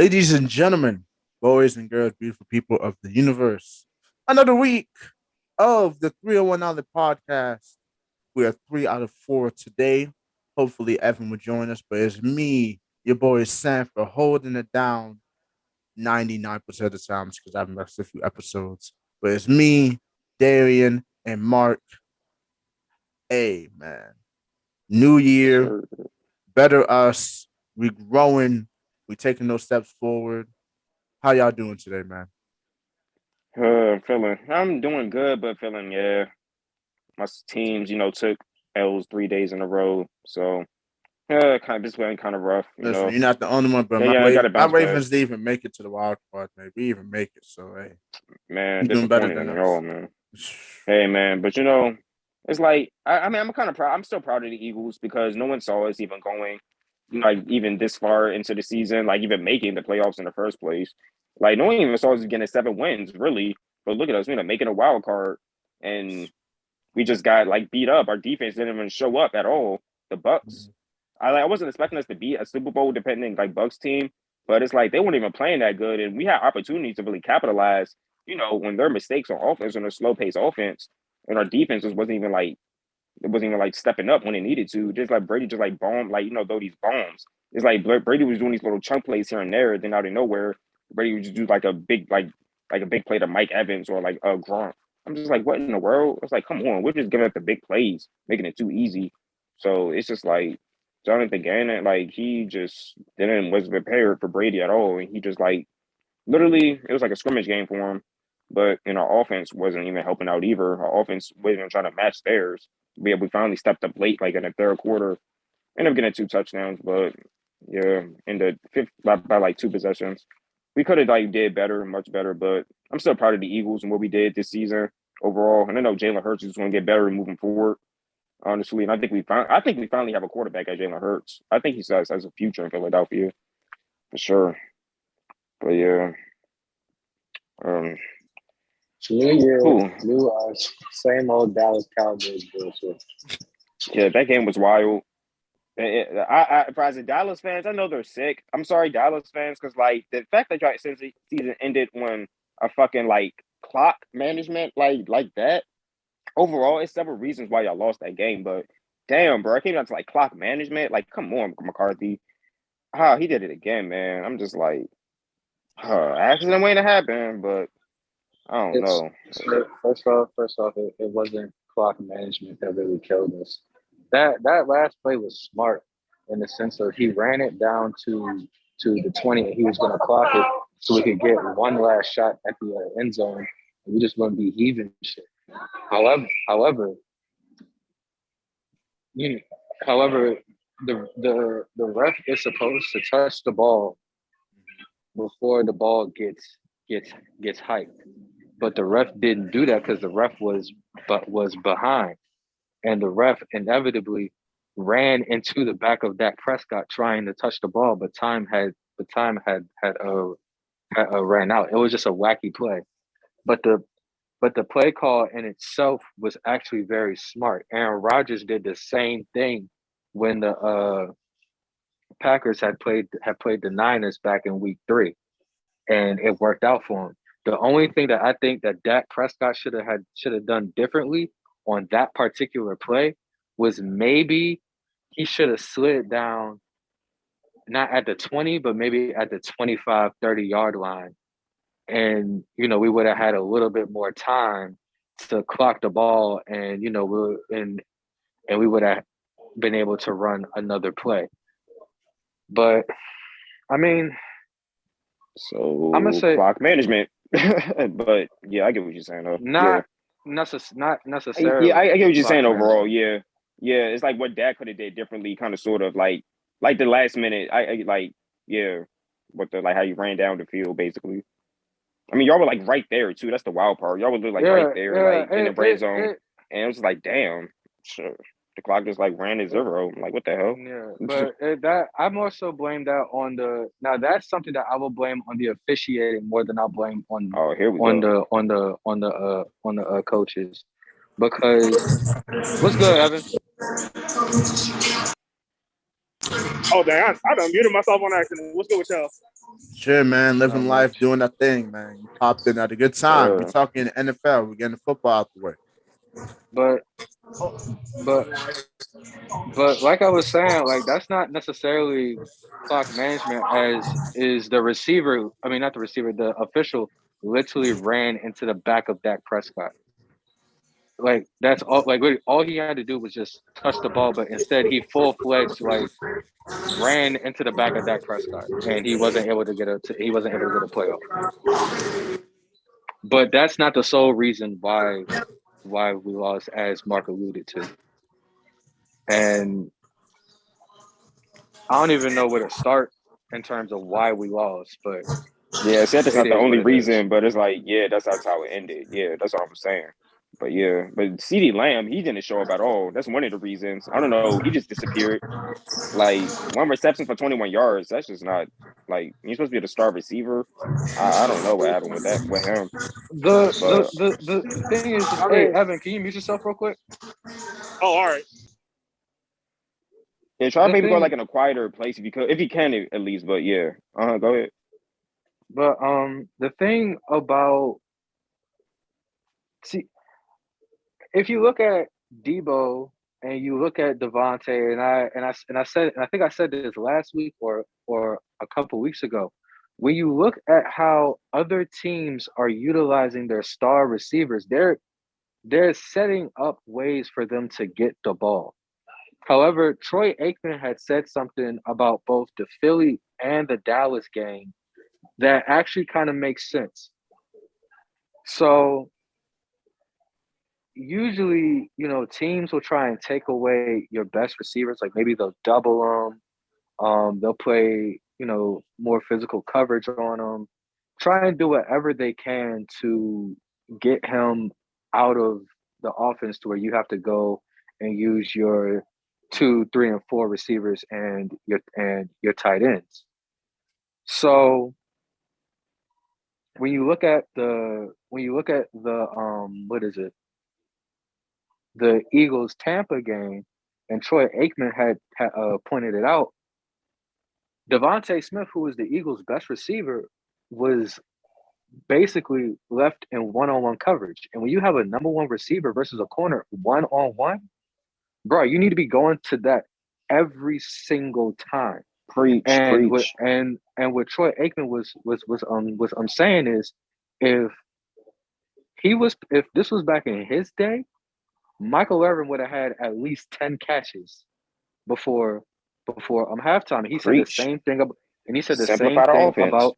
Ladies and gentlemen, boys and girls, beautiful people of the universe, another week of the 301 Outlet podcast. We are 3 out of 4 today. Hopefully, Evan will join us, but it's me, your boy Sanford, holding it down 99% of the times because I've missed a few episodes. But it's me, Darian, and Mark. Hey, man. New year, Sure. better us. We growing. We taking those steps forward. How y'all doing today, man? I'm doing good, but feeling, yeah, my teams, took L's 3 days in a row. So, kind of this way kind of rough, Listen, you're not the only one, but Yeah, yeah, I got to My bounce back. Ravens didn't even make it to the wild card, man. We even make it, so hey, Man, you're doing better disappointed than in y'all, us. man. Hey, man, but it's like, I mean, I'm kind of proud. I'm still proud of the Eagles because no one saw us even going, like, even this far into the season, like, even making the playoffs in the first place. Like, no one even saw us getting 7 wins, really. But look at us, making a wild card. And we just got like beat up. Our defense didn't even show up at all. The Bucks. I wasn't expecting us to beat a Super Bowl depending like Bucks team, but it's like they weren't even playing that good, and we had opportunities to really capitalize. When their mistakes on offense and their slow pace offense, and our defense just wasn't even like stepping up when it needed to. Just like Brady just like bombed, like throw these bombs. It's like Brady was doing these little chunk plays here and there. Then out of nowhere, Brady would just do like a big like a big play to Mike Evans or like a Gronk. I'm just like, what in the world? It's like, come on, we're just giving up the big plays, making it too easy. So it's just like Jonathan Gannon, like he just didn't was prepared for Brady at all, and he just like literally it was like a scrimmage game for him. But our offense wasn't even helping out either. Our offense wasn't even trying to match theirs. We finally stepped up late, like in the third quarter. Ended up getting 2 touchdowns, but yeah, in the fifth by like 2 possessions. We could have like did better, much better, but I'm still proud of the Eagles and what we did this season overall. And I know Jalen Hurts is going to get better moving forward, honestly. And I think we finally have a quarterback at Jalen Hurts. I think he has a future in Philadelphia for sure. But yeah, um, New year, who? new same old Dallas Cowboys bullshit. Yeah, that game was wild. For as a Dallas fans, I know they're sick. I'm sorry, Dallas fans, because like the fact that y'all since the season ended when a fucking like clock management like that. Overall, it's several reasons why y'all lost that game. But damn, bro, it came down to like clock management. Like, come on, McCarthy. He did it again, man. I'm just like, accident waiting to happen, but I don't It's know. first off, it wasn't clock management that really killed us. That last play was smart in the sense of he ran it down to the 20 and he was going to clock it so we could get one last shot at the end zone. And we just wouldn't be heaving shit. However, you know, however, the ref is supposed to touch the ball before the ball gets gets hyped. But the ref didn't do that because the ref was behind, and the ref inevitably ran into the back of Dak Prescott trying to touch the ball, but time had ran out. It was just a wacky play, but the play call in itself was actually very smart. Aaron Rodgers did the same thing when the Packers had played the Niners back in Week 3, and it worked out for him. The only thing that I think that Dak Prescott should have done differently on that particular play was maybe he should have slid down not at the 20, but maybe at the 25, 30-yard line. And, we would have had a little bit more time to clock the ball and, and we would have been able to run another play. But I mean, I'm gonna So say clock management, but yeah, I get what you're saying though. Yeah, not yeah, necessarily I get what you're clock saying overall. management. Yeah, yeah, it's like what Dak could have did differently, kind of, sort of like the last minute. I like, yeah, what the like how you ran down the field basically. I mean, y'all were like right there too. That's the wild part. Y'all were like right Yeah, there, yeah. like in the red zone, and it was just like, damn, sure. The clock just like ran to zero. I'm like, what the hell? Yeah, but that I more so blame that on the now that's something that I will blame on the officiating more than I blame Oh, here we on go. the coaches because what's good, Evan? Oh, dang, I done muted myself on accident. What's good with y'all? Sure, man. Not Living life, much. doing that thing, man. You popped in at a good time. We Yeah. talking NFL. We're getting the football out the way. But but but like I was saying, like that's not necessarily clock management as is the receiver. I mean, not the receiver. The official literally ran into the back of Dak Prescott. Like that's all. Like really, all he had to do was just touch the ball, but instead he full fledged like ran into the back of Dak Prescott, and he wasn't able to get he wasn't able to get a playoff. But that's not the sole reason why we lost, as Mark alluded to. And I don't even know where to start in terms of why we lost, but Yeah, said that's it not the is what only it is. reason, but it's like, yeah, that's how it ended. Yeah, that's what I'm saying. But yeah, but CD Lamb, he didn't show up at all. That's one of the reasons. I don't know. He just disappeared. Like one reception for 21 yards. That's just not like you're supposed to be the star receiver. I don't know what happened with that with him. But The thing is, I hey mean, Evan, can you mute yourself real quick? oh, all right. yeah, try to The maybe go like thing, in a quieter place if you could, if you can at least. But yeah, go ahead. but the thing about see, if you look at Debo and you look at Devontae, and I said, and I think I said this last week or a couple weeks ago, when you look at how other teams are utilizing their star receivers, they're setting up ways for them to get the ball. However, Troy Aikman had said something about both the Philly and the Dallas game that actually kind of makes sense. So usually, teams will try and take away your best receivers. Like maybe they'll double them. They'll play, more physical coverage on them. Try and do whatever they can to get him out of the offense to where you have to go and use your 2, 3, and 4 receivers and your tight ends. So when you look at the what is it, the Eagles Tampa game, and Troy Aikman had pointed it out. Devontae Smith, who was the Eagles' best receiver, was basically left in one-on-one coverage. And when you have a number one receiver versus a corner one-on-one, bro, you need to be going to that every single time. Preach, And what preach. and what Troy Aikman was saying is, if if this was back in his day, Michael Irvin would have had at least 10 catches before halftime. He said the Preach. same thing and he said the same Simplify the thing offense.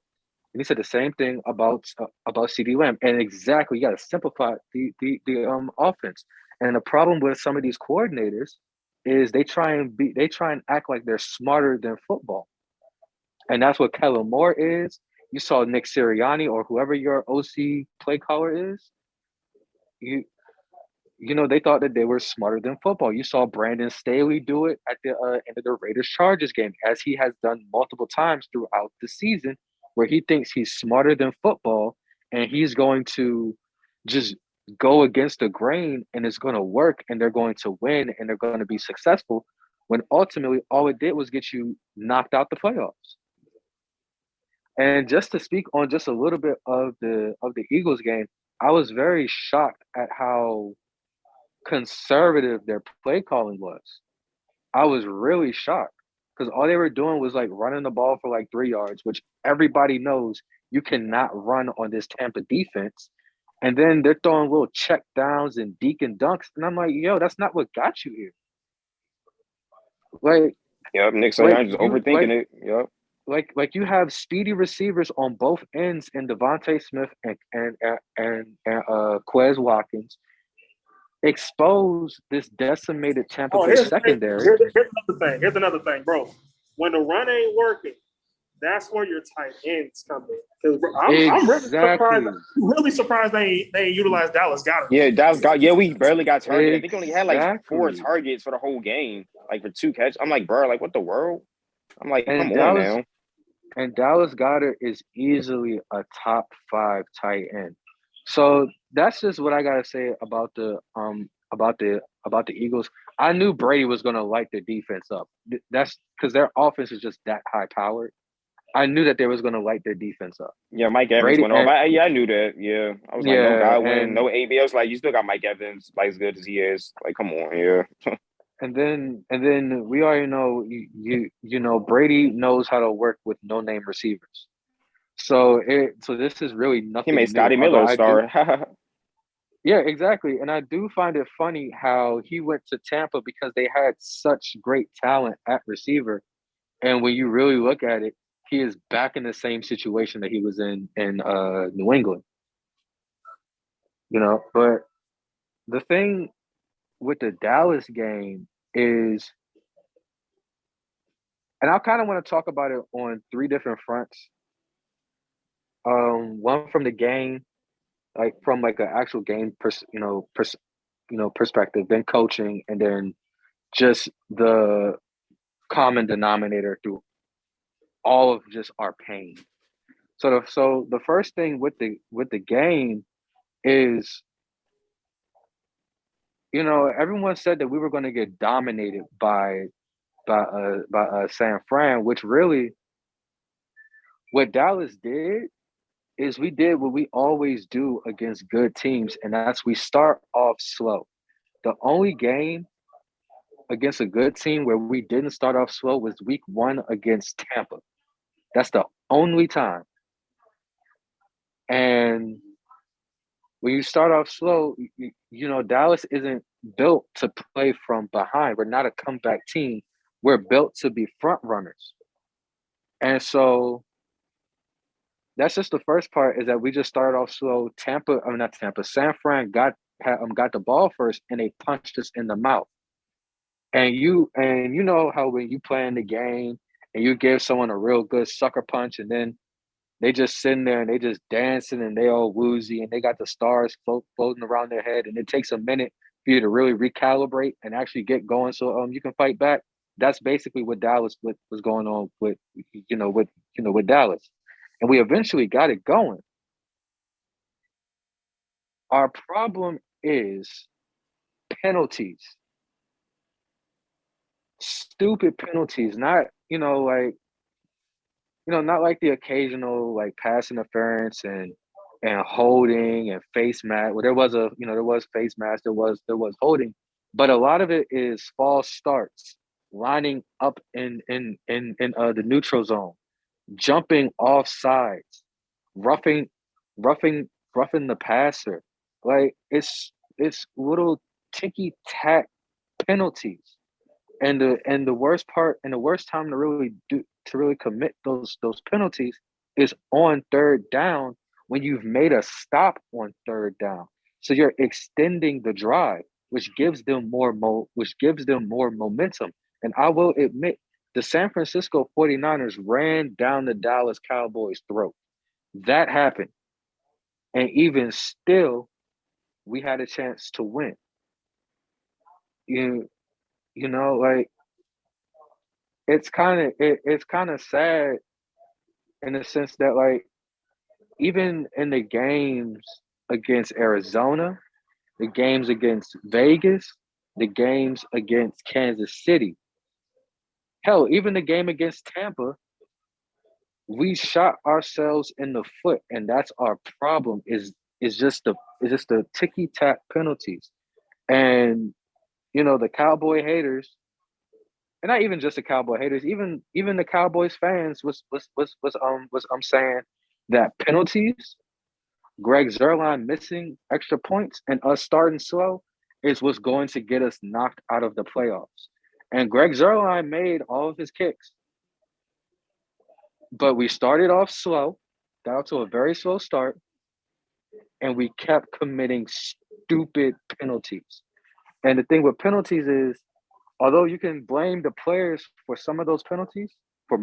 about CD Lamb. And exactly, you got to simplify the offense. And the problem with some of these coordinators is they try and act like they're smarter than football. And that's what Kellen Moore is. You saw Nick Sirianni or whoever your OC play caller is. They thought that they were smarter than football. You saw Brandon Staley do it at the end of the Raiders Chargers game, as he has done multiple times throughout the season, where he thinks he's smarter than football and he's going to just go against the grain and it's going to work and they're going to win and they're going to be successful, when ultimately all it did was get you knocked out the playoffs. And just to speak on just a little bit of the Eagles game, I was very shocked at how conservative their play calling was. I was really shocked because all they were doing was like running the ball for like 3 yards, which everybody knows you cannot run on this Tampa defense. And then they're throwing little check downs and deacon dunks. And I'm like, yo, that's not what got you here. Like, Yep, Nick like Sirianni just you overthinking it. Yep. like you have speedy receivers on both ends in Devontae Smith and Quez Watkins. Expose this decimated Tampa Oh, Bay secondary. here's another thing. Here's another thing, bro. When the run ain't working, that's where your tight ends come in. Because Exactly. I'm really surprised they ain't utilized Dallas Goddard. Yeah, Dallas got. Yeah, we barely got targeted. I think he only had like 4 Exactly. targets for the whole game, like for 2 catches. I'm like, bro, like what the world? I'm like, And come on now. Dallas Goddard is easily a top 5 tight end. So that's just what I gotta say about about the Eagles. I knew Brady was going to light their defense up. That's because their offense is just that high powered. I knew that they was going to light their defense up. Yeah, Mike Evans Brady went off. and Yeah, I knew that. Yeah, I was like, no yeah, Godwin, no AB. I was like, you still got Mike Evans, like as good as he is. Like, come on, yeah. and then we already know you know Brady knows how to work with no name receivers. So this is really He made nothing new. Scotty Although Miller a I do, star. yeah, exactly. And I do find it funny how he went to Tampa because they had such great talent at receiver. And when you really look at it, he is back in the same situation that he was in New England, you know. But the thing with the Dallas game is, and I kind of want to talk about it on three different fronts. One from the game, like from like an actual game, perspective, then coaching, and then just the common denominator through all of just our pain. So the first thing with the game is, everyone said that we were going to get dominated by San Fran, which really what Dallas did is we did what we always do against good teams, and that's we start off slow. The only game against a good team where we didn't start off slow was week 1 against Tampa. That's the only time. And when you start off slow, Dallas isn't built to play from behind. We're not a comeback team. We're built to be front runners. And so that's just the first part, is that we just started off slow. Not Tampa, San Fran got the ball first, and they punched us in the mouth. And you know how when you play in the game and you give someone a real good sucker punch, and then they just sitting there and they just dancing and they all woozy and they got the stars floating around their head, and it takes a minute for you to really recalibrate and actually get going so you can fight back. That's basically what Dallas was going on with Dallas, and we eventually got it going. Our problem is penalties, stupid penalties, not not like the occasional like pass interference and holding and face mask. Well, there was face mask, there was holding, but a lot of it is false starts, lining up in the neutral zone, jumping off sides, roughing roughing roughing the passer. Like it's little ticky tack penalties. And the worst part, and the worst time to really commit those penalties is on third down, when you've made a stop on third down. So you're extending the drive, which gives them more momentum. And I will admit, the San Francisco 49ers ran down the Dallas Cowboys throat. That happened. And even still, we had a chance to win. Like, it's kind of sad in the sense that, like, even in the games against Arizona, the games against Vegas, the games against Kansas City, hell, even the game against Tampa, we shot ourselves in the foot, and that's our problem. Is just the ticky tack penalties. And the Cowboy haters, and not even just the Cowboy haters, even the Cowboys fans was saying that penalties, Greg Zerline missing extra points, and us starting slow is what's going to get us knocked out of the playoffs. And Greg Zerline made all of his kicks, but we started off slow, got off to a very slow start, and we kept committing stupid penalties. And the thing with penalties is, although you can blame the players for some of those penalties, for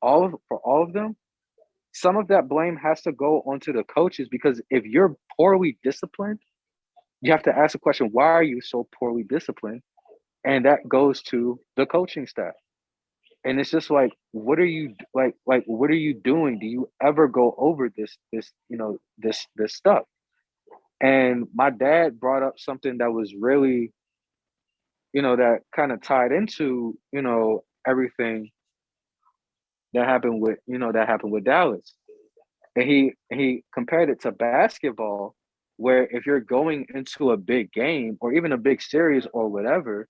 all of them, some of that blame has to go onto the coaches, because if you're poorly disciplined, you have to ask the question, why are you so poorly disciplined? And that goes to the coaching staff. And it's just like, what are you what are you doing? Do you ever go over this stuff? And my dad brought up something that was really, that kind of tied into, everything that happened with Dallas. And he compared it to basketball, where if you're going into a big game or even a big series or whatever,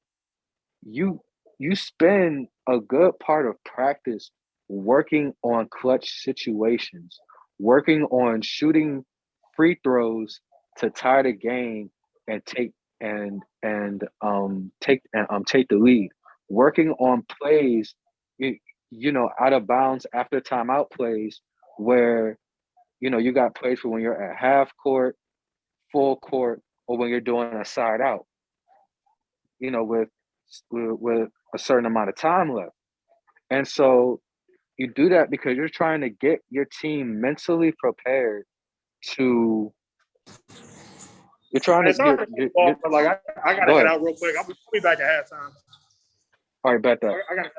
you you spend a good part of practice working on clutch situations, working on shooting free throws to tie the game and take the lead, working on plays, you, out of bounds after timeout plays where you got plays for when you're at half court, full court, or when you're doing a side out, with a certain amount of time left. And so you do that because you're trying to get your team mentally prepared to. You're trying Hey, to sorry get. to cut you off, but like I gotta Go head ahead. out real quick. I'll be back at halftime. All right, bet that. I gotta.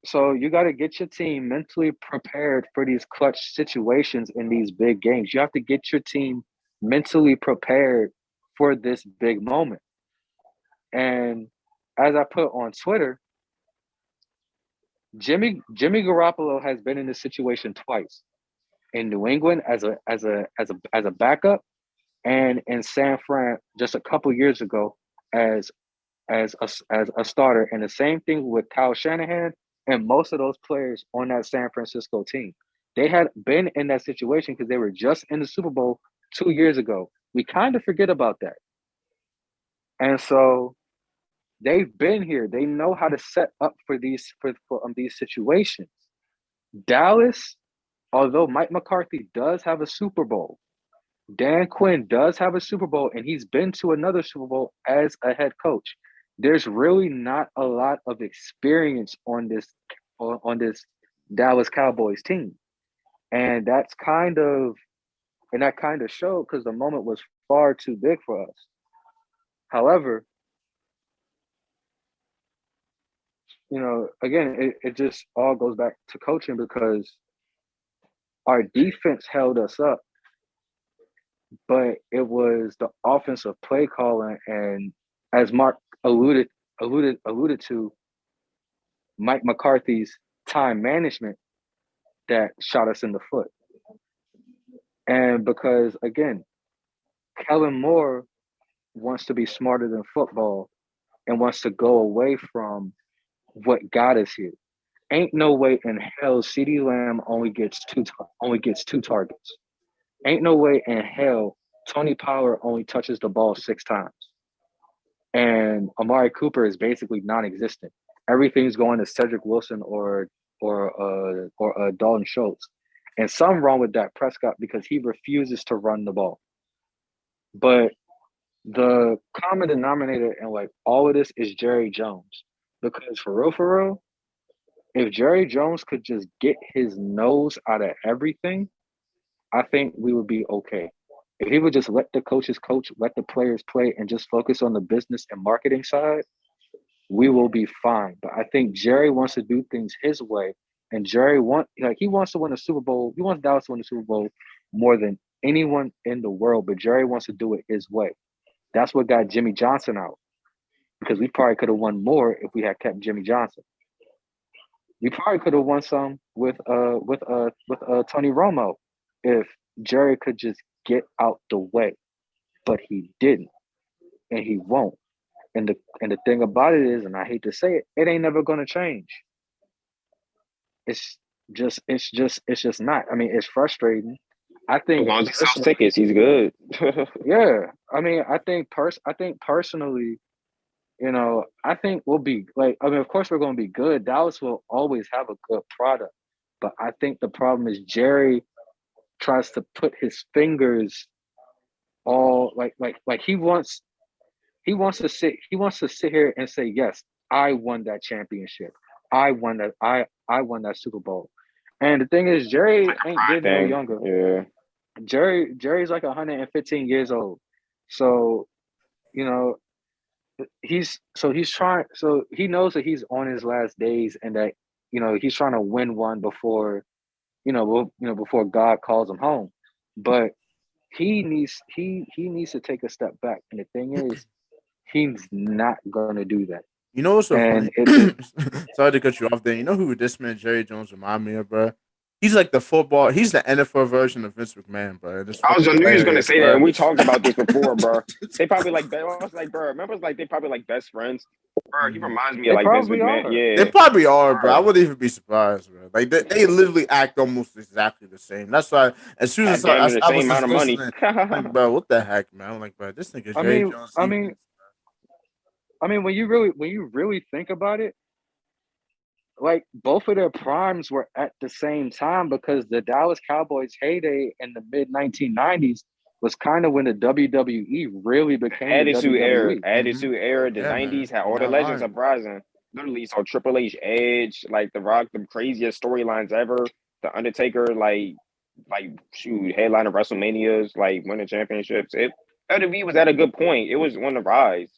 So you got to get your team mentally prepared for these clutch situations in these big games. You have to get your team mentally prepared for this big moment. And as I put on Twitter, Jimmy Garoppolo has been in this situation twice, in New England as a backup, and in San Fran just a couple years ago as as a starter. And the same thing with Kyle Shanahan and most of those players on that San Francisco team. They had been in that situation because they were just in the Super Bowl 2 years ago. We kind of forget about that. And so they've been here. They know how to set up for these situations. Dallas, although Mike McCarthy does have a Super Bowl, Dan Quinn does have a Super Bowl, and he's been to another Super Bowl as a head coach. There's really not a lot of experience on this Dallas Cowboys team, and that kind of showed because the moment was far too big for us. However, again, it just all goes back to coaching because our defense held us up, but it was the offensive play calling, and as Mark alluded to, Mike McCarthy's time management that shot us in the foot. And because again, Kellen Moore wants to be smarter than football and wants to go away from what got us here. Ain't no way in hell CeeDee Lamb only gets two targets. Ain't no way in hell Tony Pollard only touches the ball 6 times. And Amari Cooper is basically non-existent. Everything's going to Cedric Wilson or Dalton Schultz. And something wrong with Dak Prescott because he refuses to run the ball. But the common denominator in like all of this is Jerry Jones. Because for real, if Jerry Jones could just get his nose out of everything, I think we would be okay. If he would just let the coaches coach, let the players play, and just focus on the business and marketing side, we will be fine. But I think Jerry wants to do things his way, and he wants to win a Super Bowl. He wants Dallas to win the Super Bowl more than anyone in the world. But Jerry wants to do it his way. That's what got Jimmy Johnson out, because we probably could have won more if we had kept Jimmy Johnson. We probably could have won some with Tony Romo if Jerry could just get out the way, but he didn't, and he won't. And the thing about it is, and I hate to say it, it ain't never gonna change. It's just not. I mean, it's frustrating. I As think long as he sells tickets, he's good. yeah. I mean, I think personally, I think we'll be like. I mean, of course, we're going to be good. Dallas will always have a good product, but I think the problem is Jerry tries to put his fingers all like he wants to sit here and say, yes, I won that championship. I won that Super Bowl. And the thing is, Jerry ain't Pride getting no thing. younger. Yeah. Jerry's like 115 years old. So, you know, he knows that he's on his last days and that, he's trying to win one before, before God calls him home. but he needs to take a step back. And the thing is, he's not gonna do that. You know what's so And funny? Sorry to cut you off there. You know who this man Jerry Jones remind me of, bro? He's like the football. He's the NFL version of Vince McMahon, bro. And it's I fucking knew you was gonna hilarious, say that, and bro. we talked about this before, bro. They probably like I was like, bro. Remember, it's like they probably like best friends, bro. He Mhm. reminds me of they like Vince probably McMahon. are. They Yeah, probably are, bro. I bro. wouldn't even be surprised, bro. Like they literally act almost exactly the same. That's why as soon as Damn near the I same was amount just of money. listening, I'm like, bro, what the heck, man? I'm like, bro, this nigga I Jerry mean, Jones I even. mean, I mean, when you really think about it, like both of their primes were at the same time because the Dallas Cowboys heyday in the mid 1990s was kind of when the WWE really became the Attitude era, WWE. Hmm. attitude era. The Yeah, '90s man, had you're all the not legends lying. uprising. Literally saw Triple H, Edge, like The Rock, the craziest storylines ever. The Undertaker, like shoot, headline of WrestleManias, like winning championships. It WWE was at a good point. It was on the rise.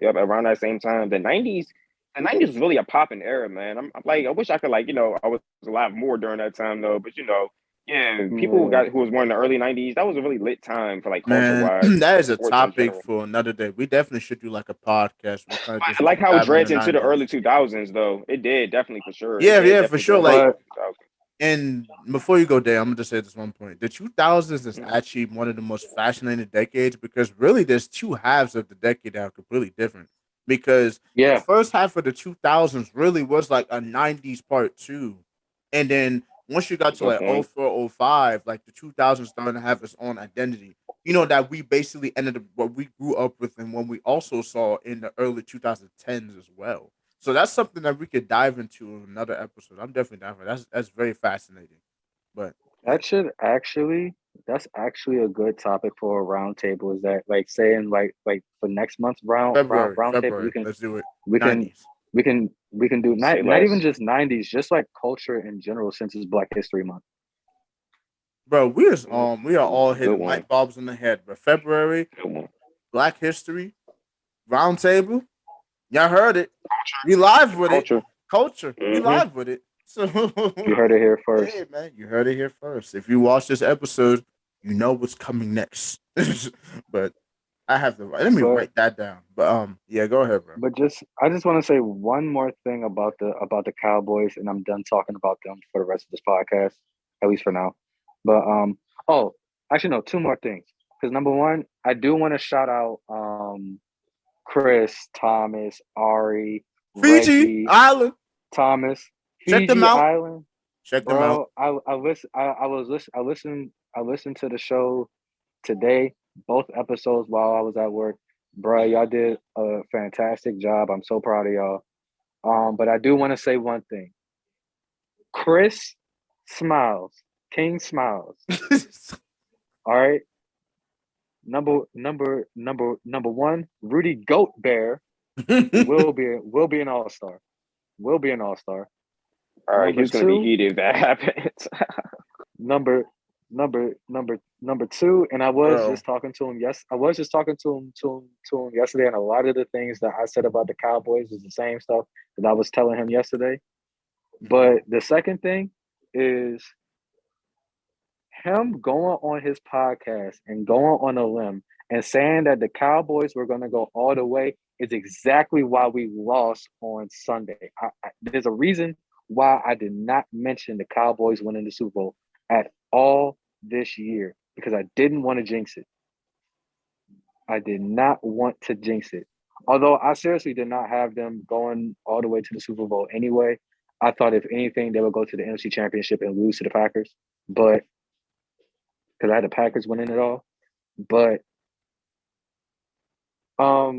Yep, around that same time. The '90s was really a popping era, man. I'm like, I wish I could I was alive more during that time though. But yeah, people Yeah, who was born in the early '90s, that was a really lit time for like culture Man, wise, that is a sports in topic general. for another day. We definitely should do like a podcast. We kind of I just like deep how it dive in the dreads into the '90s. early 2000s though. It did definitely for sure. Yeah, It yeah, for definitely sure. dreads into Like, the but 2000s. and before you go there, I'm gonna just say this one point: the 2000s is Mm, actually one of the most fascinating decades because really, there's two halves of the decade that are completely different. Because the yeah, first half of the 2000s really was like a '90s part two, and then once you got to good like point. 04, 05, like the 2000s starting to have its own identity. You know that we basically ended up what we grew up with and what we also saw in the early 2010s as well. So that's something that we could dive into in another episode. I'm definitely down for that. That's very fascinating. But yeah, that should actually that's actually a good topic for a round table. Is that like saying like for next month's round table February. Let's do it. we can 90s, we can do Say not even less. just 90s, just like culture in general since it's Black History Month. bro. We are all Good hitting one. light bulbs in the head. But February, Good one. Black History Roundtable. Y'all heard it. We live with it. Culture. Culture. We Hmm. live with it. So You heard it here first. yeah, man, you heard it here first. If you watch this episode, you know what's coming next. But I have to let me But write that down. But yeah, go ahead, bro. but I just want to say one more thing about the Cowboys, and I'm done talking about them for the rest of this podcast, at least for now. But oh, actually no, two more things. Because number one, I do want to shout out Chris, Thomas, Ari, Fiji Reggie, Island. Thomas, Check them Fiji out. Island, Check them out. bro. I listened to the show today, both episodes while I was at work. Bro, y'all did a fantastic job. I'm so proud of y'all. But I do want to say one thing. Chris Smiles, King Smiles. All right. Number one, Rudy Goat Bear will be an all-star. Will be an all-star. All right, Number he's gonna be two, heated if that happens. number number two, and I was Bro, just talking to him. Yes, I was just talking to him yesterday, and a lot of the things that I said about the Cowboys is the same stuff that I was telling him yesterday. mhm. But the second thing is him going on his podcast and going on a limb and saying that the Cowboys were going to go all the way is exactly why we lost on Sunday. There's a reason why I did not mention the Cowboys winning the Super Bowl at all this year because I didn't want to jinx it. I did not want to jinx it. Although I seriously did not have them going all the way to the Super Bowl anyway. I thought if anything, they would go to the NFC Championship and lose to the Packers. But because I had the Packers winning it all. But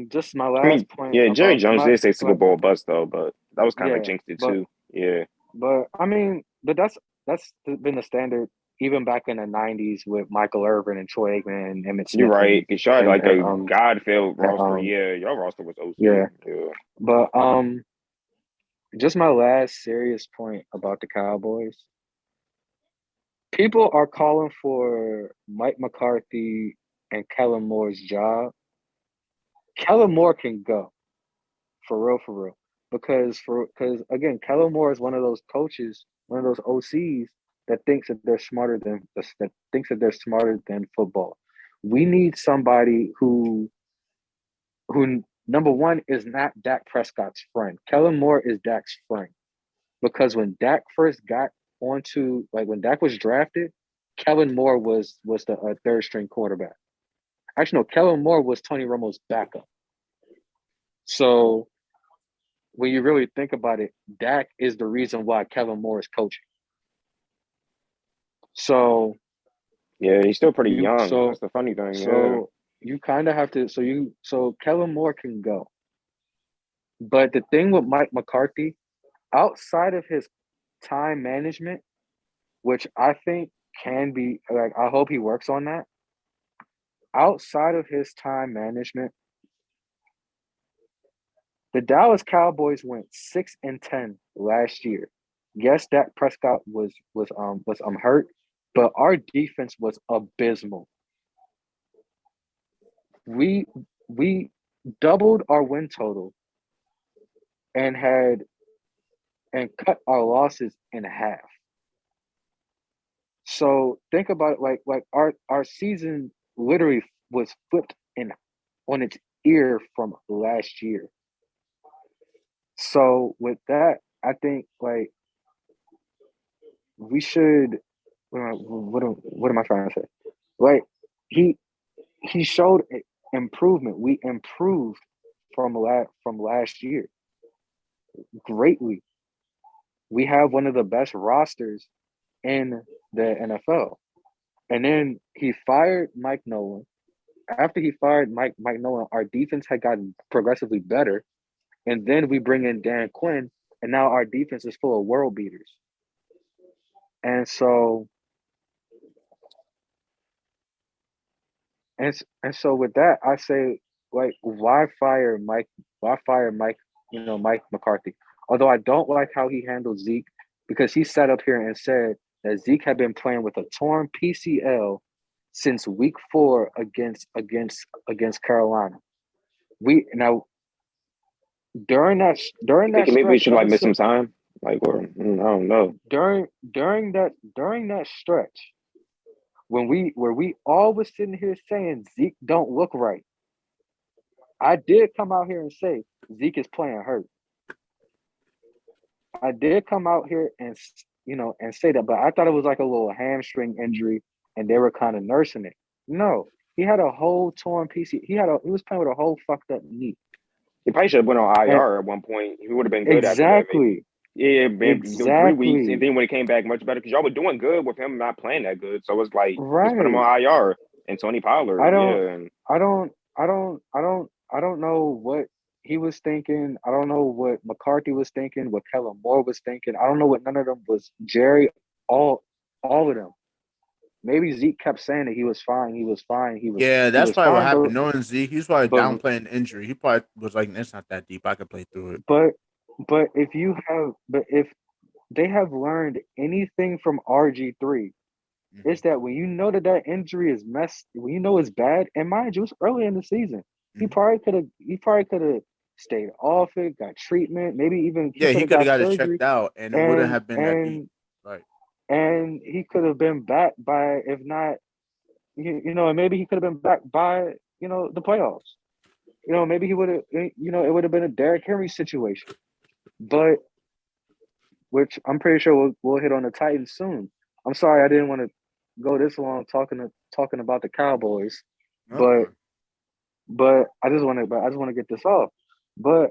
just my I mean, last point yeah, Jerry about Jones my did say Super but Bowl bust though, but that was kind of like yeah, jinxed it too. Yeah, I mean, but that's been the standard even back in the '90s with Michael Irvin and Troy Aikman and Emmitt you're Smith right. It shot and like and a um God-filled and roster. Yeah, your roster was OC. yeah. Yeah. But just my last serious point about the Cowboys. People are calling for Mike McCarthy and Kellen Moore's job. Kellen Moore can go for real, because again, Kellen Moore is one of those coaches, one of those OCs that thinks that they're smarter than that thinks that they're smarter than football. We need somebody who number one is not Dak Prescott's friend. Kellen Moore is Dak's friend because when Dak first got onto like when Dak was drafted, Kellen Moore was the third string quarterback. Actually, no, Kellen Moore was Tony Romo's backup. So when you really think about it, Dak is the reason why Kellen Moore is coaching. So Yeah, he's still pretty you young. so That's the funny thing. Yeah. so you kind of have to so Kellen Moore can go. But the thing with Mike McCarthy, outside of his time management, which I think can be like I hope he works on that. Outside of his time management, the Dallas Cowboys went 6-10 last year. Yes, Dak Prescott was hurt, but our defense was abysmal. We we doubled our win total and cut our losses in half. So think about it like our season literally was flipped in on its ear from last year. So with that, I think like we should what am I trying to say? Like he he showed improvement. We improved from last year greatly. We have one of the best rosters in the NFL. And then he fired Mike Nolan. After he fired Mike Nolan, our defense had gotten progressively better. And then we bring in Dan Quinn, and now our defense is full of world beaters. And so and so with that, I say like why fire Mike, Mike McCarthy. Although I don't like how he handled Zeke because he sat up here and said that Zeke had been playing with a torn PCL since week 4 against Carolina. We now during Think that maybe we stretch should up like miss until some time, like or I don't know. during that stretch where we all was sitting here saying Zeke don't look right. I did come out here and say Zeke is playing hurt. I did come out here and and say that, but I thought it was like a little hamstring injury, and they were kind of nursing it. No, he had a whole torn PC. He was playing with a whole fucked up knee. He probably should have went on And IR at one point. He would have been good after that, maybe. exactly, Yeah, maybe 3 weeks, and exactly then when he came back, much better because y'all were doing good with him not playing that good. So it's like just put him right. on IR and Tony I Pollard. don't, Yeah, and I don't know what he was thinking. I don't know what McCarthy was thinking. What Kellen Moore was thinking. I don't know what none of them was. Jerry, all of them. Maybe Zeke kept saying that he was fine. He was fine. Yeah, He that's was probably what fine. happened. Knowing Zeke, he's probably But downplaying injury. He probably was like, "It's not that deep. I can play through it." but if they have learned anything from RG3, Mhm, it's that when you know that injury is when you know it's bad, and mind you, it's early in the season. mhm. He probably could have stayed off it, got treatment, maybe even he Yeah, could he have could have got got it checked surgery, out, and it wouldn't and have been that deep. and Right. and he could have been back by if not and maybe he could have been back by the playoffs. Maybe he would have it would have been a Derrick Henry situation. But which I'm pretty sure we'll hit on the Titans soon. I'm sorry I didn't want to go this long talking about the Cowboys, but Uh-uh. I just want to get this off. But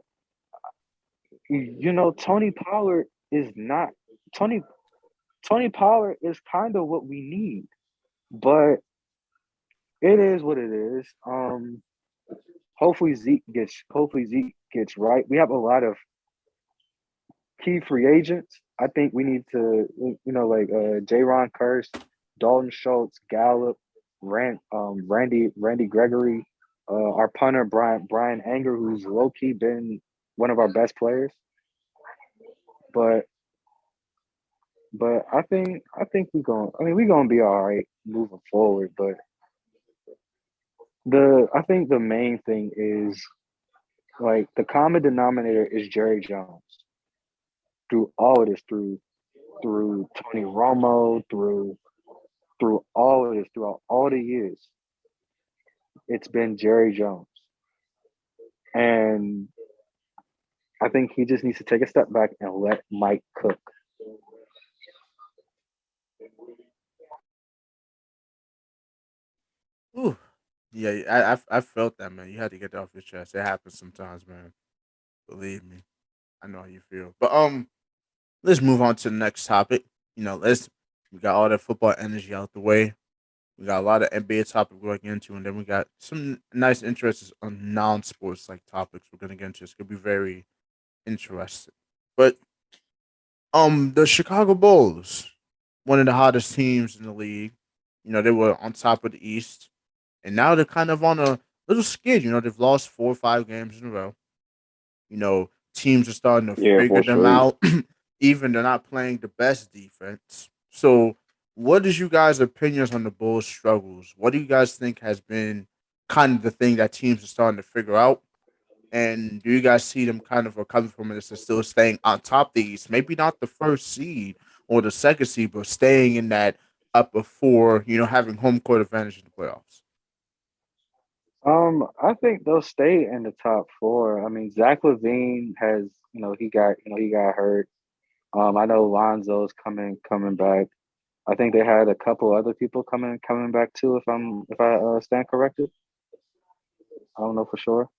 Tony Pollard is not Tony Tony Pollard is kind of what we need, but it is what it is. Hopefully Zeke gets right. We have a lot of key free agents. I think we need to, like Jaron Curse, Dalton Schultz, Gallup, Randy Gregory, our punter Brian Anger, who's low key been one of our best players. But I think we're gonna be all right moving forward. But I think the main thing is like the common denominator is Jerry Jones through all of this, through through Tony Romo, through all of this, throughout all the years, it's been Jerry Jones. And I think he just needs to take a step back and let Mike cook. Ooh, yeah, I felt that, man. You had to get that off your chest. It happens sometimes, man. Believe me, I know how you feel. But let's move on to the next topic. Let's we got all that football energy out the way. We got a lot of NBA topic we're going into, and then we got some nice interests on non-sports like topics we're gonna get into. It's gonna be very interesting. But the Chicago Bulls, one of the hottest teams in the league. They were on top of the East, and now they're kind of on a little skid. They've lost 4 or 5 games in a row. Teams are starting to Yeah, figure four them straight. out. Even they're not playing the best defense. So, what is you guys' opinions on the Bulls' struggles? What do you guys think has been kind of the thing that teams are starting to figure out? And do you guys see them kind of recovering from this and still staying on top of the East? Maybe not the first seed or the second seed, but staying in that upper four, having home court advantage in the playoffs. I think they'll stay in the top four. I mean, Zach Levine has, he got hurt. I know Lonzo's coming back. I think they had a couple other people coming back too. If I stand corrected, I don't know for sure.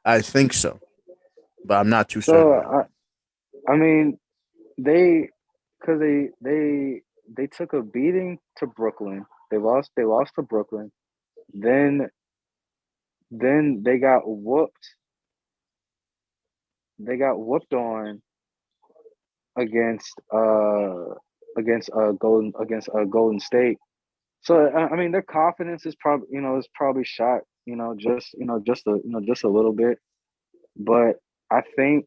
I think so, but I'm not too So certain though. I mean, they because they took a beating to Brooklyn. They lost to Brooklyn. Then then they got whooped. They got whooped on against Golden State. So I mean, their confidence is probably shot. Just a little bit. But I think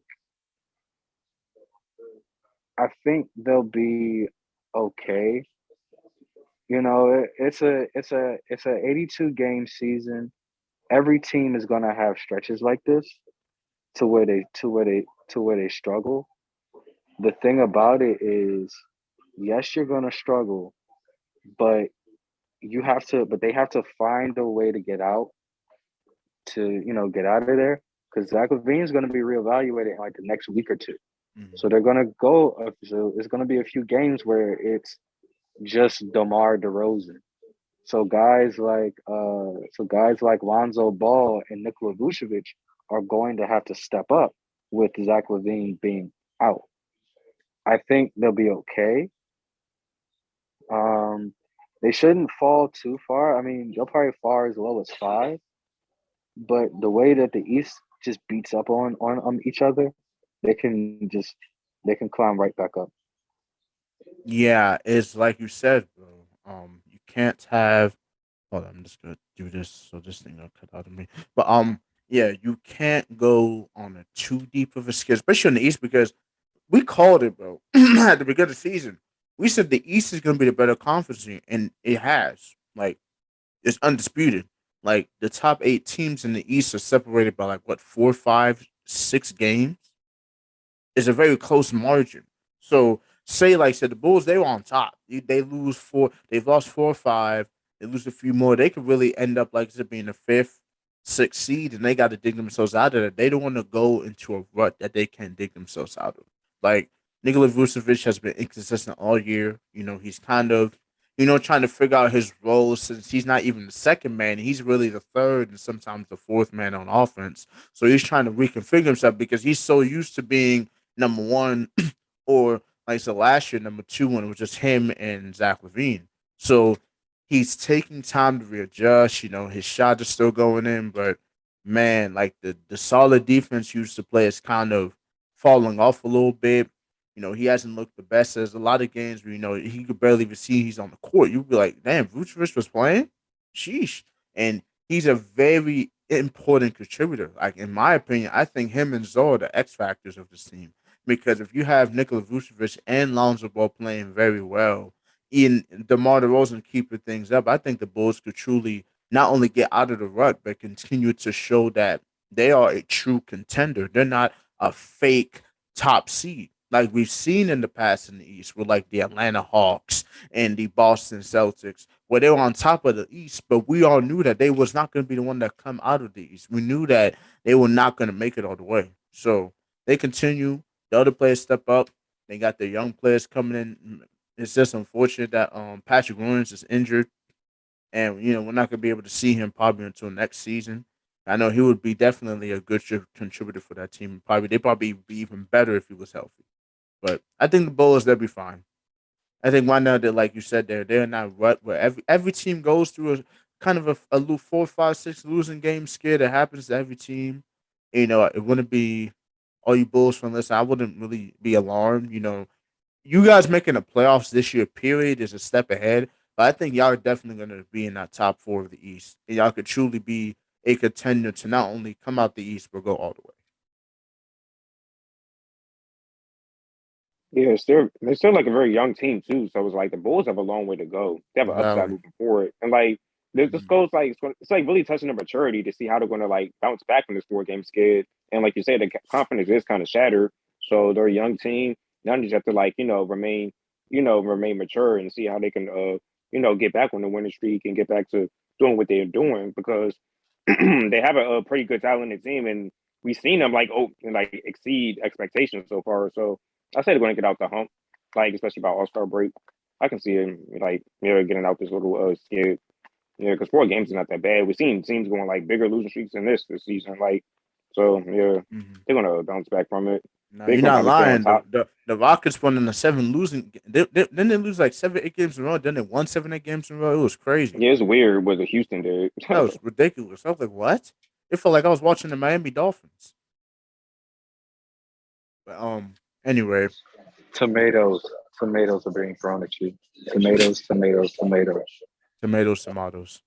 I think they'll be okay. It's a 82 game season. Every team is gonna have stretches like this to where they struggle. The thing about it is, yes, you're gonna struggle, but they have to find a way to get out of there because Zach Levine is going to be reevaluated in like the next week or two. Mhm. So they're going to go. So it's going to be a few games where it's just DeMar DeRozan. So guys like Lonzo Ball and Nikola Vucevic are going to have to step up with Zach Levine being out. I think they'll be okay. Um, they shouldn't fall too far. I mean, they'll probably fall as low as five. But the way that the East just beats up on each other, they can just they can climb right back up. Yeah, it's like you said, bro. You can't have. Hold on, I'm just gonna do this so this thing don't cut out of me. But yeah, you can't go on a too deep of a skid, especially in the East, because we called it, bro, at the beginning of the season. We said the East is gonna be the better conference, and it has. Like, it's undisputed. Like, the top 8 teams in the East are separated by like what 4, 5, 6 games. It's a very close margin. So say like said the Bulls, they were on top. They lose four. They've lost 4 or 5. They lose a few more. They could really end up like it being the fifth, sixth seed, and they got to dig themselves out of it. They don't want to go into a rut that they can't dig themselves out of. Like Nikola Vucevic has been inconsistent all year. He's kind of trying to figure out his role since he's not even the second man. He's really the third and sometimes the fourth man on offense. So he's trying to reconfigure himself because he's so used to being number one, or like I said last year, number two when it was just him and Zach Levine. So he's taking time to readjust. His shot is still going in, but man, like the solid defense he used to play is kind of falling off a little bit. He hasn't looked the best. There's a lot of games where he could barely even see he's on the court. You'd be like, damn, Vucevic was playing. Sheesh. And he's a very important contributor. Like in my opinion, I think him and Zoe are the X factors of this team. Because if you have Nikola Vucevic and Lonzo Ball playing very well, Ian DeMar DeRozan keeping things up, I think the Bulls could truly not only get out of the rut, but continue to show that they are a true contender. They're not a fake top seed. like we've seen in the past in the East with like the Atlanta Hawks and the Boston Celtics, where they were on top of the East, but we all knew that they was not going to be the one that come out of the East. We knew that they were not going to make it all the way. So they continue. The other players step up. They got their young players coming in. It's just unfortunate that Patrick Williams is injured, and we're not gonna be able to see him probably until next season. I know he would be definitely a good contributor for that team. They probably be even better if he was healthy. But I think the Bulls they'll be fine. I think right now that, like you said, they're in that rut where every team goes through a kind of a 4, 5, 6 losing game scare that happens to every team. It wouldn't be all you Bulls fans listen. I wouldn't really be alarmed. You guys making the playoffs this year, period, is a step ahead. But I think y'all are definitely going to be in that top four of the East, and y'all could truly be a contender to not only come out the East but go all the way. Yeah, they're still like a very young team too. So it's like the Bulls have a long way to go. They have an upside Exactly. moving forward, and like this Mhm. goes like it's like really touching their maturity to see how they're going to like bounce back from this 4 game skid. And like you said, the confidence is kind of shattered. So they're a young team. Now they just have to like remain mature and see how they can get back on the winning streak and get back to doing what they're doing because they have a pretty good talented team and we've seen them like exceed expectations so far. So I say they're going to get out the hump, like especially about All Star break. I can see him like getting out this little skid. Yeah, because 4 games is not that bad. We've seen teams going like bigger losing streaks than this season. Like, so yeah, Mhm. they're gonna bounce back from it. No, They you're can not probably stay on lying. The top. the, the Rockets won in the 7 losing. Didn't they lose like 7, 8 games in a row? Then they won 7, 8 games in a row. It was crazy. Yeah, it's weird what the Houston did. That was ridiculous. I was like, what? It felt like I was watching the Miami Dolphins. But anyway, Tomatoes, tomatoes are being thrown at you. Tomatoes, tomatoes, tomatoes. tomatoes, tomatoes.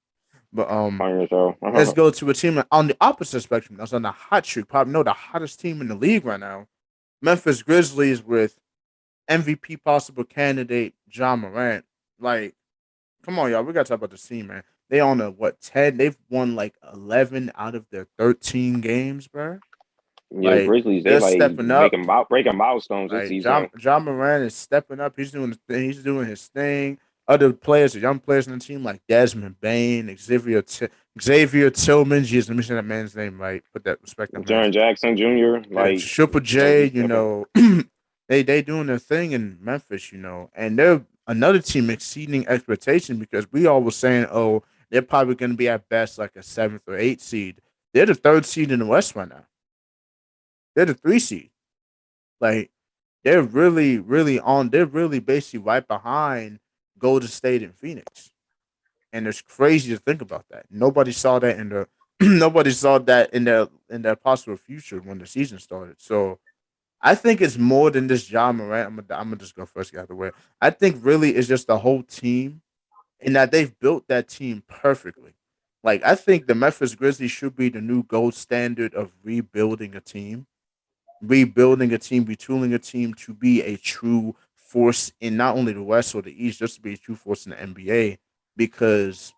But On yourself. let's go to a team on the opposite spectrum. That's on the hot streak. Probably know the hottest team in the league right now. Memphis Grizzlies with MVP possible candidate John Morant. Like, come on, y'all. We gotta talk about this team, man. They on a what 10? They've won like 11 out of their 13 games, bro. Yeah, Like Grizzlies. They they're like stepping up. making breaking milestones this Like season. John Moran is stepping up. He's doing the thing. He's doing his thing. Other players, the young players on the team like Desmond Bain, Xavier Tillman. Jeez, let me say that man's name right. Put that respect that man's Jaron name. Jackson Jr. Like, Triple J. he's stepping. They doing their thing in Memphis. And they're another team exceeding expectation because we all were saying, oh, they're probably going to be at best like a 7th or 8th seed. They're the 3rd seed in the West right now. They're the 3 seed. Like they're really, really on. They're really basically right behind Golden State and Phoenix, and it's crazy to think about that. Nobody saw that in the nobody saw that in their possible future when the season started. So I think it's more than just John Morant. I'm gonna just go first, get out of the way. I think really it's just the whole team, and that they've built that team perfectly. Like I think the Memphis Grizzlies should be the new gold standard of rebuilding a team, retooling a team to be a true force in not only the West or the East, just to be a true force in the NBA. Because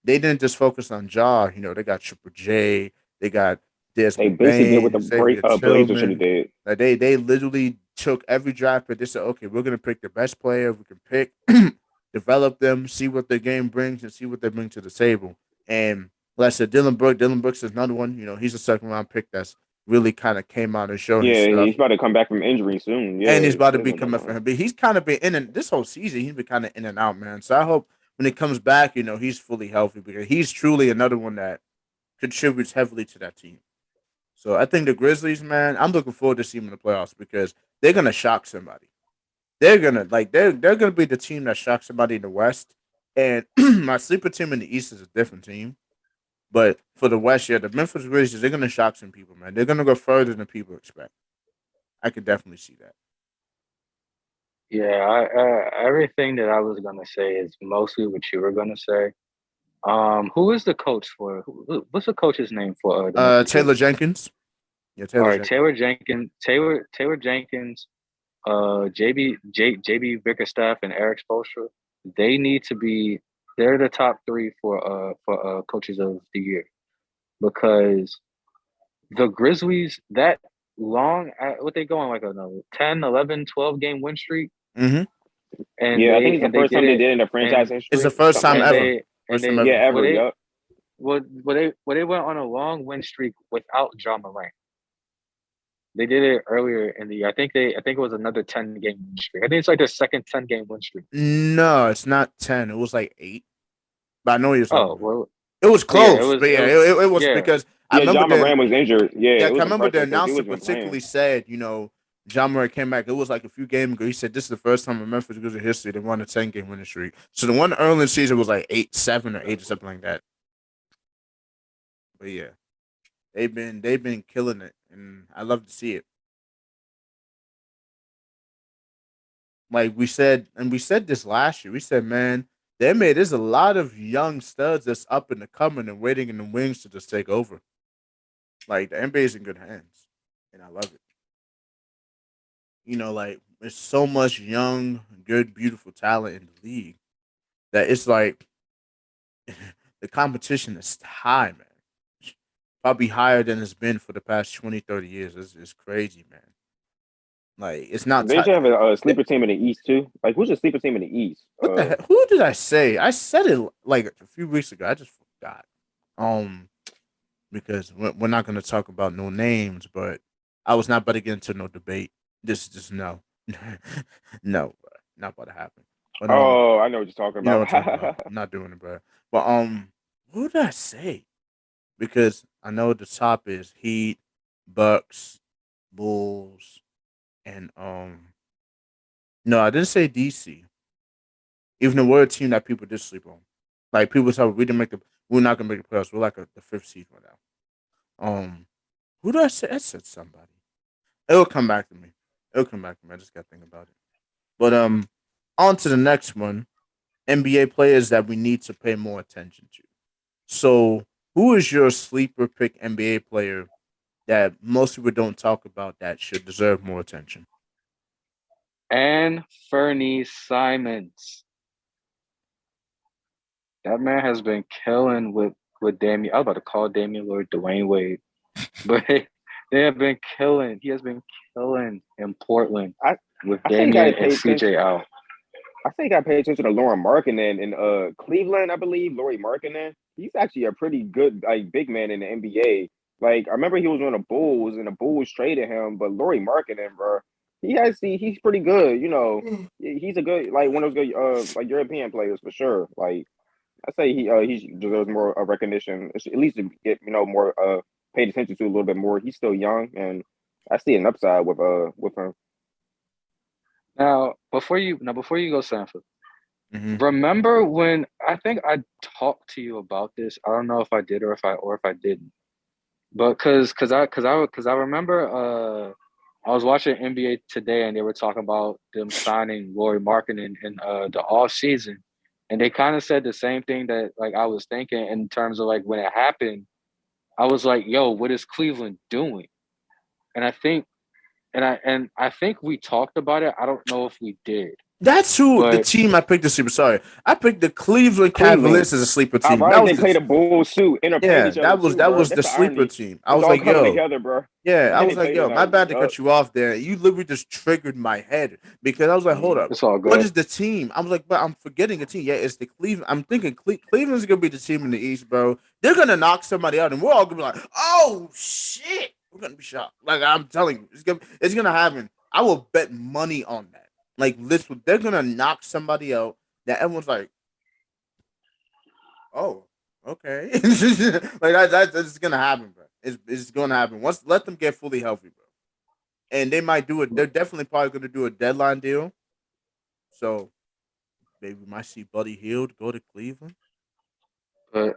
they didn't just focus on Ja. They got Triple J, they got They Desmond basically did what Bain, the Xavier Blazers should have Tillman. did. Like they literally took every draft pick. They said, okay, we're gonna pick the best player we can pick, develop them, see what their game brings, and see what they bring to the table. And like I said, Dylan Brooks is another one. He's a second round pick that's really kind of came out and showed his Yeah, stuff, he's about to come back from injury soon. and he's Yeah, about to he's be another coming for one. him. But he's kind of been in and this whole season. He's been kind of in and out, man. So I hope when he comes back, he's fully healthy because he's truly another one that contributes heavily to that team. So I think the Grizzlies, man, I'm looking forward to seeing them in the playoffs because they're gonna shock somebody. They're gonna be the team that shocks somebody in the West. And my sleeper team in the East is a different team. But for the West, yeah, the Memphis Grizzlies, they're gonna shock some people, man. They're gonna go further than people expect. I could definitely see that. Yeah, everything that I was gonna say is mostly what you were gonna say. Who is the coach for? What's the coach's name for the Memphis Taylor Grizzlies? Jenkins. Yeah, All Taylor right, Jenkins. Taylor Jenkins, JB Bickerstaff, and Eric Spoelstra. They need to be. They're the top three for coaches of the year because the Grizzlies long. What they going like a 10, 11, 12 game win streak, Mm-hmm. and Yeah, I think it's the they first did time they it, did it in the franchise and It's the history, first something time like and that. ever. they First time Yeah, ever. ever. Yup. they went on a long win streak without John Morant. They did it earlier in the year. I think it was another 10 game win streak. I think it's like their second 10 game win streak. No, it's not 10. It was like 8. But I know what you're talking Oh about. well, It was yeah, close, but yeah, it was yeah. because I Yeah, remember John the Moran was injured. Yeah, yeah, it 'cause I was remember the impressive because he announcer was been playing. particularly said, John Murray came back. It was like a few games ago. He said this is the first time in Memphis because of history they won a 10 game winning streak. So the one early in the season was like 8-7 or 8 or something like that. But yeah, they've been killing it, and I love to see it. Like we said, and we said this last year. We said, man, there's a lot of young studs that's up and coming and waiting in the wings to just take over. Like the NBA is in good hands, and I love it. Like there's so much young, good, beautiful talent in the league that it's like the competition is high, man. Probably higher than it's been for the past 20, 30 years. It's crazy, man. Like it's not They should tight. have a sleeper team in the East too. Like, who's your sleeper team in the East? What the heck? Who did I say? I said it like a few weeks ago. I just forgot. Um, because we're not going to talk about no names, but I was not about to get into no debate. Just no, no, bro. Not about to happen. But Oh, I know what you're talking you know about. what I'm talking about. I'm not doing it, bro. But who did I say? Because I know the top is Heat, Bucks, Bulls, and no, I didn't say DC. Even though we're a team that people did sleep on. Like people tell we didn't make we're not gonna make the playoffs. We're like the fifth seed right now. Who did I say? I said somebody. It'll come back to me. It'll come back to me. I just gotta think about it. But on to the next one. NBA players that we need to pay more attention to. So, who is your sleeper pick NBA player that most people don't talk about that should deserve more attention? And Fernie Simons. That man has been killing with Damian. I was about to call Damian Lillard Dwayne Wade, but they have been killing. He has been killing in Portland I with I say you got to Damian and pay CJ attention. out. I say you got to pay attention to Lauren Markkinen in Cleveland. I believe Laurie Markkinen. He's actually a pretty good like big man in the NBA. Like I remember he was on the Bulls and the Bulls traded him, but Laurie Markkinen, bro, he's pretty good. He's a good like one of those good like European players for sure. Like I say he deserves more recognition. At least to get more paid attention to a little bit more. He's still young, and I see an upside with him. Before you go, Sanford, Mm-hmm. remember when I think I talked to you about this? I don't know if I did or if I didn't. But cause I remember I was watching NBA today and they were talking about them signing Laurie Markkinen in the off season. And they kind of said the same thing that like I was thinking in terms of like when it happened, I was like, yo, what is Cleveland doing? And I think we talked about it. I don't know if we did. That's who the But team I picked. The sleeper. Sorry, I picked the Cleveland Cleveland. Cavaliers as a sleeper team. That Ironic was they play the the Bulls suit and are playing yeah. each other too, That bro. was That's the the sleeper irony. team. I It's was all like, coming yo, together, bro. yeah. I And they was like, play yo, my tonight. bad to Yup. cut you off there. You literally just triggered my head because I was like, hold up, it's all what good. is the team? I was like, but I'm forgetting a team. Yeah, it's the Cleveland. I'm thinking Cleveland's gonna be the team in the East, bro. They're gonna knock somebody out, and we're all gonna be like, oh shit, we're gonna be shocked. Like I'm telling you, it's gonna happen. I will bet money on that. Like, listen, they're gonna knock somebody out that everyone's like, oh, okay. Like that's gonna happen, bro. It's gonna happen. Once let them get fully healthy, bro. And they might do it. They're definitely probably gonna do a deadline deal. So maybe we might see Buddy Hield go to Cleveland. But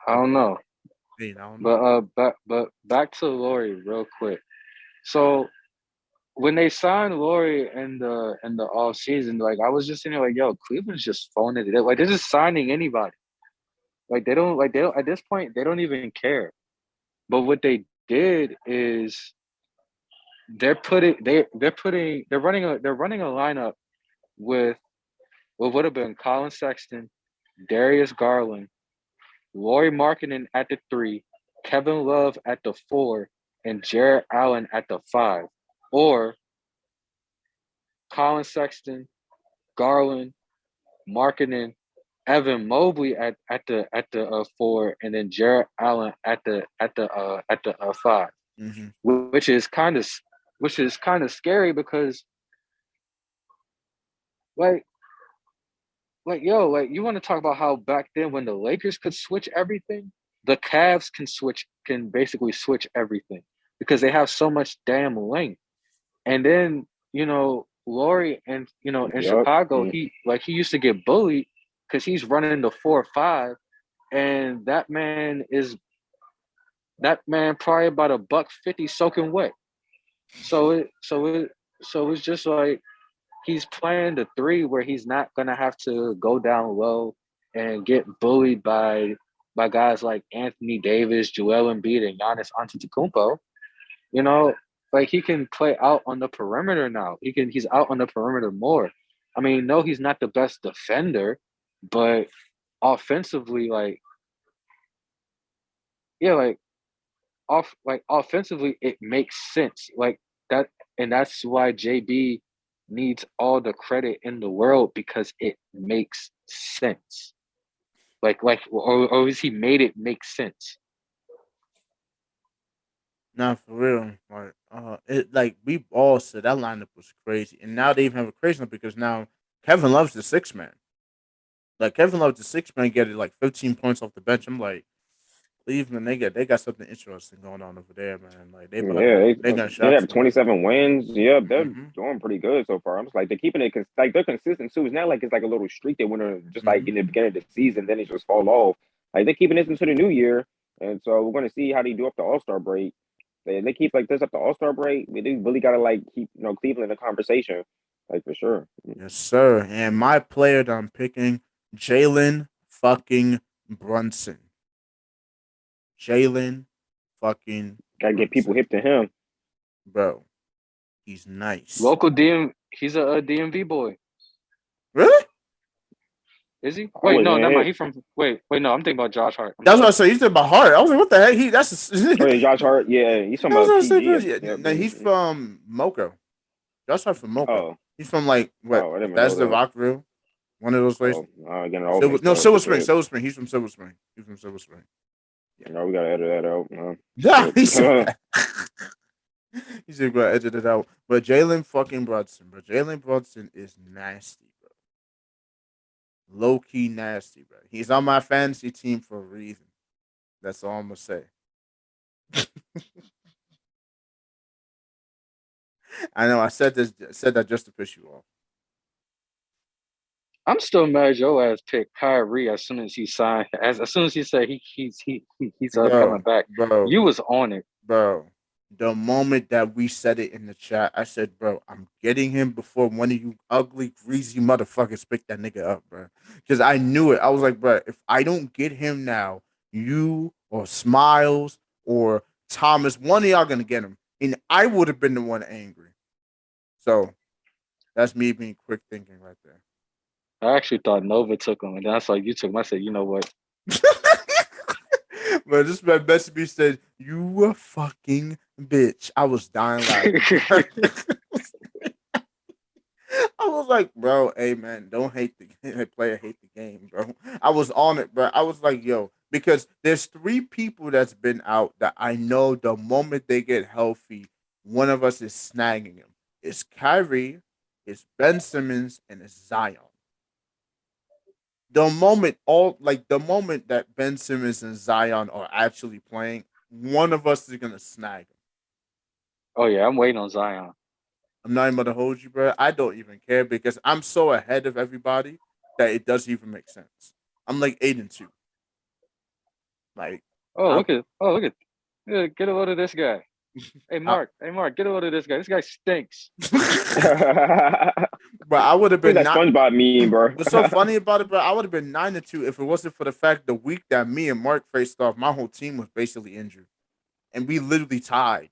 I I don't don't know. know. Hey, I don't know. Back to Laurie real quick. So when they signed Laurie in the off season, like I was just sitting there like, yo, Cleveland's just phoning it. Like they're just signing anybody. Like they don't at this point they don't even care. But what they did is they're running a lineup with what would have been Colin Sexton, Darius Garland, Laurie Markkinen at the 3, Kevin Love at the 4, and Jared Allen at the 5, or Colin Sexton, Garland, Markkinen, Evan Mobley at the 4, and then Jared Allen at the 5, Mm-hmm. which is kind of scary because like you want to talk about how back then when the Lakers could switch everything, the Cavs can basically switch everything because they have so much damn length. And then, Laurie and in Yep. Chicago, he used to get bullied because he's running the 4-5, and that man probably about $150 soaking wet. So it's just like he's playing the 3 where he's not gonna have to go down low and get bullied by guys like Anthony Davis, Joel Embiid, and Giannis Antetokounmpo. You know, like he can play out on the perimeter now. He's out on the perimeter more. I mean, no, he's not the best defender, but offensively, yeah, offensively, it makes sense. Like that, and that's why JB needs all the credit in the world because it makes sense. Or is he made it make sense? Not for real. Like we all said that lineup was crazy, and now they even have a crazy one because now Kevin loves the 6 man. Like Kevin loves the 6 man getting like 15 points off the bench. I'm like, Cleveland, they got something interesting going on over there, man. Like Yeah, they gonna they shock have somebody. 27 wins. Yeah, they're Mm-hmm. doing pretty good so far. I'm just like they're keeping it like they're consistent too. It's not like it's like a little streak they went on just like Mm-hmm. in the beginning of the season, then it just fall off. Like they're keeping this into the new year, and so we're gonna see how they do up the All Star break. They keep like this up the All Star break. They really gotta like keep Cleveland in the conversation, like for sure. Yes, sir. And my player that I'm picking, Jalen fucking Brunson. Jalen fucking Gotta get people Brunson, hip to him. bro. He's nice. Local DM, he's a DMV boy. Really? Is he? I Wait, no, wasn't never mind. hip. He from. Wait, no. I'm thinking about Josh Hart. I'm That's what I sorry. said. He's talking about Hart. I was like, what the heck? That's. Oh yeah, Josh Hart. Yeah, he's from That's what I said. PG. Yeah, Yeah, no, he's from Mocha. Josh Hart from Mocha. oh, He's from like what? I didn't even know That's the that. Rockville. One of those places. Oh, getting all mixed up. Silver Spring. Shit. Silver Spring. He's from Silver Spring. He's from Silver Spring. Yeah. No, we gotta edit that out. Yeah, Shit. he said that. He said, bro, edit it out. But Jalen fucking Brunson, bro. Jalen Brunson is nasty, bro. Low key nasty, bro. He's on my fantasy team for a reason. That's all I'm gonna say. I know I said that just to piss you off. I'm still mad your ass picked Kyrie as soon as he signed. As soon as he said he's coming Bro, back. bro, You was on it. bro. The moment that we said it in the chat, I said, bro, I'm getting him before one of you ugly, greasy motherfuckers pick that nigga up, bro. Because I knew it. I was like, bro, if I don't get him now, you or Smiles or Thomas, one of y'all gonna get him. And I would have been the one angry. So that's me being quick thinking right there. I actually thought Nova took him, and then I saw you took him. I said, you know what? But this man messaged me said, "You a fucking bitch." I was dying laughing. I was like, bro, hey man, don't hate the player, hate the game, bro. I was on it, bro. I was like, yo, because there's 3 people that's been out that I know the moment they get healthy, one of us is snagging him. It's Kyrie, it's Ben Simmons, and it's Zion. The moment that Ben Simmons and Zion are actually playing, one of us is gonna snag him. Oh yeah, I'm waiting on Zion. I'm not even gonna hold you, bro. I don't even care because I'm so ahead of everybody that it doesn't even make sense. I'm like 8-2. Like, Oh I'm, look at yeah, get a load of this guy. Hey I, Mark, get a load of this guy. This guy stinks. bro. I would have Who's been that not. SpongeBob meme, bro? What's so funny about it, bro? I would have been 9-2 if it wasn't for the fact the week that me and Mark faced off, my whole team was basically injured, and we literally tied.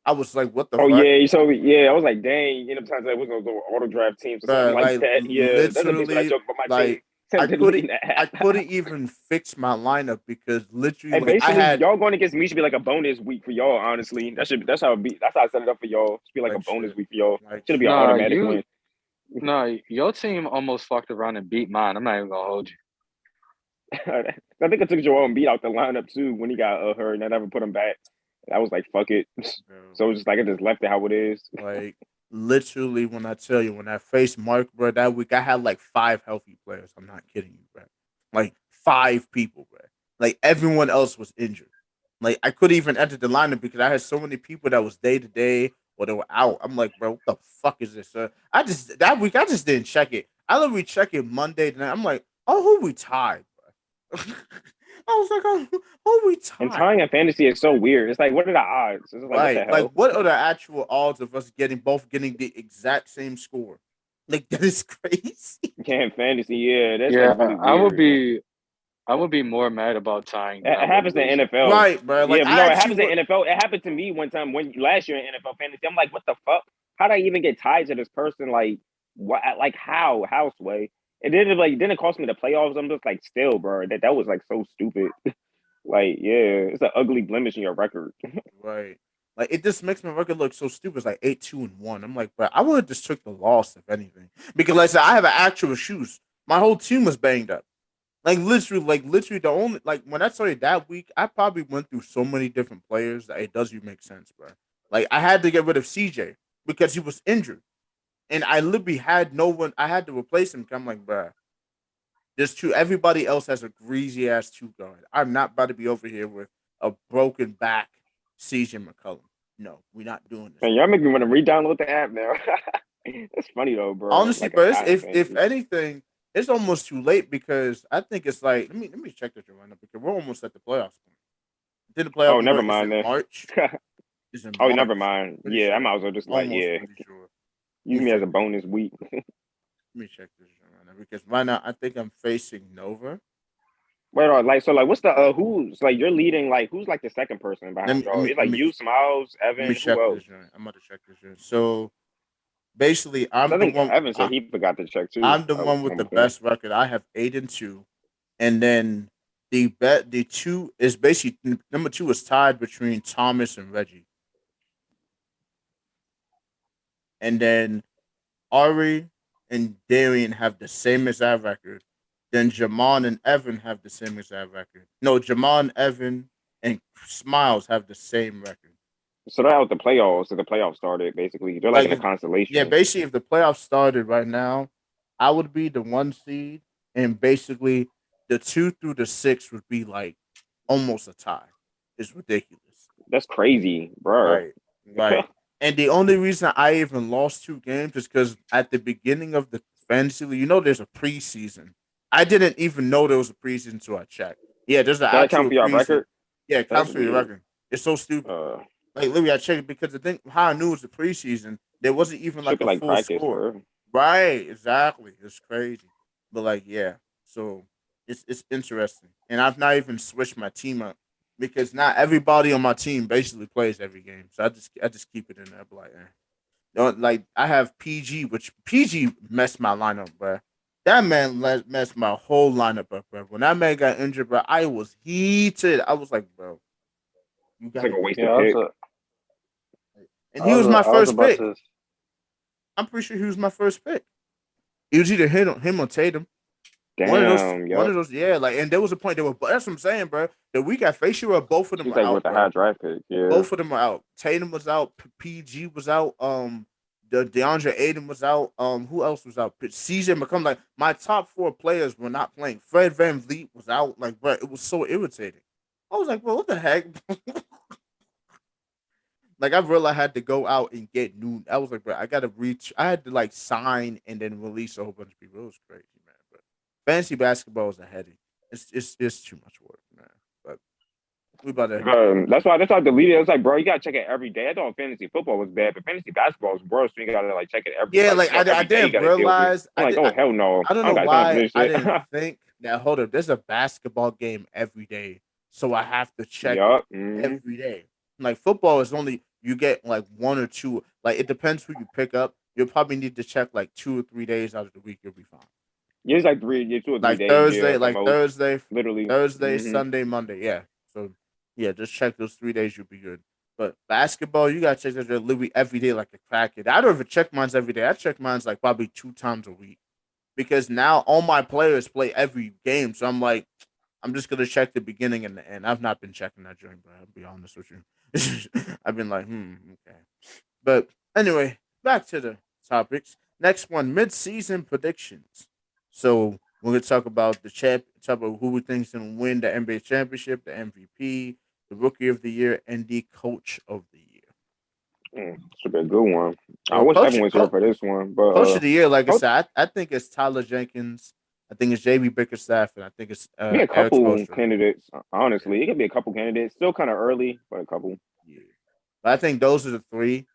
I was like, what the Oh fuck? yeah, so yeah, I was like, dang, times I was gonna go auto draft teams or something Bro, like like that. Yeah, that's a bitch what I literally, joke about my team. like I couldn't deleting the I app. couldn't even fix my lineup because literally And like I basically, had y'all going against me should be like a bonus week for y'all. Honestly, that's how it be. That's how I set it up for y'all. Should be like a like bonus shit. week for y'all. Like Should be an shit. Nah, automatic win. your team almost fucked around and beat mine. I'm not even gonna hold you. I think I took Joel Embiid out the lineup too when he got hurt, and I never put him back. And I was like, fuck it. Bro. So it's just like I just left it how it is. Like literally when I tell you when I faced Mark, bro, that week I had like 5 healthy players. I'm not kidding you, bro. Like 5 people, bro. Like everyone else was injured. Like I couldn't even enter the lineup because I had so many people that was day to day or they were out. I'm like, bro, what the fuck is this? I just that week I just didn't check it. I literally check it Monday night. I'm like, oh, who we tied, bro? I was like, oh, who we And tied? tying in fantasy is so weird. It's like, what are the odds? It's like, what the Right. Like, hell? what are the actual odds of us getting the exact same score? Like, that is crazy. Yeah, in fantasy, yeah, that's like Yeah, really weird. I would be more mad about tying than It I would happens in losing. NFL. Right, bro. Yeah, Like, but I no, it actually happens in would. NFL. It happened to me one time when last year in NFL fantasy. I'm like, what the fuck? How did I even get tied to this person? Like, what? Like, how? How sway? It didn't cost me the playoffs. I'm just like, still, bro. That was like so stupid. Like, yeah, it's an ugly blemish in your record. Right. Like, it just makes my record look so stupid. It's like 8-2-1. I'm like, bro, I would have just took the loss, if anything. Because, like I said, I have an actual shoes. My whole team was banged up. Like literally, the only like when I started that week, I probably went through so many different players that it doesn't even make sense, bro. Like I had to get rid of CJ because he was injured, and I literally had no one. I had to replace him. I'm like, bro, there's two. Everybody else has a greasy ass two guard. I'm not about to be over here with a broken back CJ McCollum. No, we're not doing this, And bro. y'all make me want to re-download the app now. That's funny though, bro. Honestly, Like a bro, tie in if fantasy. anything, it's almost too late because I think it's like let me check this right now because we're almost at the playoffs point. Did the Oh, playoff never point is in mind then. March? Is in Oh, never March. mind. Pretty Yeah, I sure. might as well just like, Almost yeah, pretty sure. Let use me me as check a this. bonus week. Let me check this right now because right now I think I'm facing Nova. Wait, like so, like, what's the who's like you're leading? Like, who's like the second person Let behind me let y'all? me It's let like me you, Smiles, let me Evan. Who check else? this right. I'm about to check this right. So basically, 'Cause I think Evan said he forgot to check too. I'm the At one with one the point. best record. I have 8-2, and then the two is basically number two is tied between Thomas and Reggie, and then Ari and Darian have the same exact record. Then Jamon and Evan have the same exact record. No, Jamon, Evan, and Smiles have the same record. So they're out the playoffs. So the playoffs started basically. They're like Like, in a yeah, constellation. basically, if the playoffs started right now, I would be the 1 seed, and basically the 2 through the 6 would be like almost a tie. It's ridiculous. That's crazy, bro. Right, right. And the only reason I even lost 2 games is because at the beginning of the fantasy league, there's a preseason. I didn't even know there was a preseason until I checked. Yeah, there's an Does that count actual for your preseason. record? Yeah, it That's counts for your weird. record. It's so stupid. Uh, Like literally, I checked it because the thing how I knew it was the preseason, there wasn't even should like be a like full practice, score. bro. Right, exactly. It's crazy. But like, yeah. So it's interesting. And I've not even switched my team up because not everybody on my team basically plays every game. So I just keep it in there. But like, like I have PG, which PG messed my lineup, bro. That man messed my whole lineup up, bro. When that man got injured, bro, I was heated. I was like, bro, you It's like gotta a get Yeah, wasted better. pick. And he was my I was first about pick. to. I'm pretty sure he was my first pick. It was either him or Tatum. One of those, Damn, one yup. of those, yeah. Like, and there was a point they were. That's what I'm saying, bro. The week I faced you, both of them He's were like with out, a high bro. draft pick. Yeah. Both of them were out. Tatum was out. PG was out. The DeAndre Aiden was out. Who else was out? CJ McCollum. Like my top 4 players were not playing. Fred Van Vliet was out. Like, bro, it was so irritating. I was like, bro, what the heck? Like I realized I had to go out and get new. I was like, bro, I gotta reach. I had to like sign and then release a whole bunch of people. It was crazy, man. But fantasy basketball is a headache. It's too much work, man. But we about to. That's why I deleted it. It's like, bro, you gotta check it every day. I thought fantasy football was bad, but fantasy basketball is worse. So you gotta like check it Yeah, like I every day. You didn't gotta deal with it. realize I'm like, oh hell no, I don't I don't know got time for why this I shit. didn't think that. Hold up, there's a basketball game every day, so I have to check it Yup. every day. Like football is only you get like 1 or 2. Like it depends who you pick up. You'll probably need to check like 2 or 3 days out of the week. You'll be fine. Yeah, it's like 2 or 3 Like days, yeah, Thursday, at most. Literally. Sunday, Monday. Yeah. So yeah, just check those 3 days. You'll be good. But basketball, you gotta check that literally every day like a crackhead. I don't even check mines every day. I check mines like probably 2 times a week because now all my players play every game. So I'm like, I'm just gonna check the beginning and the end. I've not been checking that joint, bro. I'll be honest with you. I've been like, okay. But anyway, back to the topics. Next one, mid-season predictions. So we're gonna talk about talk about who we think's gonna win the NBA championship, the MVP, the Rookie of the Year, and the Coach of the Year. Should be a good one. I So wish Evan was here for this one, but Coach of the Year, like I coach, said, I think it's Tyler Jenkins. I think it's JB Bickerstaff, and I think it's be a Eric couple Spoelstra. candidates. Yeah, Honestly, it could be a couple candidates. Still kind of early, but a couple. yeah. But I think those are the three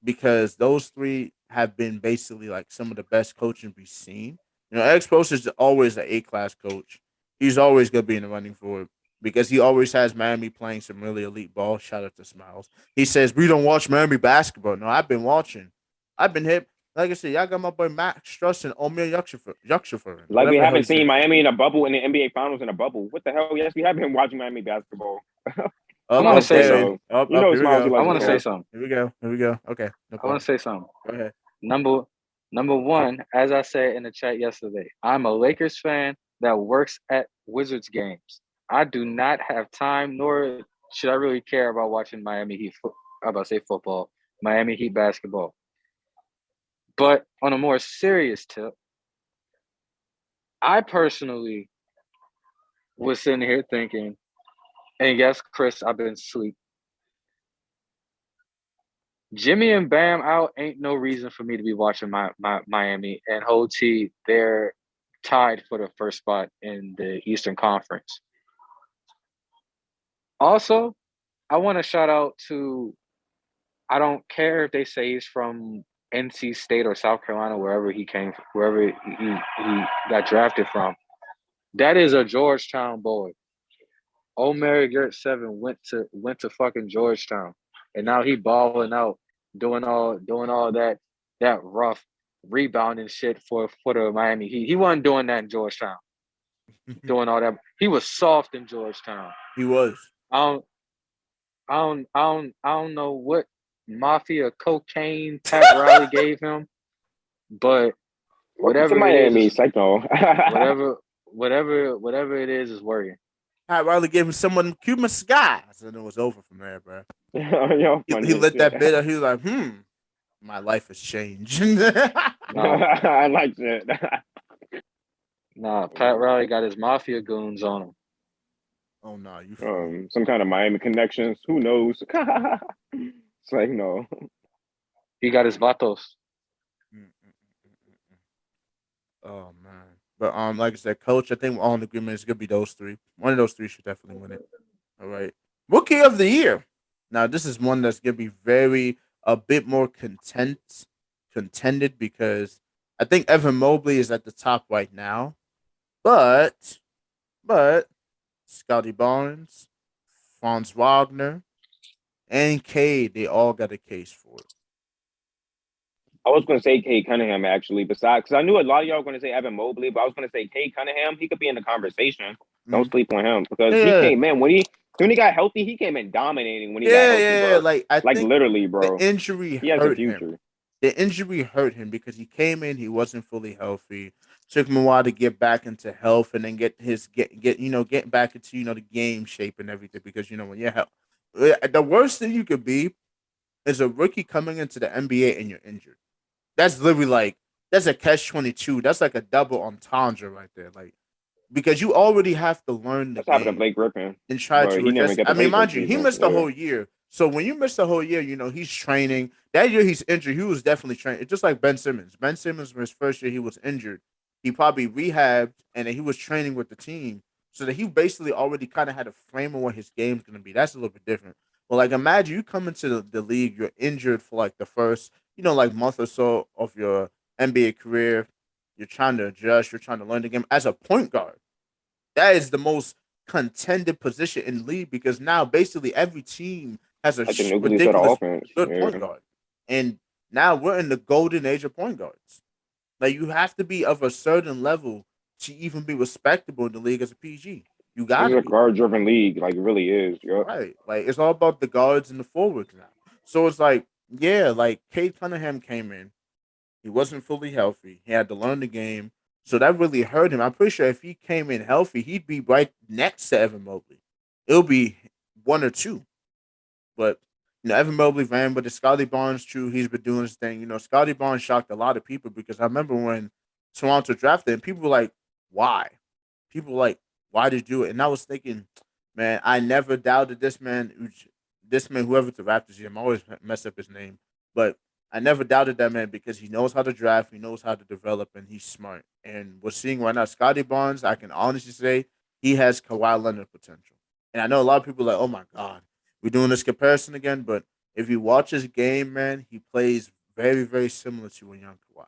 because those three have been basically like some of the best coaching we've seen. Eric Spoelstra is always an A-class coach. He's always gonna be in the running for it because he always has Miami playing some really elite ball. Shout out to Smiles. He says we don't watch Miami basketball. No, I've been watching. I've been hip. Like I said, y'all got my boy Max Struss and Omir Yukshafer, Like we whatever the hell haven't his name seen is. Miami in a bubble in the NBA Finals in a bubble. What the hell? Yes, we have been watching Miami basketball. I Up, want to up, say You there. something. know, Up. Here we Smiles, he go. I likes Here to want we to say go. talk. something. Here we go. Here we go. Okay, no I want problem. to say something. Go ahead. Number number one, as I said in the chat yesterday, I'm a Lakers fan that works at Wizards games. I do not have time, nor should I really care about watching Miami Heat. I'm about to say football, Miami Heat basketball. But on a more serious tip, I personally was sitting here thinking, and yes, Chris, I've been asleep. Jimmy and Bam out ain't no reason for me to be watching my Miami and whole T. They're tied for the first spot in the Eastern Conference. Also, I want to shout out to I don't care if they say he's from NC State or South Carolina, wherever he got drafted from. That is a Georgetown boy. Omer Gert 7 went to fucking Georgetown, and now he balling out, doing all that rough rebounding shit for the Miami Heat. He wasn't doing that in Georgetown. Doing all that, he was soft in Georgetown. He was. I don't, I don't know what mafia cocaine Pat Riley gave him, but Welcome to whatever it is, Miami, psycho. whatever it is working. Pat Riley gave him someone Cuban cigars, and it was over from there, bro. Yo, He funny as lit shit. that bit up. He was like, my life has changed. Nah, I like that. Pat Riley got his mafia goons on him. Oh no, you funny. Some kind of Miami connections. Who knows? It's like no. He got his vatos. Oh man. But like I said, coach, I think we're all in agreement. It's gonna be those three. One of those three should definitely win it. All right. Rookie of the year. Now this is one that's gonna be very a bit more contended because I think Evan Mobley is at the top right now. But Scotty Barnes, Franz Wagner, and Cade, they all got a case for it. I was going to say Kate Cunningham actually. Besides, because I knew a lot of y'all were going to say Evan Mobley, but I was going to say Kate Cunningham. He could be in the conversation. Don't Mm. sleep on him because he Yeah, came in when he got healthy. He came in dominating when he got healthy, yeah. bro. Like I Like think literally, the bro. injury He has a hurt him. future. The injury hurt him because he came in, he wasn't fully healthy. Took him a while to get back into health and then get back into the game shape and everything. Because when you're the worst thing you could be is a rookie coming into the NBA and you're injured. That's literally like that's a catch-22. That's like a double entendre right there. Like because you already have to learn the That's happened to game Blake Griffin, and try but to he never adjust. got I to mean, play for a mind you, he season. missed the Yeah. whole year. So when you miss the whole year, he's training. That year he's injured. He was definitely training. It's just like Ben Simmons. Ben Simmons, his first year, he was injured. He probably rehabbed and then he was training with the team. So that he basically already kind of had a frame of what his game's gonna be. That's a little bit different. But like imagine you come into the league, you're injured for like the first, like month or so of your NBA career. You're trying to adjust, you're trying to learn the game as a point guard. That is the most contended position in the league because now basically every team has a Like the nucleus of the ridiculous offense. good point Yeah. guard, and now we're in the golden age of point guards. Like you have to be of a certain level to even be respectable in the league as a PG. You This is gotta a be. guard-driven league, like it really is. Yep. Right. Like it's all about the guards and the forwards now. So it's like, yeah, like Kate Cunningham came in. He wasn't fully healthy. He had to learn the game. So that really hurt him. I'm pretty sure if he came in healthy, he'd be right next to Evan Mobley. It'll be one or two. But Evan Mobley ran, but the Scotty Barnes true, he's been doing his thing. Scotty Barnes shocked a lot of people because I remember when Toronto drafted him, people were like, why? People were like, why did you do it? And I was thinking, man, I never doubted this man. This man, whoever the Raptors, I'm always mess up his name, but I never doubted that man because he knows how to draft, he knows how to develop, and he's smart. And we're seeing right now, Scotty Barnes, I can honestly say he has Kawhi Leonard potential. And I know a lot of people are like, oh my God, we're doing this comparison again. But if you watch his game, man, he plays very, very similar to a young Kawhi.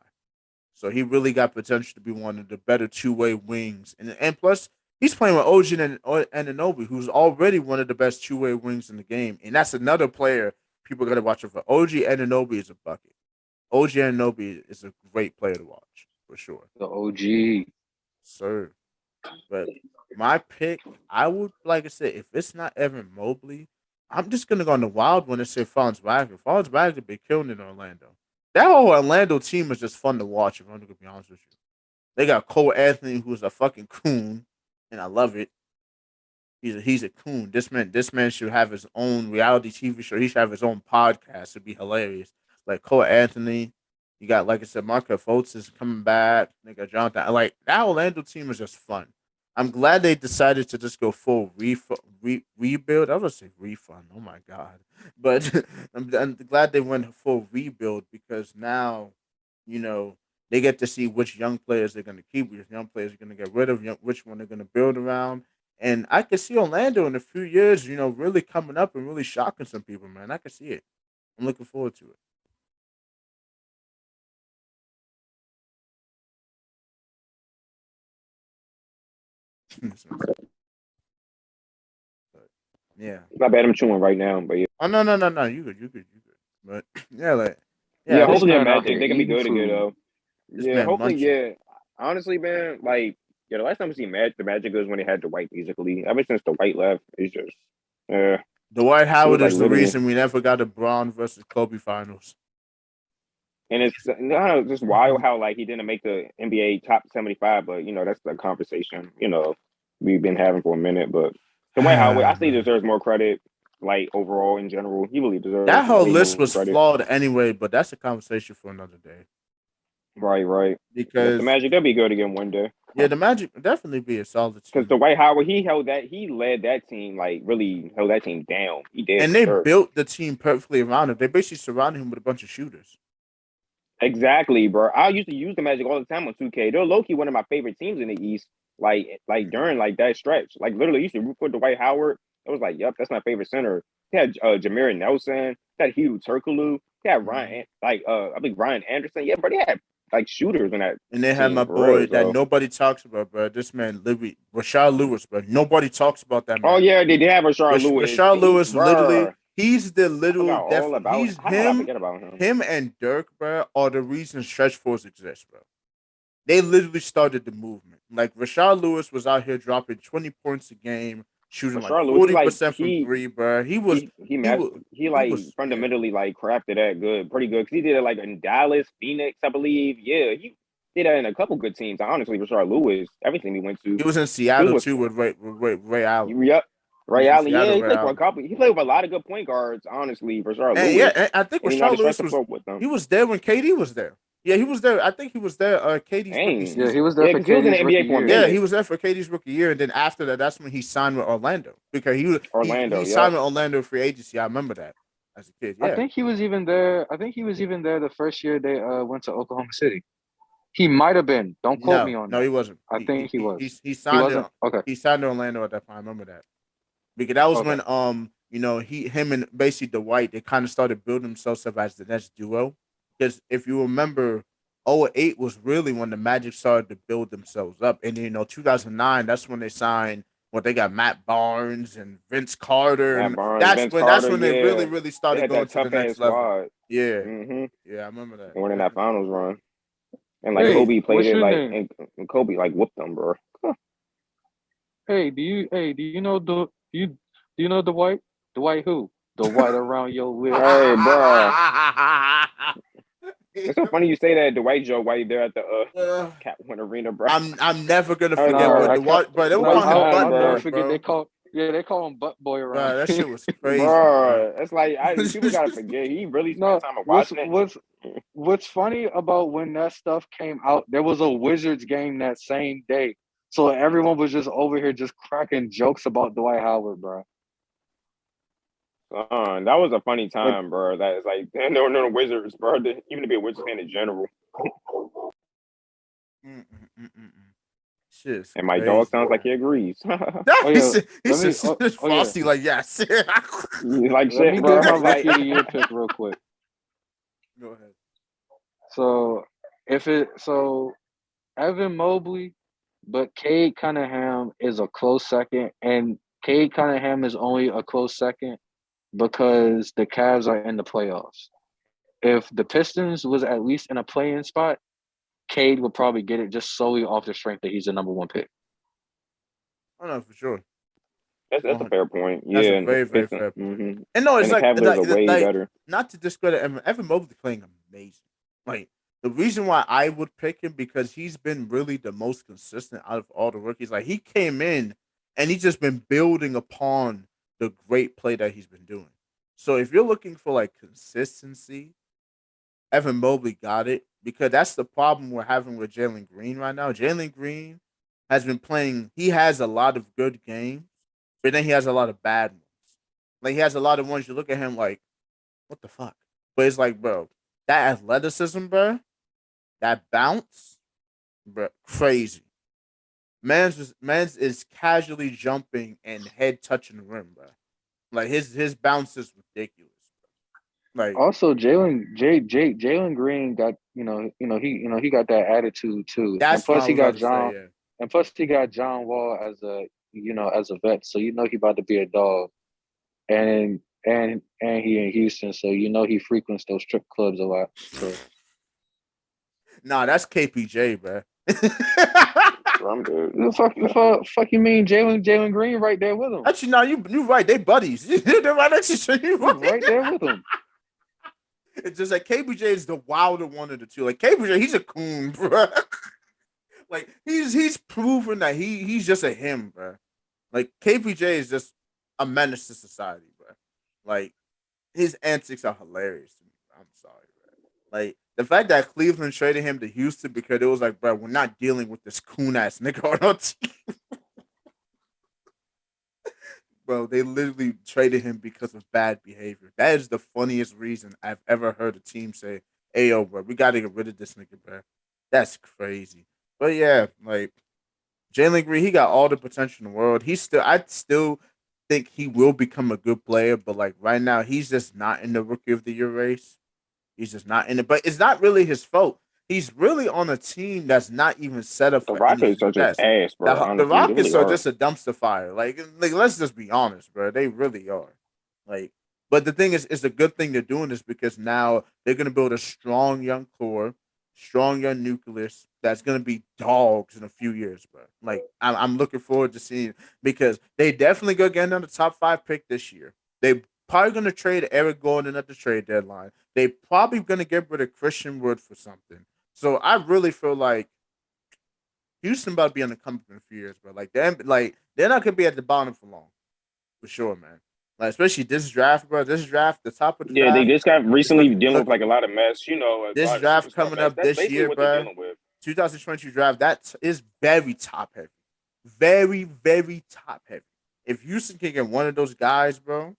So he really got potential to be one of the better two-way wings. And plus, he's playing with OG and Anunoby, who's already one of the best two-way wings in the game. And that's another player people got to watch out for. OG Anunoby is a bucket. OG Anunoby is a great player to watch, for sure. The OG. Sir. But my pick, I would, like I said, if it's not Evan Mobley, I'm just going to go on the wild one and say Franz Wagner. Franz Wagner been killing it in Orlando. That whole Orlando team is just fun to watch, if I'm going to be honest with you. They got Cole Anthony, who's a fucking coon, and I love it. He's a coon. This man should have his own reality TV show. He should have his own podcast. It'd be hilarious. Like Cole Anthony, you got, like I said, Marco Fultz is coming back. They got Jonathan. Like that Orlando team is just fun. I'm glad they decided to just go full rebuild. I was gonna say refund. Oh my god! But I'm glad they went full rebuild because now, you know, they get to see which young players they're gonna keep, which young players they're gonna get rid of, which one they're gonna build around. And I could see Orlando in a few years, really coming up and really shocking some people, man. I could see it. I'm looking forward to it. But yeah. My bad, I'm chewing right now, but yeah. Oh no. You good. But yeah, like yeah, Yeah, I This think hopefully the man out Magic here they can be eating good again food. though. this Yeah, man hopefully, munching. yeah. Honestly, man, like yeah, the last time I see the Magic was when they had the White basically. Ever since the White left, it's just Dwight it was Howard like is the literally, reason we never got a Braun versus Kobe finals. and it's just wild how like he didn't make the NBA top 75, but that's the conversation we've been having for a minute. But the White Howard, I Ah, say he man. deserves more credit, like overall in general, he really deserves That whole way list more was credit. flawed anyway, but that's a conversation for another day. Right, right. But the Because Magic, they'll be good again one day. yeah, the Magic will definitely be a solid Because team. the White Howard, he led that team, like really held that team down. He did And for they sure. built the team perfectly around him. They basically surrounded him with a bunch of shooters. Exactly, bro. I used to use the Magic all the time on 2K. They're low key one of my favorite teams in the East. Like Mhm. during like that stretch, like literally used to root for Dwight Howard. It was like, yep, that's my favorite center. He had Jameer Nelson. He had Hugh Turkoglu. He had Mhm. I think Ryan Anderson. Yeah, but he had like shooters on that And they had my team for real. boy that So, nobody talks about, bro. This man, literally, Rashard Lewis, bro. Nobody talks about that oh man. yeah, they did have Rashard Lewis. Rashard He, Lewis, literally, bruh, he's the I literal forgot def. all about him. He's How could I him, forget about him? him and Dirk, bro, are the reason stretch fours exist, bro. They literally started the movement. Like Rashard Lewis was out here dropping 20 points a game, shooting like Rashard Lewis, 40% from three, bro. He was he he like was yeah. fundamentally like crafted that good, pretty good. Cause he did it like in Dallas, Phoenix, I believe. Yeah, he did that in a couple good teams. Honestly, Rashard Lewis, everything he went to, He was in he was Seattle with too with Ray Allen. yep. He Ray was in Allen, Seattle yeah, with he Ray played for a Allen. couple. He played with a lot of good point guards. Honestly, Rashard And yeah, Lewis, and I think and he know how Rashard to stretch Lewis the was floor with them. he was there when KD was there. Yeah, he was there. I think he was there KD's rookie Dang, Yeah, he season. was there yeah, for because he was in the KD's NBA rookie for a year. Yeah, he minute. was there for KD's rookie year, and then after that, that's when he signed with Orlando because he Orlando, signed yep. with Orlando free agency. I remember that as a kid. I Yeah, think he was even there. I think he was even there the first year they went to Oklahoma City. He might have been. Don't quote me no, on no, that. he wasn't. I think he was. He He signed wasn't. to Okay. he signed to Orlando at that point. I remember that because that was Okay. when him and basically Dwight they kind of started building themselves up as the next duo. Because if you remember, 08 was really when the Magic started to build themselves up, and 2009 that's when they signed. What they got Matt Barnes and Vince Carter, Matt and Barnes, that's Vince when that's Carter, when they really yeah, really they started had going that to the tough ass next level. squad. Yeah, Mm-hmm. yeah, I remember that. And winning that Definitely. finals run. And like Hey, Kobe played what's it your like name? and Kobe like whooped them, bro. Do you know do you know Dwight who? The white around your lips. Hey, bro. It's so funny you say that Dwight Joe while you're there at the Uh, Cap One Arena, bro. I'm never gonna That was forget Nah, what hard. the what, bro. They were Funny calling him time, Butt I'll never Boy, bro. forget bro. they call him butt boy around Bro, that here. shit was crazy, bro. Bro, it's like people gotta forget he really spent No, time what's watching it. what's what's funny about when that stuff came out, there was a Wizards game that same day. So everyone was just over here just cracking jokes about Dwight Howard, bro. That was a funny Like, time, bro. That is like no Wizards, bro. Even to be a Wizards fan in general. Mm-mm-mm-mm. Shit is And my dog crazy, sounds like man. he agrees. oh he yeah, said, he let said, me oh yeah, Frosty, like, yes. He's like let shit, me bro. give my Like rookie of the year pick real quick. Go ahead. So so Evan Mobley, but Cade Cunningham is a close second, and Cade Cunningham is only a close second because the Cavs are in the playoffs. If the Pistons was at least in a play-in spot, Cade would probably get it just solely off the strength that he's the number one pick. I know for sure. that's a fair point. That's a Yeah, and the very, very Pistons, fair point. And no, and it's the Cavaliers are way like better. not to discredit Evan Mobley playing amazing. Like the reason why I would pick him because he's been really the most consistent out of all the rookies. Like he came in and he's just been building upon the great play that he's been doing. So if you're looking for like consistency, Evan Mobley got it because that's the problem we're having with Jalen Green right now. Jalen Green has been playing. He has a lot of good games, but then he has a lot of bad ones. Like he has a lot of ones you look at him like, what the fuck? But it's like, bro, that athleticism, bro, that bounce, bro, crazy. Man's is casually jumping and head touching the rim, bro. Like his bounce is ridiculous. Like Also, Jalen Green got he got that attitude too, and that's what plus I he was about got to say. John, Yeah. and plus he got John Wall as a vet, so he about to be a dog, and he in Houston, so he frequents those strip clubs a lot. So Nah, that's KPJ, bro. Drum dude. fuck you mean Jalen Green right there with him. Actually, no, you right. They buddies. They're right next to each other. You He's right. right there with him. It's just like KBJ is the wilder one of the two. Like KBJ, he's a coon, bro. Like he's proven that he's just a him, bro. Like KPJ is just a menace to society, bro. Like his antics are hilarious to me. I'm sorry, bro. Like the fact that Cleveland traded him to Houston because it was like, bro, we're not dealing with this coon ass nigga on our team. Bro, they literally traded him because of bad behavior. That is the funniest reason I've ever heard a team say, "Hey, yo, bro, we got to get rid of this nigga, bro." That's crazy. But yeah, like Jalen Green, he got all the potential in the world. I still think he will become a good player, but like right now, he's just not in the rookie of the year race. He's just not in it. But it's not really his fault. He's really on a team that's not even set up The for any Rockets are just success. ass, bro. The Honestly, they really Rockets are are. just a dumpster fire. Like let's just be honest, bro. They really are. Like, but the thing is, it's a good thing they're doing this because now they're gonna build a strong young core, strong young nucleus that's gonna be dogs in a few years, bro. Like, I'm looking forward to seeing because they definitely gonna get another top five pick this year. They probably gonna trade Eric Gordon at the trade deadline. They probably gonna get rid of Christian Wood for something. So I really feel like Houston about to be on the come up in a few years, bro. They're not gonna be at the bottom for long, for sure, man. Like especially this draft, bro. This draft, the top of the Yeah, they draft just got is recently looking dealing with look. like a lot of mess. A This lot of draft superstar coming mess. up That's this basically year, what they're bro. dealing with. 2022 draft that is very top heavy, very very top heavy. If Houston can get one of those guys, bro,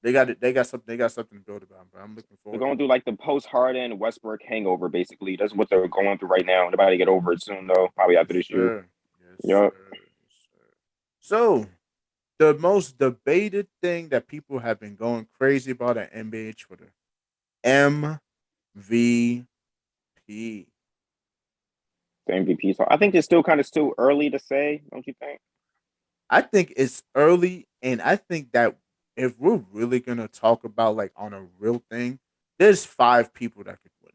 they got it. They got something. They got something to build about, bro. I'm looking They're forward to going it. through like the post Harden Westbrook hangover, basically. That's what they're going through right now. They're about to get over it soon, though. Probably after Yes, this year. sir. Yes, Yup. sir. Yes, sir. So the most debated thing that people have been going crazy about at NBA Twitter, MVP. The MVP. So I think it's still kind of still early to say, don't you think? I think it's early, and I think that if we're really gonna talk about like on a real thing, there's five people that could win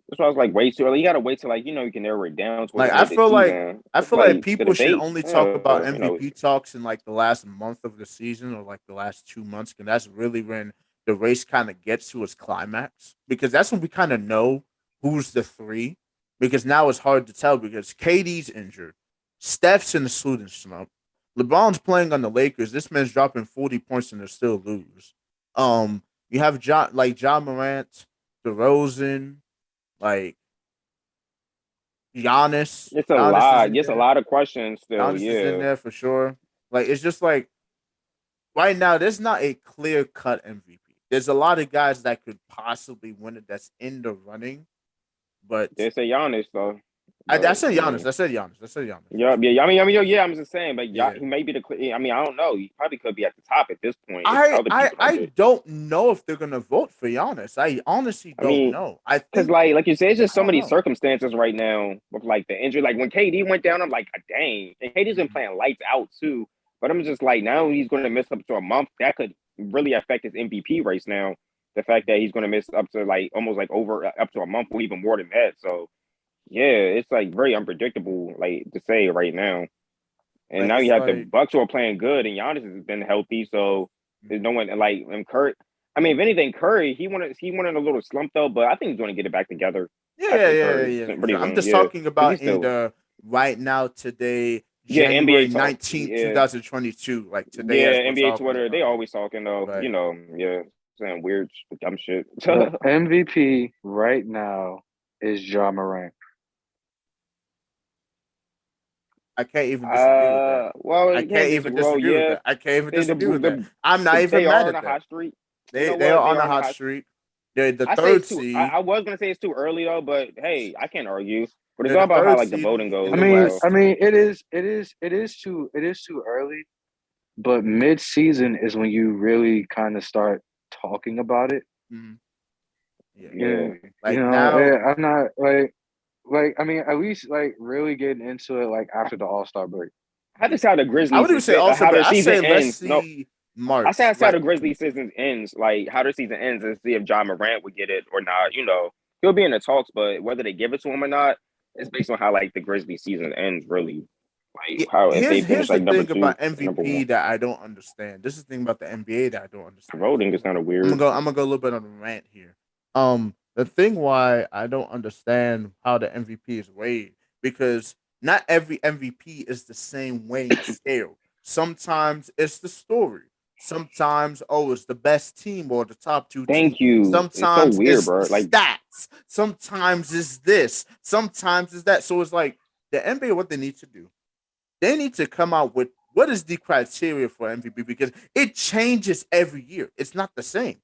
it. That's why I was like, way too early. You gotta wait till like you can narrow it down towards Like the end of the season. I It's feel like like the people should debate, only talk about MVP talks in like the last month of the season or like the last 2 months, because that's really when the race kind of gets to its climax. Because that's when we kind of know who's the three. Because now it's hard to tell because KD's injured, Steph's in the shooting slump, LeBron's playing on the Lakers. This man's dropping 40 points and they still lose. You have John Morant, DeRozan, like Giannis. it's a Giannis is lot. in It's a there. lot of questions still. Giannis is in Yeah, there for sure. Like it's just like right now, there's not a clear cut MVP. There's a lot of guys that could possibly win it that's in the running, but they say Giannis though, I but said I Giannis. mean. I said Giannis. I said Giannis for Yeah, sure. yeah. Yeah. I'm just saying, but yeah, Yeah. he may be I mean, I don't know. He probably could be at the top at this point if other people don't I get. don't know if they're gonna vote for Giannis. I honestly I don't mean, know. I because think like you said, it's just I so don't many know. circumstances right now with like the injury. Like when KD went down, I'm like, "Ah, dang. And KD's been Mhm. playing lights out too. But I'm just like, now he's going to miss up to a month. That could really affect his MVP race now. The fact that he's going to miss up to like almost like over up to a month or even more than that. So yeah, it's like very unpredictable, like to say right now. And Like now you it's have the like Bucks who are playing good, and Giannis has been healthy, so there's no mhm. one like and Curry. I mean, if anything, Curry he went in a little slump though, but I think he's going to get it back together. Yeah, I yeah, think yeah, Curry yeah. For pretty sure. I'm soon, just yeah, talking because he's about in still the right now today, NBA January talk, 19th, yeah, 2022. Like today, yeah, as we're NBA talking Twitter they about it. always talking though, Right. yeah, saying weird dumb shit. The MVP right now is Ja Morant. I can't even disagree with that. well, I you can't can't even disagree. Well, disagree with yeah, that. I can't even they the, disagree with that. the, I'm not they even are mad on at a that. hot streak. You know They are what? They on a are on a hot hot. streak. They're the I say third it's too. I, seed. I was gonna say it's too early though, but hey, I can't argue. But it's They're all the about how third like the seed voting in I goes the as mean, well. I West. mean, it is too early. But mid-season is when you really kind of start talking about it. Mhm. Yeah. Yeah, Yeah, Like now, I'm not like I mean, at least like really getting into it like after the All-Star break. I have to yeah. see how the I would Grizzlies even say also, how but their I season say let's ends. No, see I say March. I see how Like the Grizzlies season ends. Like how their season ends and see if John Morant would get it or not. He'll be in the talks, but whether they give it to him or not, it's based on how like the Grizzlies season ends. Really, like how if they finish here's the like number thing two about or number MVP one. that I don't understand. This is the thing about the NBA that I don't understand. Voting is kind of weird. I'm gonna go a little bit on a rant here. The thing why I don't understand how the MVP is weighed because not every MVP is the same weighing scale. Sometimes it's the story. Sometimes it's the best team or the top two teams. Thank you. It's so Sometimes weird, it's bro. the Like stats. Sometimes it's this. Sometimes it's that. So it's like the NBA. What they need to do, they need to come out with what is the criteria for MVP because it changes every year. It's not the same.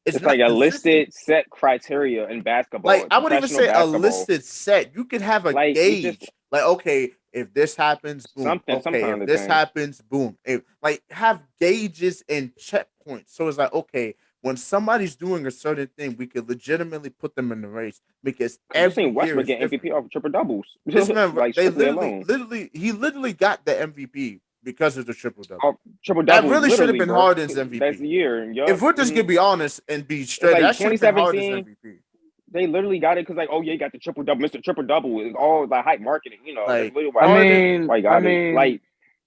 It's it's like not a consistent. listed set criteria in basketball, Like I would even professional say a basketball. listed set. You could have a Like it's just gauge. Like okay, if this happens, boom. some Okay, kind if of this thing. happens, boom. Like have gauges and checkpoints. So it's like okay, when somebody's doing a certain thing, we could legitimately put them in the race because Because you every seen year Westbrook is get MVP different. off of triple doubles, This man, like they strictly alone. he literally got the MVP because of the triple double. Off triple That doubles, really should have literally, been bro. Harden's That's MVP. the year. If Yup. we're just gonna be honest and be It's straight, like that should have been Harden's 2017. MVP. They literally got it because like, oh yeah, you got the triple double, Mr. Triple Double. It's all like hype marketing. That's Like literally I Harden, why mean, he I got it. mean, Like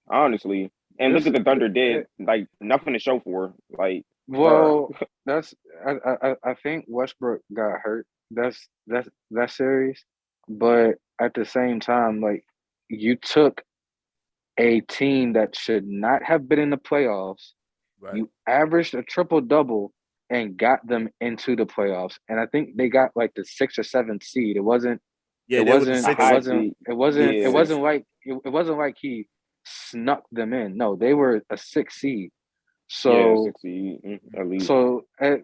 honestly, and look this at the Thunder did. Like nothing to show for. Like, bruh. well, that's I think Westbrook got hurt. That's that series, but at the same time, like you took a team that should not have been in the playoffs. right? You averaged a triple double and got them into the playoffs. And I think they got like the sixth or seventh seed. It wasn't it Yeah, they were the wasn't A it sixth high seed. wasn't seed. it They were wasn't the it Yeah. sixth wasn't seed. like it wasn't like he snuck them in. No, they were a six seed. Yeah, So 60 Mhm. at least. so I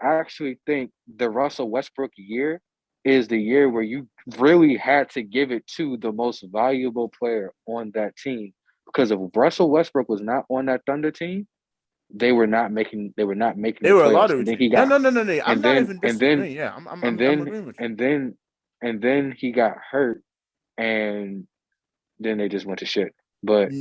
actually think the Russell Westbrook year is the year where you really had to give it to the most valuable player on that team. Because if Russell Westbrook was not on that Thunder team, they were not making They the were a playoffs. lottery And then team. he No, got no, no, no, no. I'm and not then even and then disagreeing. Yeah, and I'm then agreeing with you. and then and then he got hurt and then they just went to shit. But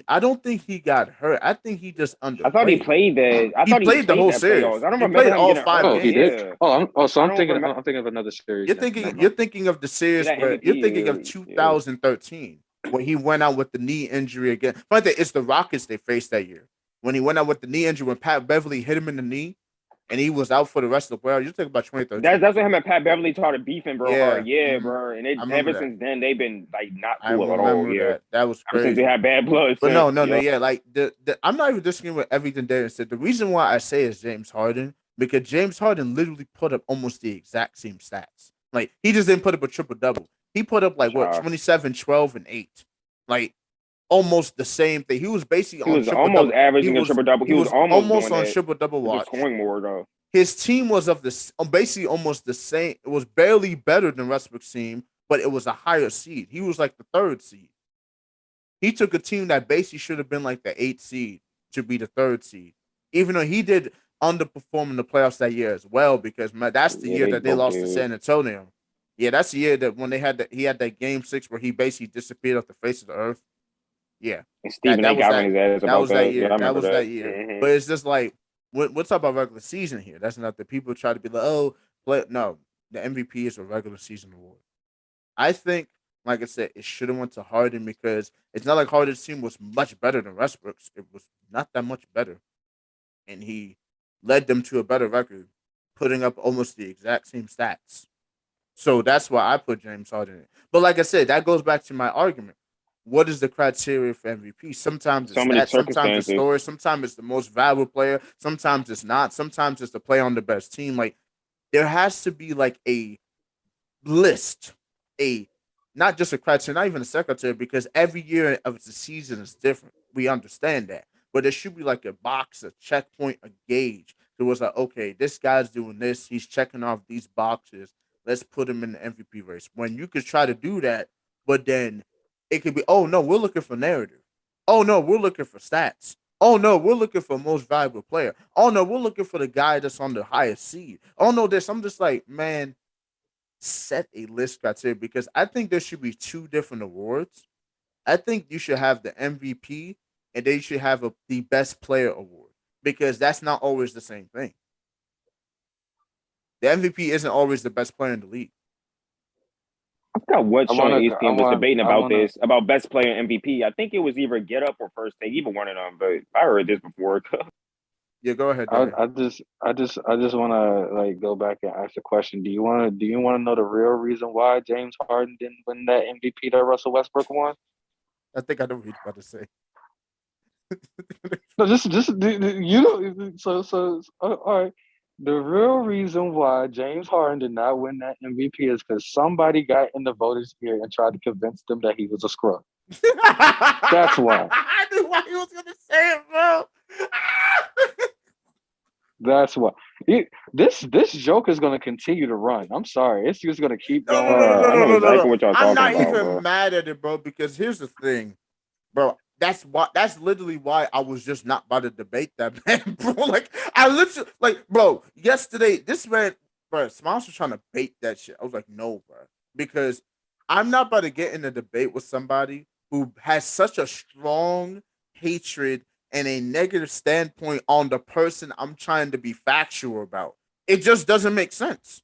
I don't think he got hurt. I think he just I thought he underplayed. played that. I He thought he played the played whole that playoffs. series. I don't He remember played him all getting five hurt. oh, he games. did. Yeah, So I I'm don't thinking. remember. I'm thinking of another series. You're Then thinking never you're mind. thinking of the Yeah, series that where you're thinking of MVP. Yeah, 2013 when he went out with the knee injury again. Funny thing, it's the Rockets they faced that year when he went out with the knee injury when Pat Beverly hit him in the knee and he was out for the rest of the playoffs. You're talking about 2013. that's what him and Pat Beverly started beefing, bro. Hard, Yeah, yeah, bro. And I remember ever that. since then they've been like not I cool at all. remember Yeah, that. That was ever since they crazy. had bad blood But no, since. no, no. Yeah, Yeah, like I'm not even disagreeing with everything Darren said. The reason why I say is James Harden because James Harden literally put up almost the exact same stats. Like he just didn't put up a triple double. He put up like what child. 27, 12, and 8. Like almost the same thing. He was basically He on was triple almost double. averaging a triple double. He He was was almost almost doing on that. triple double He was watch. scoring more though. His team was of this basically almost the same. It was barely better than Westbrook's team, but it was a higher seed. He was like the third seed. He took a team that basically should have been like the 8th seed to be the 3rd seed, even though he did underperform in the playoffs that year as well. Because that's the Yeah, year they that they both lost to did. San Antonio. Yeah, that's the year that when he had that game 6 where he basically disappeared off the face of the earth. Yeah, And that Stephen A. got on his ass that about was that that. Yeah, I year. That remember was that. that year. But it's just like we're talking about regular season here. That's not the people try to be like, oh, play. No, the MVP is a regular season award. I think, like I said, it should have went to Harden because it's not like Harden's team was much better than Westbrook's. It was not that much better, and he led them to a better record, putting up almost the exact same stats. So that's why I put James Harden in. But like I said, that goes back to my argument. What is the criteria for MVP? Sometimes So it's many that, sometimes it's circumstances. story, sometimes it's the most valuable player, sometimes it's not, sometimes it's the play on the best team. Like there has to be like a list, a not just a criteria, not even a secretary, because every year of the season is different. We understand that, but there should be like a box, a checkpoint, a gauge. So it was like, okay, this guy's doing this. He's checking off these boxes. Let's put him in the MVP race. When you could try to do that, but then it could be, oh no, we're looking for narrative. Oh no, we're looking for stats. Oh no, we're looking for most valuable player. Oh no, we're looking for the guy that's on the highest seed. Oh no, this. I'm just like, man, set a list criteria because I think there should be two different awards. I think you should have the MVP and they should have the best player award because that's not always the same thing. The MVP isn't always the best player in the league. I forgot what I show wanna. on I ESPN was want. debating I about wanna. this, about best player MVP. I think it was either Get Up or First Take, either one of them. But I heard this before. Yeah, go ahead, Darren. I just want to like go back and ask a question. Do you want to know the real reason why James Harden didn't win that MVP that Russell Westbrook won? I think I know what he's about to say. No, you know. All right. The real reason why James Harden did not win that MVP is because somebody got in the voters' ear and tried to convince them that he was a scrub. That's why. I knew why he was gonna say it, bro. That's why. This joke is going to continue to run. I'm sorry. It's just going to keep No, no, going no, and no, no, I no, know no, going. no, exactly no. what y'all I'm talking not about, even bro. mad at it, bro, because here's the thing, bro. That's literally why I was just not about to debate that man, bro. Like I literally like, bro, yesterday, this man, bro, Smiles was trying to bait that shit. I was like, no, bro. Because I'm not about to get in a debate with somebody who has such a strong hatred and a negative standpoint on the person I'm trying to be factual about. It just doesn't make sense.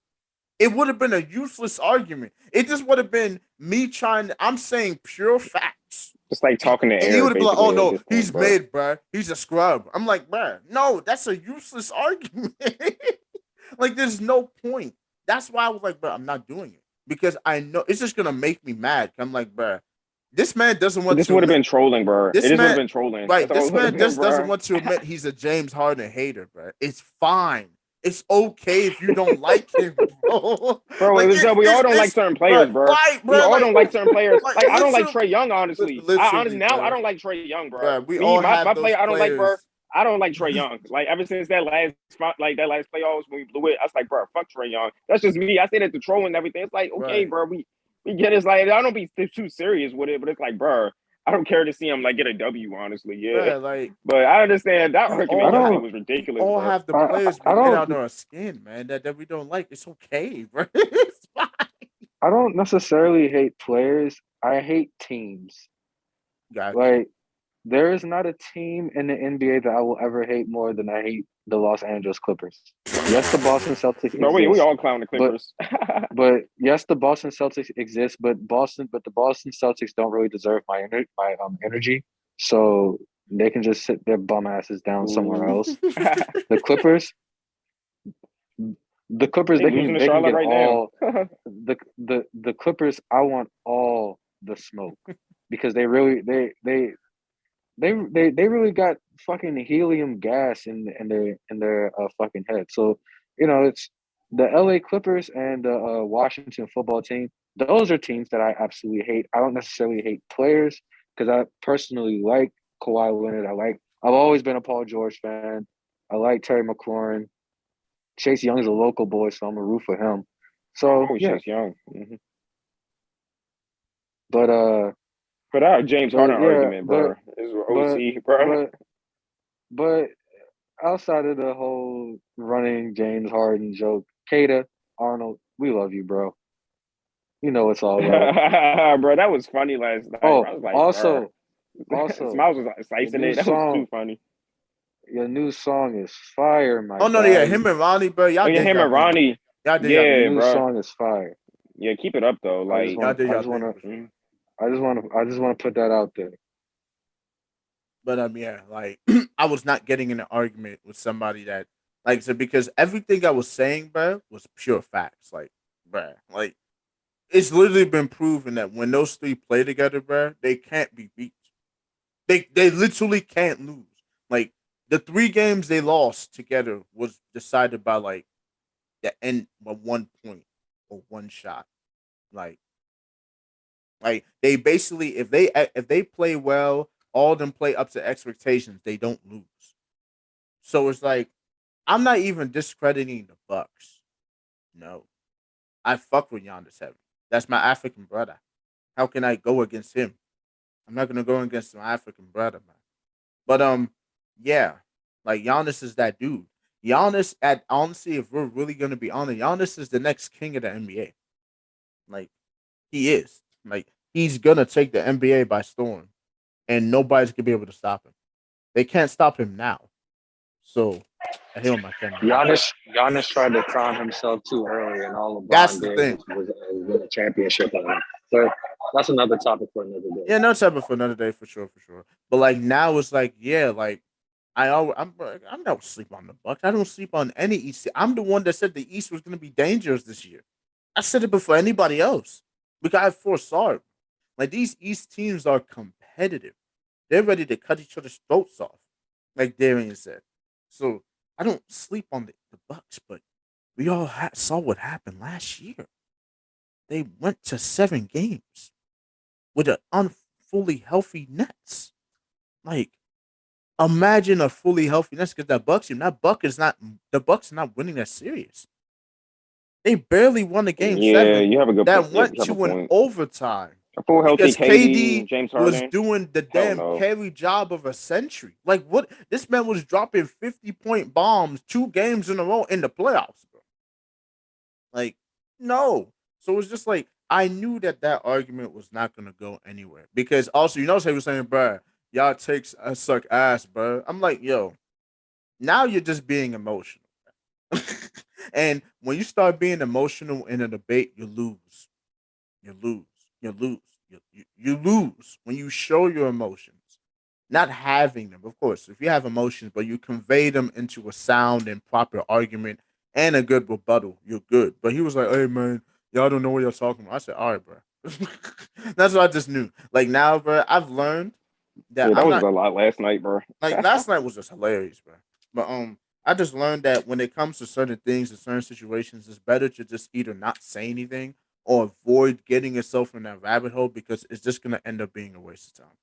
It would have been a useless argument. It just would have been me trying to, I'm saying pure facts. It's like talking to And he air, would have been like, oh basically, at no, this point, he's bro. mid, bruh. He's a scrub. I'm like, bruh, no, that's a useless argument. Like, there's no point. That's why I was like, bruh, I'm not doing it. Because I know it's just gonna make me mad. I'm like, bruh, this man doesn't want This to would have admit been trolling, bro. It this just would have man, been trolling. right? That's all This it would have man been, just doesn't bro. want to admit he's a James Harden hater, bro. It's fine. It's okay if you don't like him, bro. Bro, Like we all don't like it's certain bro, players, bro. right, We bro. all don't like certain players. Like Like I don't like literally, Trey Young, honestly. I honestly literally, now I bro. don't like Trey Young, bro. Bro, we Me, all my have those player I don't like, bro. players. I don't like Trey Young. Like ever since that last spot, like that last playoffs when we blew it, I was like, bro, fuck Trey Young. That's just me. I say that to troll and everything. It's like, okay, Right. bro, we get it. It's like I don't be too serious with it, but it's like, bro, I don't care to see him like get a W, honestly. Yeah. Bro, like But I understand that I argument yesterday don't. was we ridiculous, all bro. have the I players we I get don't. out on our skin, man, that we don't like. It's okay, bro. It's fine. I don't necessarily hate players. I hate teams. Gotcha. Like there is not a team in the NBA that I will ever hate more than I hate the Los Angeles Clippers. Yes, the Boston Celtics Bro, we exist, all clown the but Clippers. yes, the Boston Celtics exist, but the Boston Celtics don't really deserve my energy. So they can just sit their bum asses down somewhere Ooh. else. The Clippers, the Clippers, They losing to they can Charlotte get right now. all the Clippers. I want all the smoke because they really they really got fucking helium gas in their fucking head. So it's the L.A. Clippers and the Washington football team. Those are teams that I absolutely hate. I don't necessarily hate players because I personally like Kawhi Leonard. I've always been a Paul George fan. I like Terry McLaurin. Chase Young is a local boy, so I'm a root for him. So Oh, yeah, Chase Young. Mm-hmm. but But our James but Harden yeah, argument, bro, is but OC, bro. but but outside of the whole running James Harden joke, Kata, Arnold, we love you, bro. You know it's all love. Bro, that was funny last night. Bro. Oh, I was like, bro. also, Smiles was like your slicing new it. That was song, too funny. your new song is fire, my Oh no, yeah, guy. him and Ronnie, bro. Oh Y'all yeah, did him y'all and thing. Ronnie. Y'all did y'all Your Yeah, thing. new bro. song is fire. Yeah, keep it up though. Like, Y'all did I y'all just thing wanna, for sure. mm, I just wanna put that out there. But yeah, like I was not getting in an argument with somebody that like I said because everything I was saying, bro, was pure facts. Like, bro, like it's literally been proven that when those three play together, bro, they can't be beat. They literally can't lose. Like the three games they lost together was decided by like the end of 1 point or one shot. Like like they basically if they play well, all of them play up to expectations, they don't lose. So it's like I'm not even discrediting the Bucks. No, I fuck with Giannis heavy. That's my African brother. How can I go against him? I'm not gonna go against my African brother, man. But yeah, like Giannis is that dude. Giannis, at honestly, if we're really gonna be honest, Giannis is the next king of the NBA. Like he is. Like he's gonna take the NBA by storm, and nobody's gonna be able to stop him. They can't stop him now. So I hate on my camera. Real quick. Giannis tried to crown himself too early, and all That's LeBron the did thing. was win a championship on him. But that's another topic for another day. Yeah, no topic for another day for sure, for sure. But like now, it's like yeah, like I don't sleep on the Bucks. I don't sleep on any East. I'm the one that said the East was going to be dangerous this year. I said it before anybody else because I foresaw it. Like these East teams are competitive. They're ready to cut each other's throats off, like Darian said. So I don't sleep on the Bucks, but we all saw what happened last year. They went to 7 games with an unfully healthy Nets. Like imagine a fully healthy Nets because that Bucks team, that Buck is not the Bucks are not winning that series. They barely won the game yeah, seven you have a good point. that Yeah, went you have a to an point. overtime A full healthy because KD, KD James was Harden. doing the Hell damn no. carry job of a century. Like what this man was dropping 50-point bombs 2 games in a row in the playoffs, bro. Like, no. So it's just like I knew that argument was not gonna go anywhere because also you know he was saying, bro, y'all takes suck ass, bro. I'm like, yo, now you're just being emotional, and when you start being emotional in a debate, you lose, you lose, you lose, you lose when you show your emotions. Not having them, of course. If you have emotions, but you convey them into a sound and proper argument and a good rebuttal, you're good. But he was like, "Hey man, y'all don't know what you're talking about." I said, "All right, bro." That's what I just knew. Like now, bro, I've learned that Yeah, that I'm was not a lot last night, bro. like last night was just hilarious, bro. But I just learned that when it comes to certain things and certain situations, it's better to just either not say anything or avoid getting yourself in that rabbit hole because it's just gonna end up being a waste of time.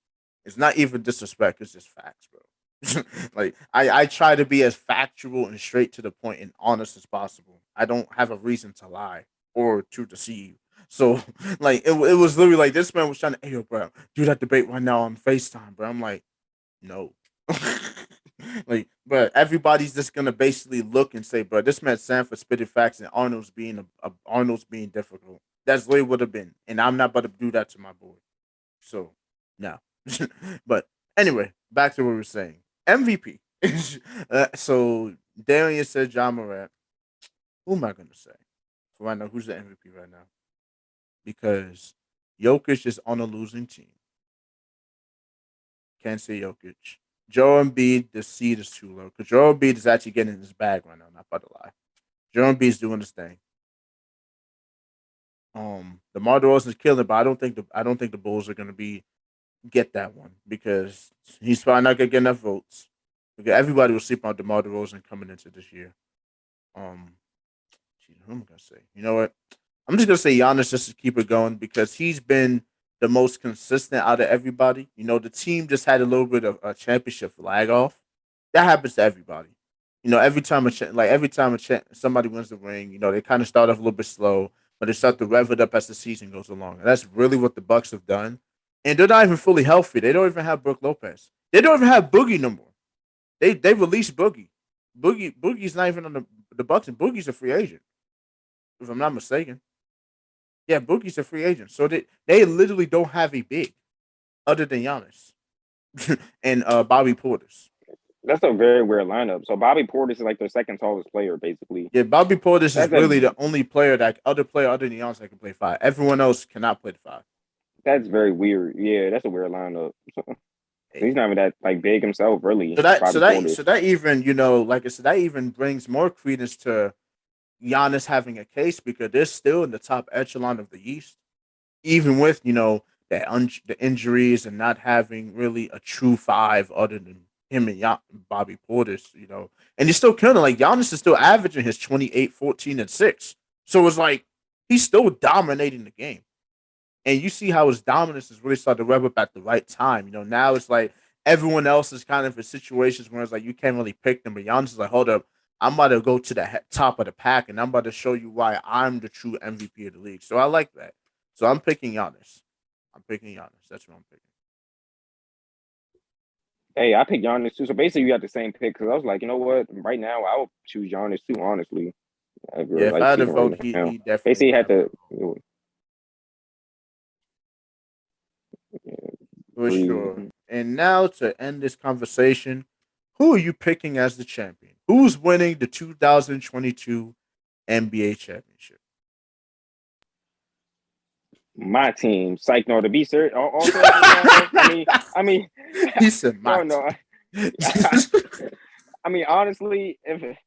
It's not even disrespect; it's just facts, bro. Like I try to be as factual and straight to the point and honest as possible. I don't have a reason to lie or to deceive. So like it was literally like this man was trying to, hey yo, bro, do that debate right now on FaceTime, bro. I'm like, no. Like, but everybody's just gonna basically look and say, bro, this man Sanford spitting facts and Arnold's being Arnold's being difficult. That's literally would have been, and I'm not about to do that to my boy. So, no. But anyway, back to what we were saying. MVP. So Darian said John Morant. Who am I gonna say? So right now, who's the MVP right now? Because Jokic is on a losing team. Can't say Jokic. Joe Embiid, the seed is too low because Joe Embiid is actually getting in his bag right now. Not about to lie. Joe Embiid's doing his thing. DeMar DeRozan's killing, but I don't think the Bulls are gonna be get that one because he's probably not gonna get enough votes. Because everybody will sleep on DeMar DeRozan coming into this year. Um, who am I gonna say? You know what? I'm just gonna say Giannis just to keep it going because he's been the most consistent out of everybody. The team just had a little bit of a championship lag off. That happens to everybody. Somebody wins the ring, they kind of start off a little bit slow, but they start to rev it up as the season goes along. And that's really what the Bucks have done. And they're not even fully healthy. They don't even have Brook Lopez. They don't even have Boogie no more. They released Boogie. Boogie's not even on the Bucks, and Boogie's a free agent, if I'm not mistaken. Yeah, Boogie's a free agent. So they literally don't have a big other than Giannis and Bobby Portis. That's a very weird lineup. So Bobby Portis is like their second tallest player, basically. Yeah, Bobby Portis is That's a really the only player other than Giannis that can play five. Everyone else cannot play the five. that's very weird. Yeah, that's a weird lineup. Eh, He's not even that like big himself, So really. that so Bobby that Portis. so that even like I said, that even brings more credence to Giannis having a case because they're still in the top echelon of the East, even with the injuries and not having really a true five other than him and Bobby Portis. And he's still killing. Like Giannis is still averaging his 28, 14, and 6. So it's like he's still dominating the game. And you see how his dominance has really started to rev up at the right time. Now it's like everyone else is kind of in situations where it's like you can't really pick them. But Giannis is like, hold up, I'm about to go to the top of the pack, and I'm about to show you why I'm the true MVP of the league. So I like that. So I'm picking Giannis. I'm picking Giannis. That's what I'm picking. Hey, I picked Giannis too. So basically, you got the same pick because I was like, you know what? Right now, I would choose Giannis too. Honestly, if Yeah, you're if I like had to speaking vote, right he now, definitely basically would had have my to vote for sure. agree. And now to end this conversation, who are you picking as the champion? Who's winning the 2022 NBA championship? My team, psych. No, to be serious, all seriousness, y'all. I mean, He said my y'all know. team. I mean, honestly, if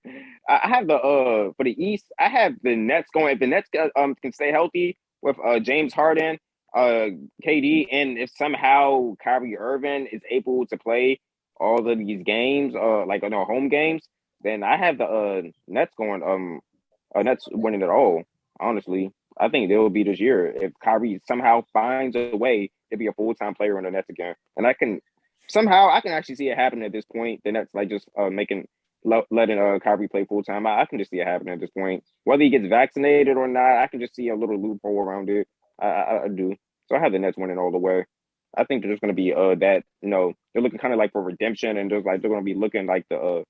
I have the for the East, I have the Nets going. If the Nets can stay healthy with James Harden, uh KD, and if somehow Kyrie Irving is able to play all of these games, like on our home games, then I have the Nets going. Nets winning it all. Honestly, I think they will be this year if Kyrie somehow finds a way to be a full time player on the Nets again, and I can actually see it happening at this point. The Nets like just letting Kyrie play full time. I can just see it happening at this point. Whether he gets vaccinated or not, I can just see a little loophole around it. I do. So I have the Nets winning all the way. I think they're just going to be that they're looking kind of like for redemption, and just like they're going to be looking like the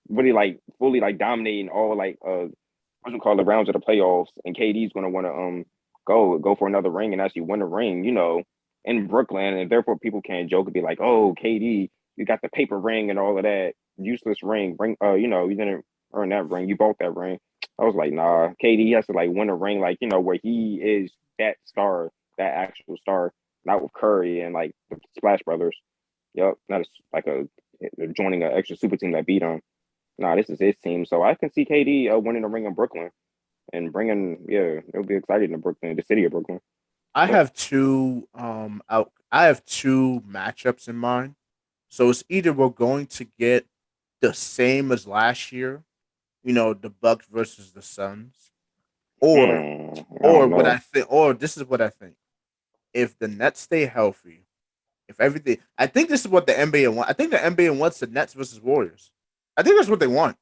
really like fully like dominating all like what you call the rounds of the playoffs, and KD's going to want to go for another ring and actually win a ring, in Brooklyn, and therefore people can't joke and be like, "Oh, KD, you got the paper ring and all of that useless ring. Ring, you didn't earn that ring. You bought that ring." I was like, "Nah, KD has to like win a ring, like where he is that star, that actual star, not with Curry and like the Splash Brothers. Yep, not like joining an extra super team that beat him. Nah, this is his team, so I can see KD winning a ring in Brooklyn and bringing, yeah, it'll be exciting in Brooklyn, the city of Brooklyn. I Yep. have two I have two matchups in mind. So it's either we're going to get the same as last year, the Bucks versus the Suns, or I don't know. or this is what I think. If the Nets stay healthy, if everything, I think this is what the NBA want. I think the NBA wants the Nets versus Warriors. I think that's what they want.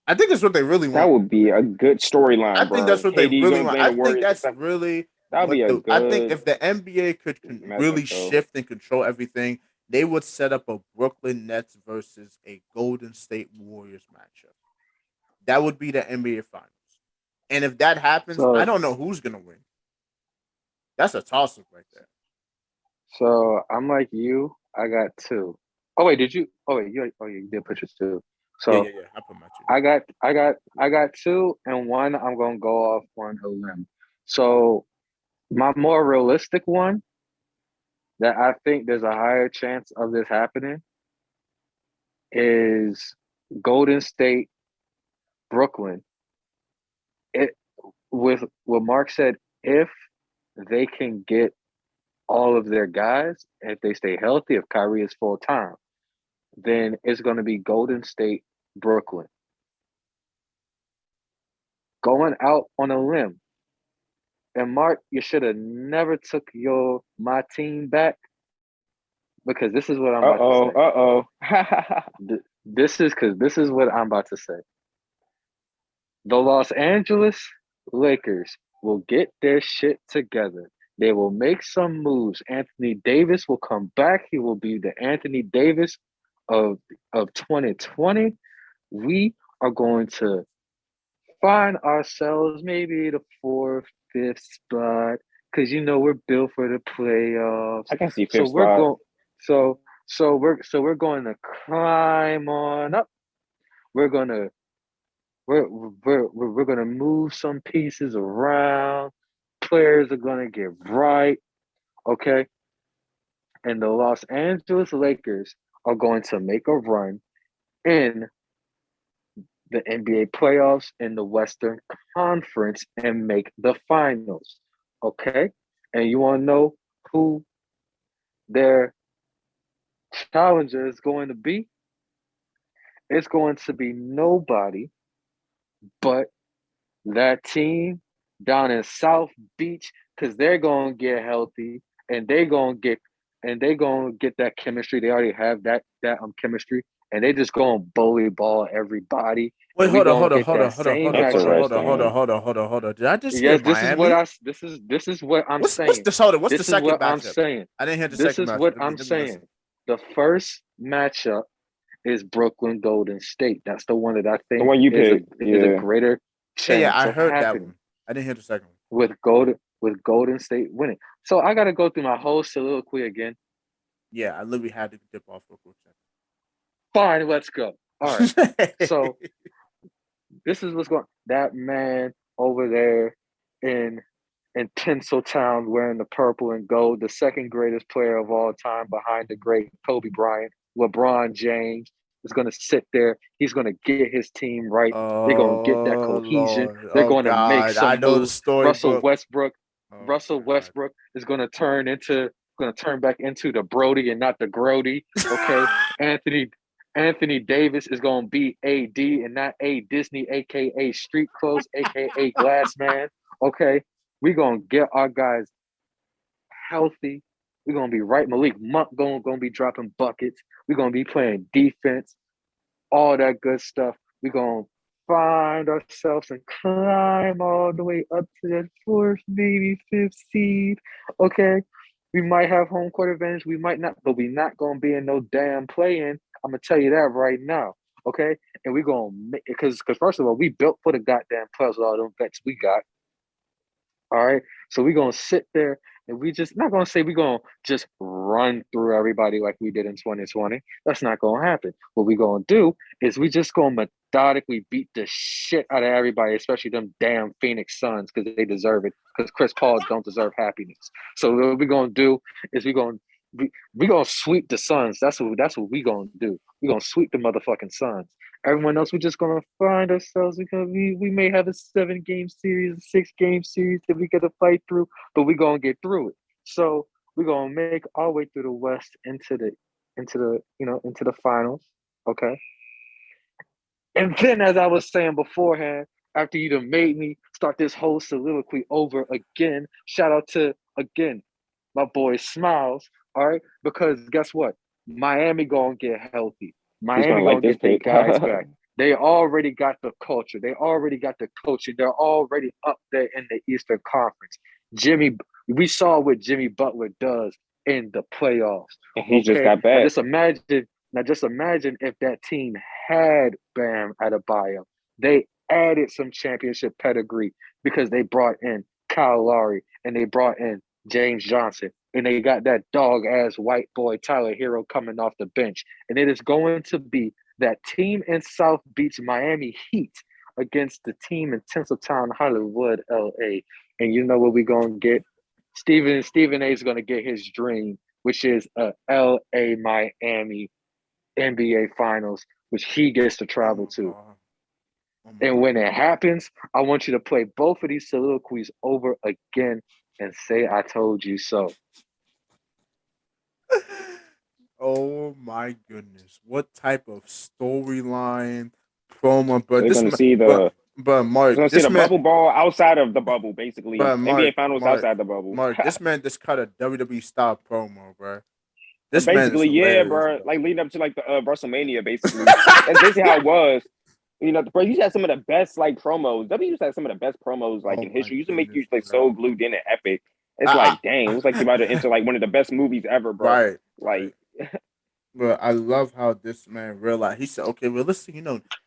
I think that's what they really That want. would be a good I storyline, think that's bro. what they KD really gonna want. play I the think Warriors and that's stuff. really That would be a I think good if the NBA could really matchup, though. shift and control everything, they would set up a Brooklyn Nets versus a Golden State Warriors matchup. That would be the NBA Finals. And if that happens, I So don't know who's gonna win. That's a toss up right there. So I'm like you. I got two. Oh wait, did you? Oh wait, you did put your two. Yeah, So yeah, yeah. I put my two. I got two, and one I'm gonna go off on a limb. So my more realistic one that I think there's a higher chance of this happening is Golden State, Brooklyn. It with what Mark said, if they can get all of their guys, if they stay healthy, if Kyrie is full time, then it's going to be Golden State, Brooklyn. Going out on a limb. And Mark, you should have never took my team back because this is what I'm about to say. This is what I'm about to say. The Los Angeles Lakers will get their shit together. They will make some moves. Anthony Davis will come back. He will be the Anthony Davis of 2020. We are going to find ourselves maybe the fourth, fifth spot because we're built for the playoffs. I can see So fifth we're spot. going. We're going to climb on up. We're gonna we're gonna move some pieces around. Players are gonna get right. Okay, and the Los Angeles Lakers are going to make a run in the NBA playoffs in the Western Conference and make the finals. Okay? And you want to know who their challenger is going to be? It's going to be nobody but that team down in South Beach because they're going to get healthy and they're going to get that chemistry. They already have that chemistry and they just going to bully ball everybody Wait, and we hold on, going to hold on, get hold on, that hold on, same hold on, hold on, matchup. hold on, hold on, Interesting. hold on, hold on, hold on. Did I just hear Yes, Miami? this is what I'm What's saying. the hold on, what's the This is second what I'm matchup? saying. I didn't hear the This second is matchup. what Let me I'm let me listen. saying. The first matchup is Brooklyn Golden State. That's the one that I The think one you is a picked. is a Yeah. greater Yeah, yeah, chance I of heard that happening one. I didn't hear the second one. with Golden State winning. So I got to go through my whole soliloquy again. Yeah, I literally had to dip off for a quick Fine, let's go. All right. second. So this is what's going. That man over there in Tinseltown wearing the purple and gold, the second greatest player of all time behind the great Kobe Bryant, LeBron James is going to sit there. He's going to get his team right. They're going to get that Oh cohesion. Lord. They're Oh going to make God. I some know the moves. storybook. Oh my Russell God. Westbrook is going to turn back into the Brody and not the Grody. Okay, Anthony Anthony Davis is going to be AD and not A Disney, aka Street Clothes, aka Glass Man. Okay, we're gonna get our guys healthy. We're gonna be right. Malik Monk gonna be dropping buckets. We're gonna be playing defense, all that good stuff. We're gonna find ourselves and climb all the way up to that fourth, maybe fifth seed. Okay. We might have home court advantage. We might not, but we're not gonna be in no damn play-in. I'm gonna tell you that right now. Okay. And we're gonna make because first of all, we built for the goddamn playoffs with all them vets we got. All right. So we're gonna sit there and we just not gonna say we're gonna just run through everybody like we did in 2020. That's not gonna happen. What we're gonna do is we just gonna methodically beat the shit out of everybody, especially them damn Phoenix Suns, because they deserve it. Because Chris Paul don't deserve happiness. So what we're gonna do is we gonna sweep the Suns. That's what we gonna do. We're gonna sweep the motherfucking Suns. Everyone else, we're just gonna find ourselves because we may have a 7 game series, a 6 game series that we gotta fight through, but we're gonna get through it. So we're gonna make our way through the West into the finals. Okay. And then as I was saying beforehand, after you done made me start this whole soliloquy over again, shout out to again my boy Smiles. All right. Because guess what? Miami gonna get healthy. He's Miami gonna like gonna this get their pick. guys back. They already got the culture. They already got the coaching. They're already up there in the Eastern Conference. We saw what Jimmy Butler does in the playoffs. And he just Okay. got Now back. just imagine if that team had Bam Adebayo. They added some championship pedigree because they brought in Kyle Lowry and they brought in James Johnson. and they got that dog ass white boy Tyler Hero coming off the bench. And it is going to be that team in South Beach, Miami Heat against the team in Tinseltown, Hollywood, LA. And you know what we're gonna get? Stephen A is gonna get his dream, which is a LA Miami NBA Finals, which he gets to Oh travel my to. god. Oh my And god. when it happens, I want you to play both of these soliloquies over again and say, I told you so. Oh my goodness! What type of storyline promo? So But they're this gonna man, see but the but they're Mark, gonna see this the man, bubble ball outside of the bubble, basically. but NBA Mark, Finals Mark, outside the bubble. Mark, this man just cut a WWE style promo, bro. This man is Basically, yeah, hilarious, bro. bro. Like leading up to like the WrestleMania, basically. That's basically how it was. You know, bro, you had some of the best like promos. W used to have some of the best promos like Oh in my history. Used to make you goodness, like bro. so glued in and epic. It's I, like, dang, it was like I you about to enter like one of the best movies ever, bro. right, right. Like, But I love how this man realized. He said, "Okay, realistic,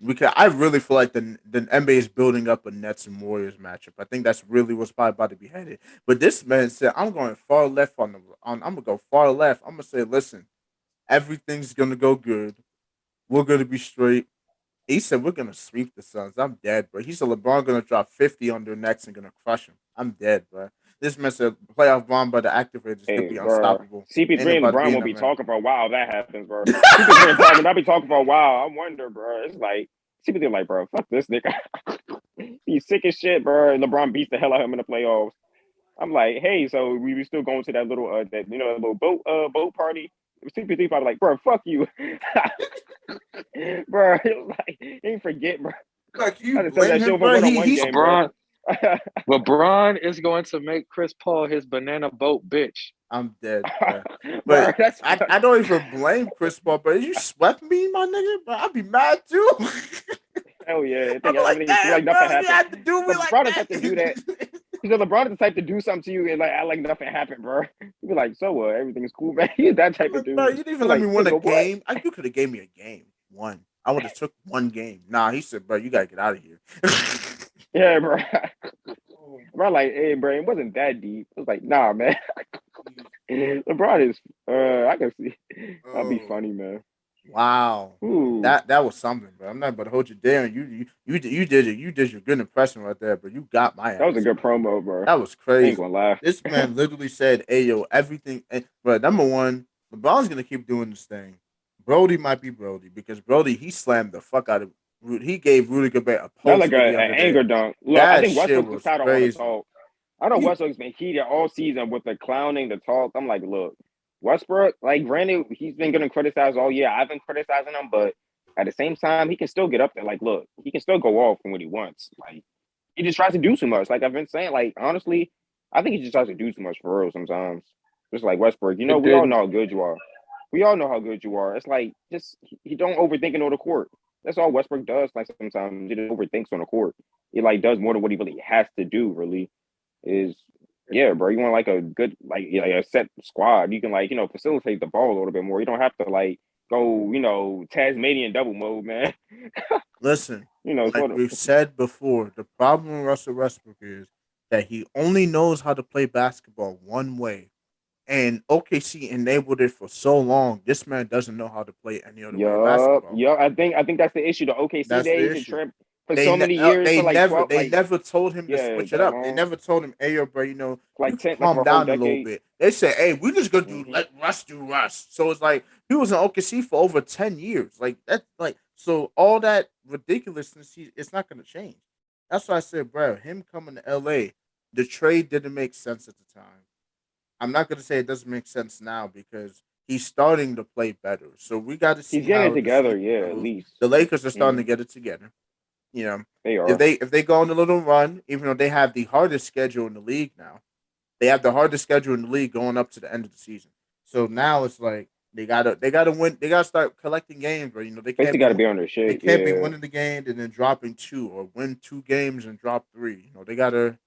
we can." I really feel like the NBA is building up a Nets and Warriors matchup. I think that's really what's probably about to be headed. But this man said, "I'm going far left I'm gonna go far left. I'm gonna say, listen, everything's gonna go good. We're gonna be straight." He said, "We're gonna sweep the Suns." I'm dead, bro. He said, "LeBron gonna drop 50 on their necks and gonna crush him." I'm dead, bro. This man said, "Playoff bomb by the activators could hey, be bro. unstoppable. Ain't CP3 and nobody LeBron will beating him, be man." talking for a while if that happens, bro. CP3 and LeBron will not be talking for a while. I wonder, bro. It's like CP3 like, bro, fuck this nigga. He's sick as shit, bro. And LeBron beats the hell out of him in the playoffs. I'm like, hey, so we were still going to that little that little boat party. CP3 probably like, bro, fuck you, bro. It was like, he didn't forget, bro. Like, I you just said blame that him, shit for bro? one-on-one He's game, bro. LeBron is going to make Chris Paul his banana boat bitch. I'm dead, bro. Bro, But that's I don't even blame Chris Paul, but you swept me, my nigga, bro. I'd be mad too. hell yeah. I I'm think like, everything feel damn, like bro, nothing you happened. had to do me like LeBron the type to do that. that. Because LeBron is the type to do something to you and like act like nothing happened, bro. You be like, so what? Everything's cool, man. He's that I'm type of like, bro, dude. you didn't even You're let me like, win a nigga, what? game. You could have gave me a game, one. I would have took one game. Nah, he said, bro, you gotta get out of here. Yeah, bro. Oh Bro, like, hey, bro, it wasn't that deep. It was like, nah, man. LeBron is, I can see. That'd be oh funny, man. wow, Ooh, that was something, bro. I'm not about to hold you down. You did your good impression right there, but you got my that was a ass, good bro. promo, bro. That was I ain't crazy. gonna lie. This man literally said, "Hey yo, everything." But number one, LeBron's gonna keep doing this thing. Brody might be Brody because Brody he slammed the fuck out of. He gave Rudy Gobert a That like poster the an other day. anger dunk. Look, I That think shit Westbrook's was just tired of all the crazy. talk. I know He Westbrook's been heated all season with the clowning, the talk. I'm like, look, Westbrook, like, granted, he's been getting criticized all year. I've been criticizing him, but at the same time, he can still get up there. Like, look, he can still go off from what he wants. Like, he just tries to do too much. Like I've been saying, like, honestly, I think he just tries to do too much for real sometimes. Just like Westbrook, It we all didn't. know how good you are. We all know how good you are. It's like, just, he don't overthink it on the court. That's all Westbrook does. Like, sometimes he just overthinks on the court. He, like, does more than what he really has to do, really is yeah, bro. You want like a good like a set squad. You can like facilitate the ball a little bit more. You don't have to like go Tasmanian double mode, man. listen, like Sort of. we've said before, the problem with Russell Westbrook is that he only knows how to play basketball one way. And OKC enabled it for so long. This man doesn't know how to play any other way of Yup, basketball. yup. I think that's the issue. The OKC That's the days and issue. trip for so many years for like 12, They like never told him to yeah, switch it that up. They long, never told him, "Hey, yo, bro, you like can 10, like calm for a whole down a little decade. bit." They said, "Hey, we just gonna Hmm. let Russ do Russ." So it's like he was in OKC for over 10 years. Like that's like so all that ridiculousness. It's not gonna change. That's why I said, bro, him coming to LA, the trade didn't make sense at the time. I'm not gonna say it doesn't make sense now because he's starting to play better. So we got to see He's getting it how the together. season Yeah, at goes. least. The Lakers are starting Hmm. to get it together. You know, They are. if they go on a little run, even though they have the hardest schedule in the league now, they have the hardest schedule in the league going up to the end of the season. So now it's like they gotta win. They gotta start collecting games, but They still got to be on their they shit. can't be Yeah. winning the game and then dropping two or win two games and drop three. They gotta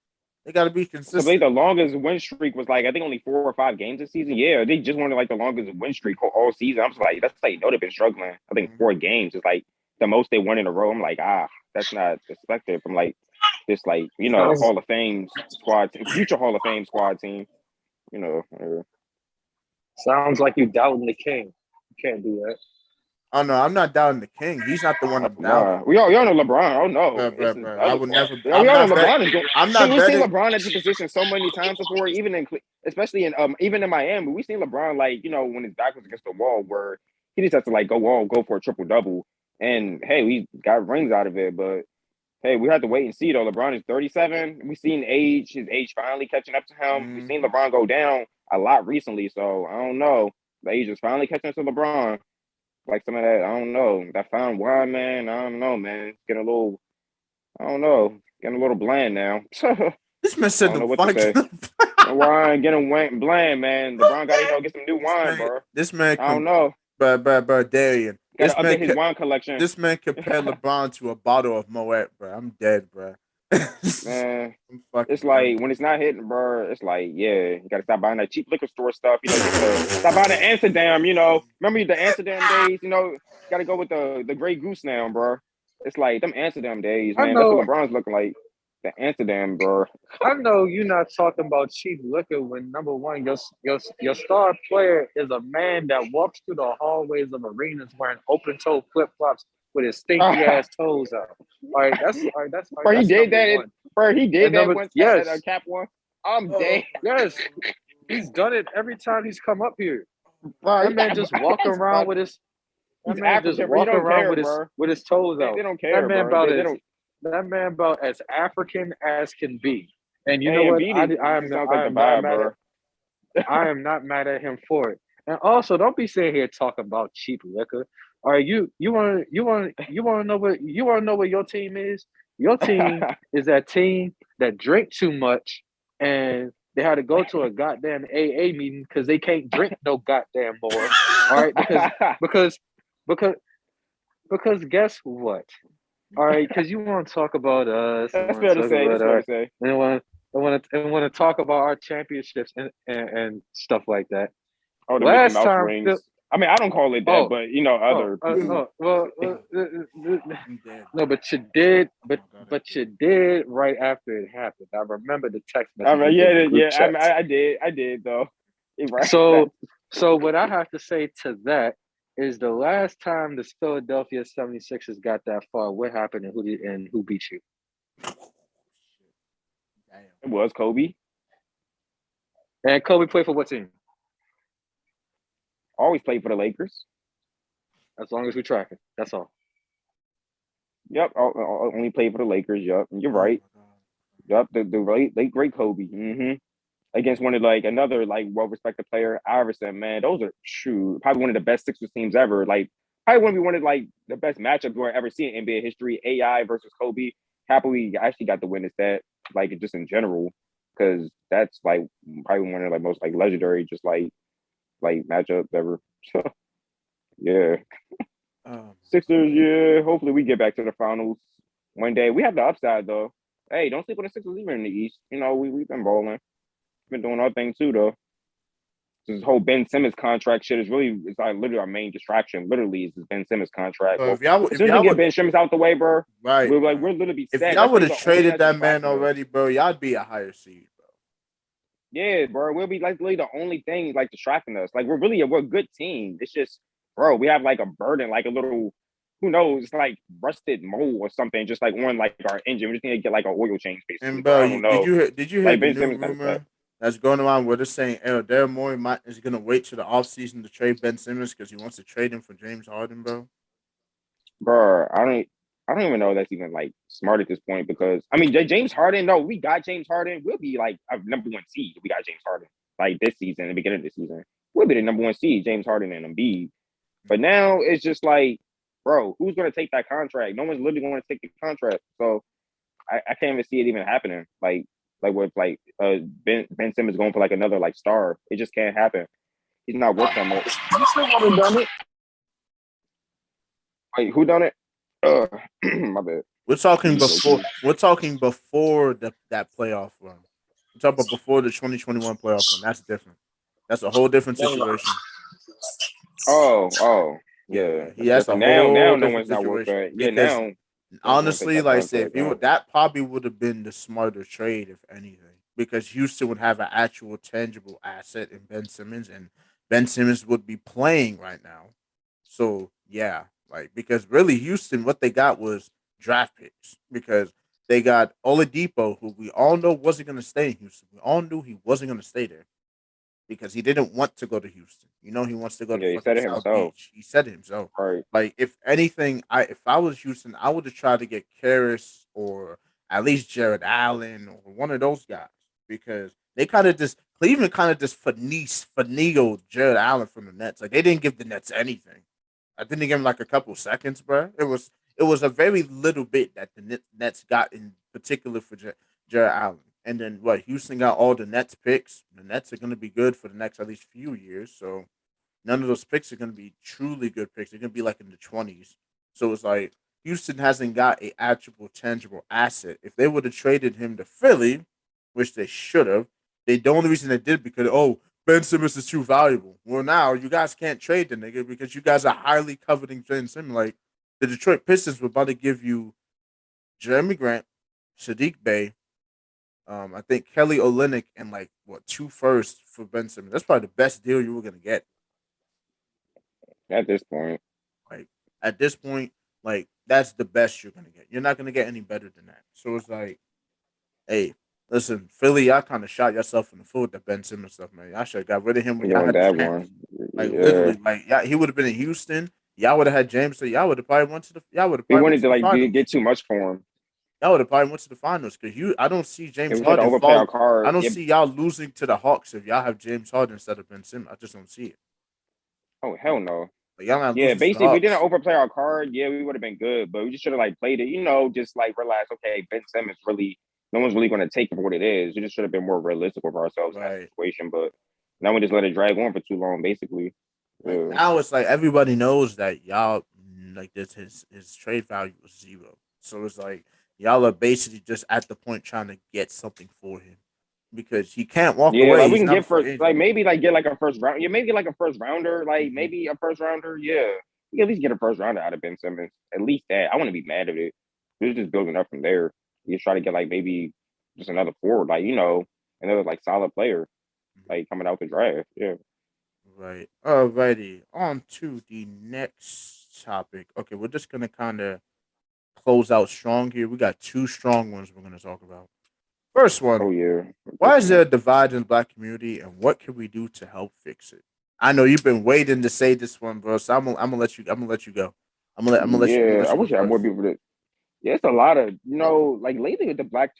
be So like consistent. the longest win streak was like I think only 4 or 5 games this season. Yeah, they just wanted like the longest win streak all season. I'm just like that's like they've been struggling. I think Mhm. 4 games is like the most they won in a row. I'm like that's not expected from like this like Sounds Hall of Fame squad, future Hall of Fame squad team. You know, Sounds like you doubting the king. You can't do that. Oh no, I'm not doubting the king. He's not the one I'm doubting. Nah, we all know LeBron. Oh no, Bruh, it's his bruh. I other would part. never. Yeah, we I'm all not know bet. LeBron is going. I'm Because not we've seen betting. LeBron at this position so many times before, even especially in even in Miami, we've seen LeBron like when his back was against the wall, where he just has to like go for a triple double, and hey, we got rings out of it. But hey, we have to wait and see though. LeBron is 37. We've seen his age finally catching up to him. We've seen Mhm. LeBron go down a lot recently, so I don't know. The age is finally catching up to LeBron. Like some of that, I don't know. That fine wine, man. I don't know, man. It's getting a little, I don't know, getting a little bland now. I This man said don't the know what to fuck. say. Wine getting bland, man. LeBron got to get some new wine, bro. This man, I don't know. bruh, Darian. Got to update his wine collection, This man compared LeBron to a bottle of Moet, bro. I'm dead, bro. man. I'm It's fucking done. like when it's not hitting, bro. It's like, yeah, you gotta stop buying that cheap liquor store stuff. Stop buying the Amsterdam. Remember the Amsterdam days. Gotta go with the Grey Goose now, bro. It's like them Amsterdam days, I man. That's what know, LeBron's looking like. The Amsterdam, bro. I know you're not talking about cheap liquor when number one, your star player is a man that walks through the hallways of arenas wearing open toe flip flops with his stinky ass toes out. All right, Bro, he that's did number that. one. Bro, he did And that number once at yes, a Cap one. I'm Oh dead. yes, he's done it every time he's come up here. Bro, That man just walk that's around with funny. his that He's man just African, bro. He walk don't around care, with his bro. toes They out. don't That care, man bro. about They as don't. that man about as African as can be. And you know Hey, what? Embiid just sounds like I the am not vibe, mad at bro. him for it. And also, don't be sitting here talking about cheap liquor. All right, you want to know what your team is? Your team is that team that drink too much and they had to go to a goddamn AA meeting because they can't drink no goddamn more. All right, because because because guess what? All right, because you want to talk about us and That's want fair to to talk say. about That's fair our to say. and want to talk about our championships and stuff like that. Oh, the Mickey Last Mouse time, Phil, rings. I mean, I don't call it that, oh, but oh, other people. well, I'm dead, no, bro. but you did, Oh my god, I you did. did right after it happened. I remember the text I mean, messages in the yeah, group yeah. I, mean, chats. I did though. You're right. So, what I have to say to that is the last time the Philadelphia 76ers got that far, what happened and who beat you? Damn. It was Kobe. And Kobe played for what team? Always played for the Lakers. As long as we track it, that's all. Yep. Only played for the Lakers. Yep. You're Oh right. my god. Yep. The late great Kobe. Against one of like another like well respected player, Iverson. Man, those are probably one of the best Sixers teams ever. Like probably one of like the best matchups we've ever seen in NBA history. AI versus Kobe. Happily, I actually got to witness that. Like just in general, because that's like probably one of like most like legendary just like matchups ever. So yeah, Oh Sixers. Yeah, hopefully we get back to the finals one day. We have the upside though. Hey, don't sleep on the Sixers even in the East. We've been balling, been doing our thing too though. This whole Ben Simmons contract shit is really it's like literally our main distraction. Literally, is this Ben Simmons contract. so Well, as if soon as we y'all get would Ben Simmons out the way, bro, right, we're bro. literally If set. y'all That's would really have the only thing traded that's that man distracting us. already, bro, y'all'd be a higher seed, bro. Yeah, bro, we'll be like literally the only thing like distracting us. Like we're a good team. It's just, bro, we have like a burden, like a little, who knows, like rusted mole or something, just like on like our engine. We just need to get like an oil change, basically, And bro. bro, I don't did know. you hear Like the Ben new Simmons kind of set. rumor that's going around where they're saying Daryl Morey is gonna wait till the offseason to trade Ben Simmons because he wants to trade him for James Harden, bro? Bro, I don't even know if that's even like smart at this point because I mean James Harden, no, we got James Harden. We'll be like a number one seed if we got James Harden. Like this season, the beginning of the season. We'll be the number one seed, James Harden and Embiid. But now it's just like, bro, who's gonna take that contract? No one's literally gonna take the contract. So I can't even see it even happening. Like with like Ben Simmons going for like another like star. It just can't happen. He's not worth that much. You still would have done it. Wait, who done it? My bad. We're talking Low before key. that playoff run. We're talking about before the 2021 playoff run. That's different. That's a whole different situation. Oh, yeah, Yeah, he that's that's a different. Now whole no different one's not worth situation that. Yeah, because now no one's gonna take honestly, that like I said, if contract you now. would, that probably would have been the smarter trade, if anything, because Houston would have an actual tangible asset in Ben Simmons, and Ben Simmons would be playing right now. So yeah, like because really Houston, what they got was draft picks because they got Oladipo, who we all know wasn't going to stay in Houston. We all knew he wasn't going to stay there because he didn't want to go to Houston. You know, he wants to go to Yeah, he fucking said it South himself. Beach. He said it himself. Right. Like, if anything, if I was Houston, I would have tried to get Karras or at least Jared Allen or one of those guys because they kind of just Cleveland kind of just finagled Jared Allen from the Nets. Like they didn't give the Nets anything. I think they gave him like a couple seconds, bro. It was a very little bit that the Nets got in particular for Jared Allen. And then what? Houston got all the Nets picks. The Nets are going to be good for the next at least few years. So none of those picks are going to be truly good picks. They're going to be like in the 20s. So it's like Houston hasn't got a actual tangible asset. If they would have traded him to Philly, which they should have, the only reason they did because Ben Simmons is too valuable. Well, now you guys can't trade the nigga because you guys are highly coveting Ben Simmons. Like the Detroit Pistons were about to give you Jeremy Grant, Sadiq Bey, I think Kelly Olynyk and like what 2 firsts for Ben Simmons. That's probably the best deal you were gonna get. At this point, Like at this point, like that's the best you're gonna get. You're not gonna get any better than that. So it's like, hey, listen, Philly, y'all kind of shot yourself in the foot with the Ben Simmons stuff, man. Y'all should have got rid of him when you y'all on had the that chance. one. Like Yeah. literally, like yeah, he would have been in Houston. Y'all would have had James. So y'all would have probably went to the. Y'all would have We probably went wanted to to the like finals. get too much for him. Y'all would have probably went to the finals because you. I don't see It James was trying to Harden overplay our fall. I card. don't Yeah. see y'all losing to the Hawks if y'all have James Harden instead of Ben Simmons. I just don't see it. Oh hell no. Like y'all not Yeah, losing to the basically, if we didn't Hawks. overplay our card, yeah, we would have been good. But we just should have like played it, just like realized, okay, Ben Simmons really, no one's really going to take it for what it is. We just should have been more realistic with ourselves in that Right. situation. But now we just let it drag on for too long, basically. Like Yeah, now it's like everybody knows that y'all like this his trade value was zero. So it's like y'all are basically just at the point trying to get something for him because he can't walk yeah, away. like we He's can not a get free first, like agent. maybe like get like a first round, yeah, maybe like a first rounder, like Hmm. maybe a first rounder, yeah. We can at least get a first rounder out of Ben Simmons, at least that. I wouldn't be mad at it. We're just building up from there. You just try to get like maybe just another forward, like another like solid player, Hmm. like coming out the draft. Yeah. Right. Alrighty. On to the next topic. Okay, we're just gonna kind of close out strong here. We got two strong ones we're gonna talk about. First Oh one. yeah. Why is there a divide in the black community, and what can we do to help fix it? I know you've been waiting to say this one, bro. So I'm gonna let you. I'm gonna let you go. I'm gonna Yeah, let I you go wish I had more first. people that. Yeah, it's a lot of like lately with the black.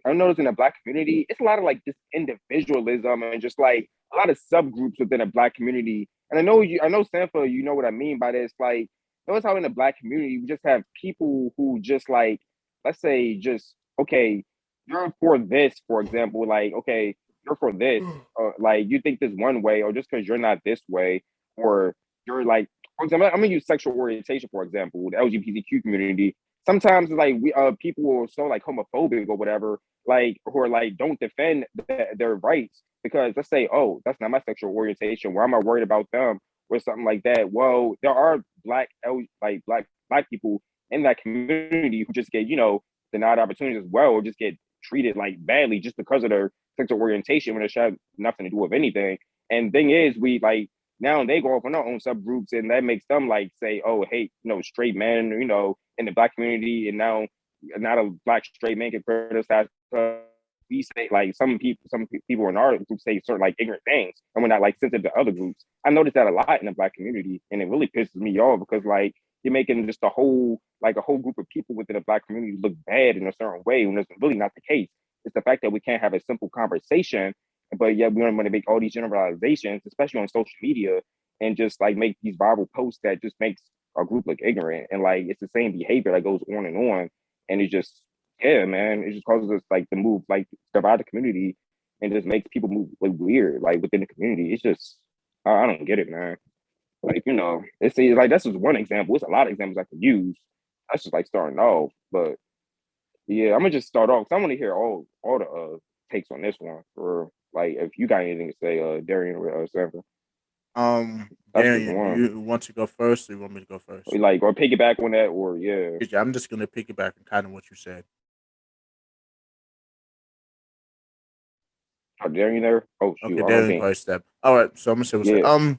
I noticed in the black community, it's a lot of like this individualism and just like a lot of subgroups within the black community. And I know Sanford, you know what I mean by this. Like, notice how in the black community we just have people who just like, let's say, just okay, you're for this, for example, like okay, you're for this, like you think this one way, or just because you're not this way, or you're like for example, I'm gonna use sexual orientation for example, the LGBTQ community. Sometimes like we people are so like homophobic or whatever, like who are like don't defend their rights because let's say, oh, that's not my sexual orientation. Why am I worried about them or something like that? Well, there are black people in that community who just get denied opportunities as well, or just get treated like badly just because of their sexual orientation when it should have nothing to do with anything. And thing is, we like now they go off on their own subgroups, and that makes them like say, "Oh, hey, straight men, in the black community," and now not a black straight man can criticize we say like some people in our group say certain like ignorant things, and we're not like sensitive to other groups. I noticed that a lot in the black community, and it really pisses me off because like you're making just a whole group of people within the black community look bad in a certain way when it's really not the case. It's the fact that we can't have a simple conversation, but yet we don't want to make all these generalizations, especially on social media, and just like make these viral posts that just makes our group look ignorant. And like it's the same behavior that goes on. And it just yeah, man, it just causes us like to move like divide the community and just makes people move like weird, like within the community. It's just I don't get it, man. Like, it's like that's just one example. It's a lot of examples I could use. That's just like starting off. But yeah, I'm gonna just start off. 'Cause I want to hear all the takes on this one. For like, if you got anything to say, Darian or Sanford, that's just Darian, do one. you want to go first, or you want me to go first? Like, or piggyback on that, or yeah. Yeah, I'm just gonna piggyback on kind of what you said. Oh, Darian there? Oh shoot, Okay, I don't Darren think. probably step. All right, so I'm gonna say what's it. Yeah.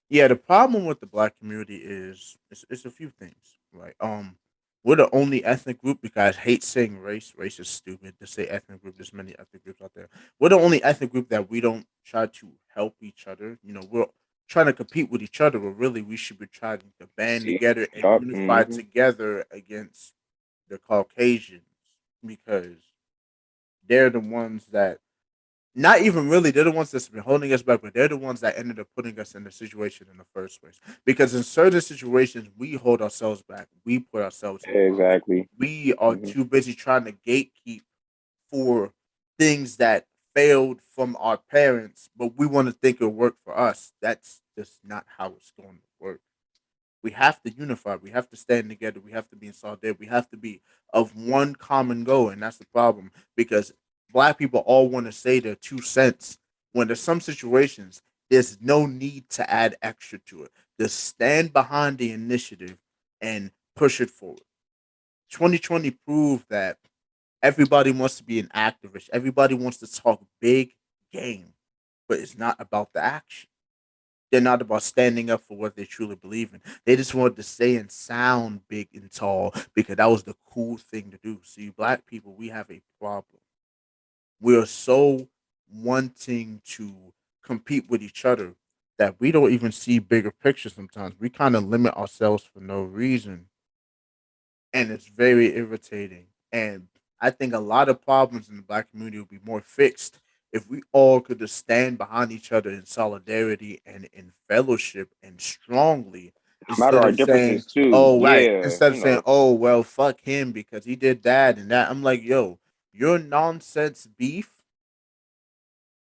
Yeah, the problem with the black community is it's a few things, right? We're the only ethnic group because I hate saying race. Race is stupid to say ethnic group. There's many ethnic groups out there. We're the only ethnic group that we don't try to help each other. You know, we're trying to compete with each other, but really we should be trying to band See. together and Yup. unify Mm-hmm. together against the Caucasians because they're the ones that not even really they're the ones that's been holding us back, but they're the ones that ended up putting us in the situation in the first place. Because in certain situations, we hold ourselves back. We put ourselves in the box. Exactly. We are Mm-hmm. too busy trying to gatekeep for things that failed from our parents, but we want to think it'll work for us. That's just not how it's going to work. We have to unify. We have to stand together. We have to be in solidarity. We have to be of one common goal, and that's the problem because black people all want to say their 2 cents. When there's some situations, there's no need to add extra to it. Just stand behind the initiative and push it forward. 2020 proved that everybody wants to be an activist. Everybody wants to talk big game, but it's not about the action. They're not about standing up for what they truly believe in. They just wanted to say and sound big and tall because that was the cool thing to do. See, black people, we have a problem. We are so wanting to compete with each other that we don't even see bigger pictures sometimes. We kind of limit ourselves for no reason and it's very irritating. And I think a lot of problems in the black community would be more fixed if we all could just stand behind each other in solidarity and in fellowship and strongly No matter instead our of saying, differences too. "Oh, right," Yeah. instead You of saying, know. "Oh, well, fuck him because he did that and that." I'm like, "Yo, your nonsense beef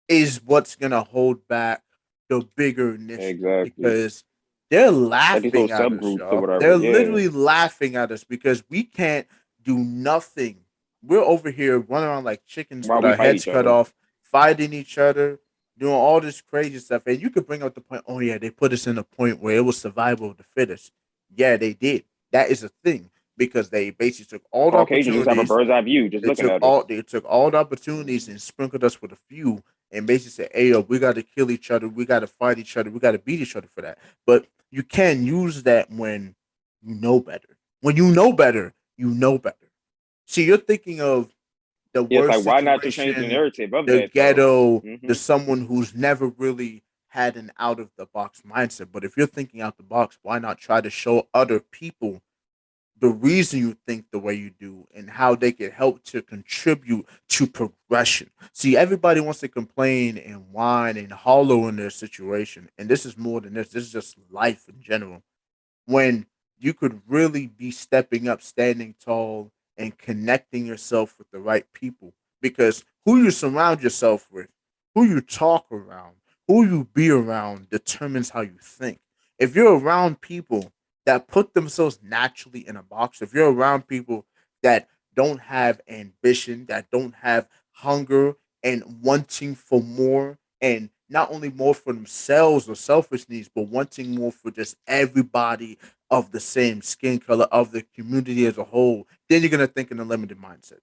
is what's gonna hold back the bigger initiative Exactly. because they're Like these little laughing at us, subgroups or y'all. whatever. They're Yeah. literally laughing at us because we can't do nothing. We're over here running around like chickens While with we our fight heads each cut other. off, fighting each other, doing all this crazy stuff. And you could bring up the point, oh yeah, they put us in a point where it was survival of the fittest. Yeah, they did. That is a thing because they basically took all the Caucasians just have a opportunities bird's eye view, just looking at us. they took all the opportunities and sprinkled us with a few and basically said, "Hey, yo, we got to kill each other, we got to fight each other, we got to beat each other for that." But you can use that when you know better. When you know better, you know better. See, you're thinking of the Yeah, it's worst like why not to change the situation, narrative of the that though? ghetto, the Hmm. someone who's never really had an out of the box mindset. But if you're thinking out the box, why not try to show other people the reason you think the way you do and how they can help to contribute to progression. See, everybody wants to complain and whine and hollow in their situation. And this is more than this. This is just life in general when you could really be stepping up, standing tall, and connecting yourself with the right people. Because who you surround yourself with, who you talk around, who you be around determines how you think. If you're around people that put themselves naturally in a box, if you're around people that don't have ambition, that don't have hunger and wanting for more, and not only more for themselves or selfish needs, but wanting more for just everybody of the same skin color of the community as a whole, then you're gonna think in a limited mindset.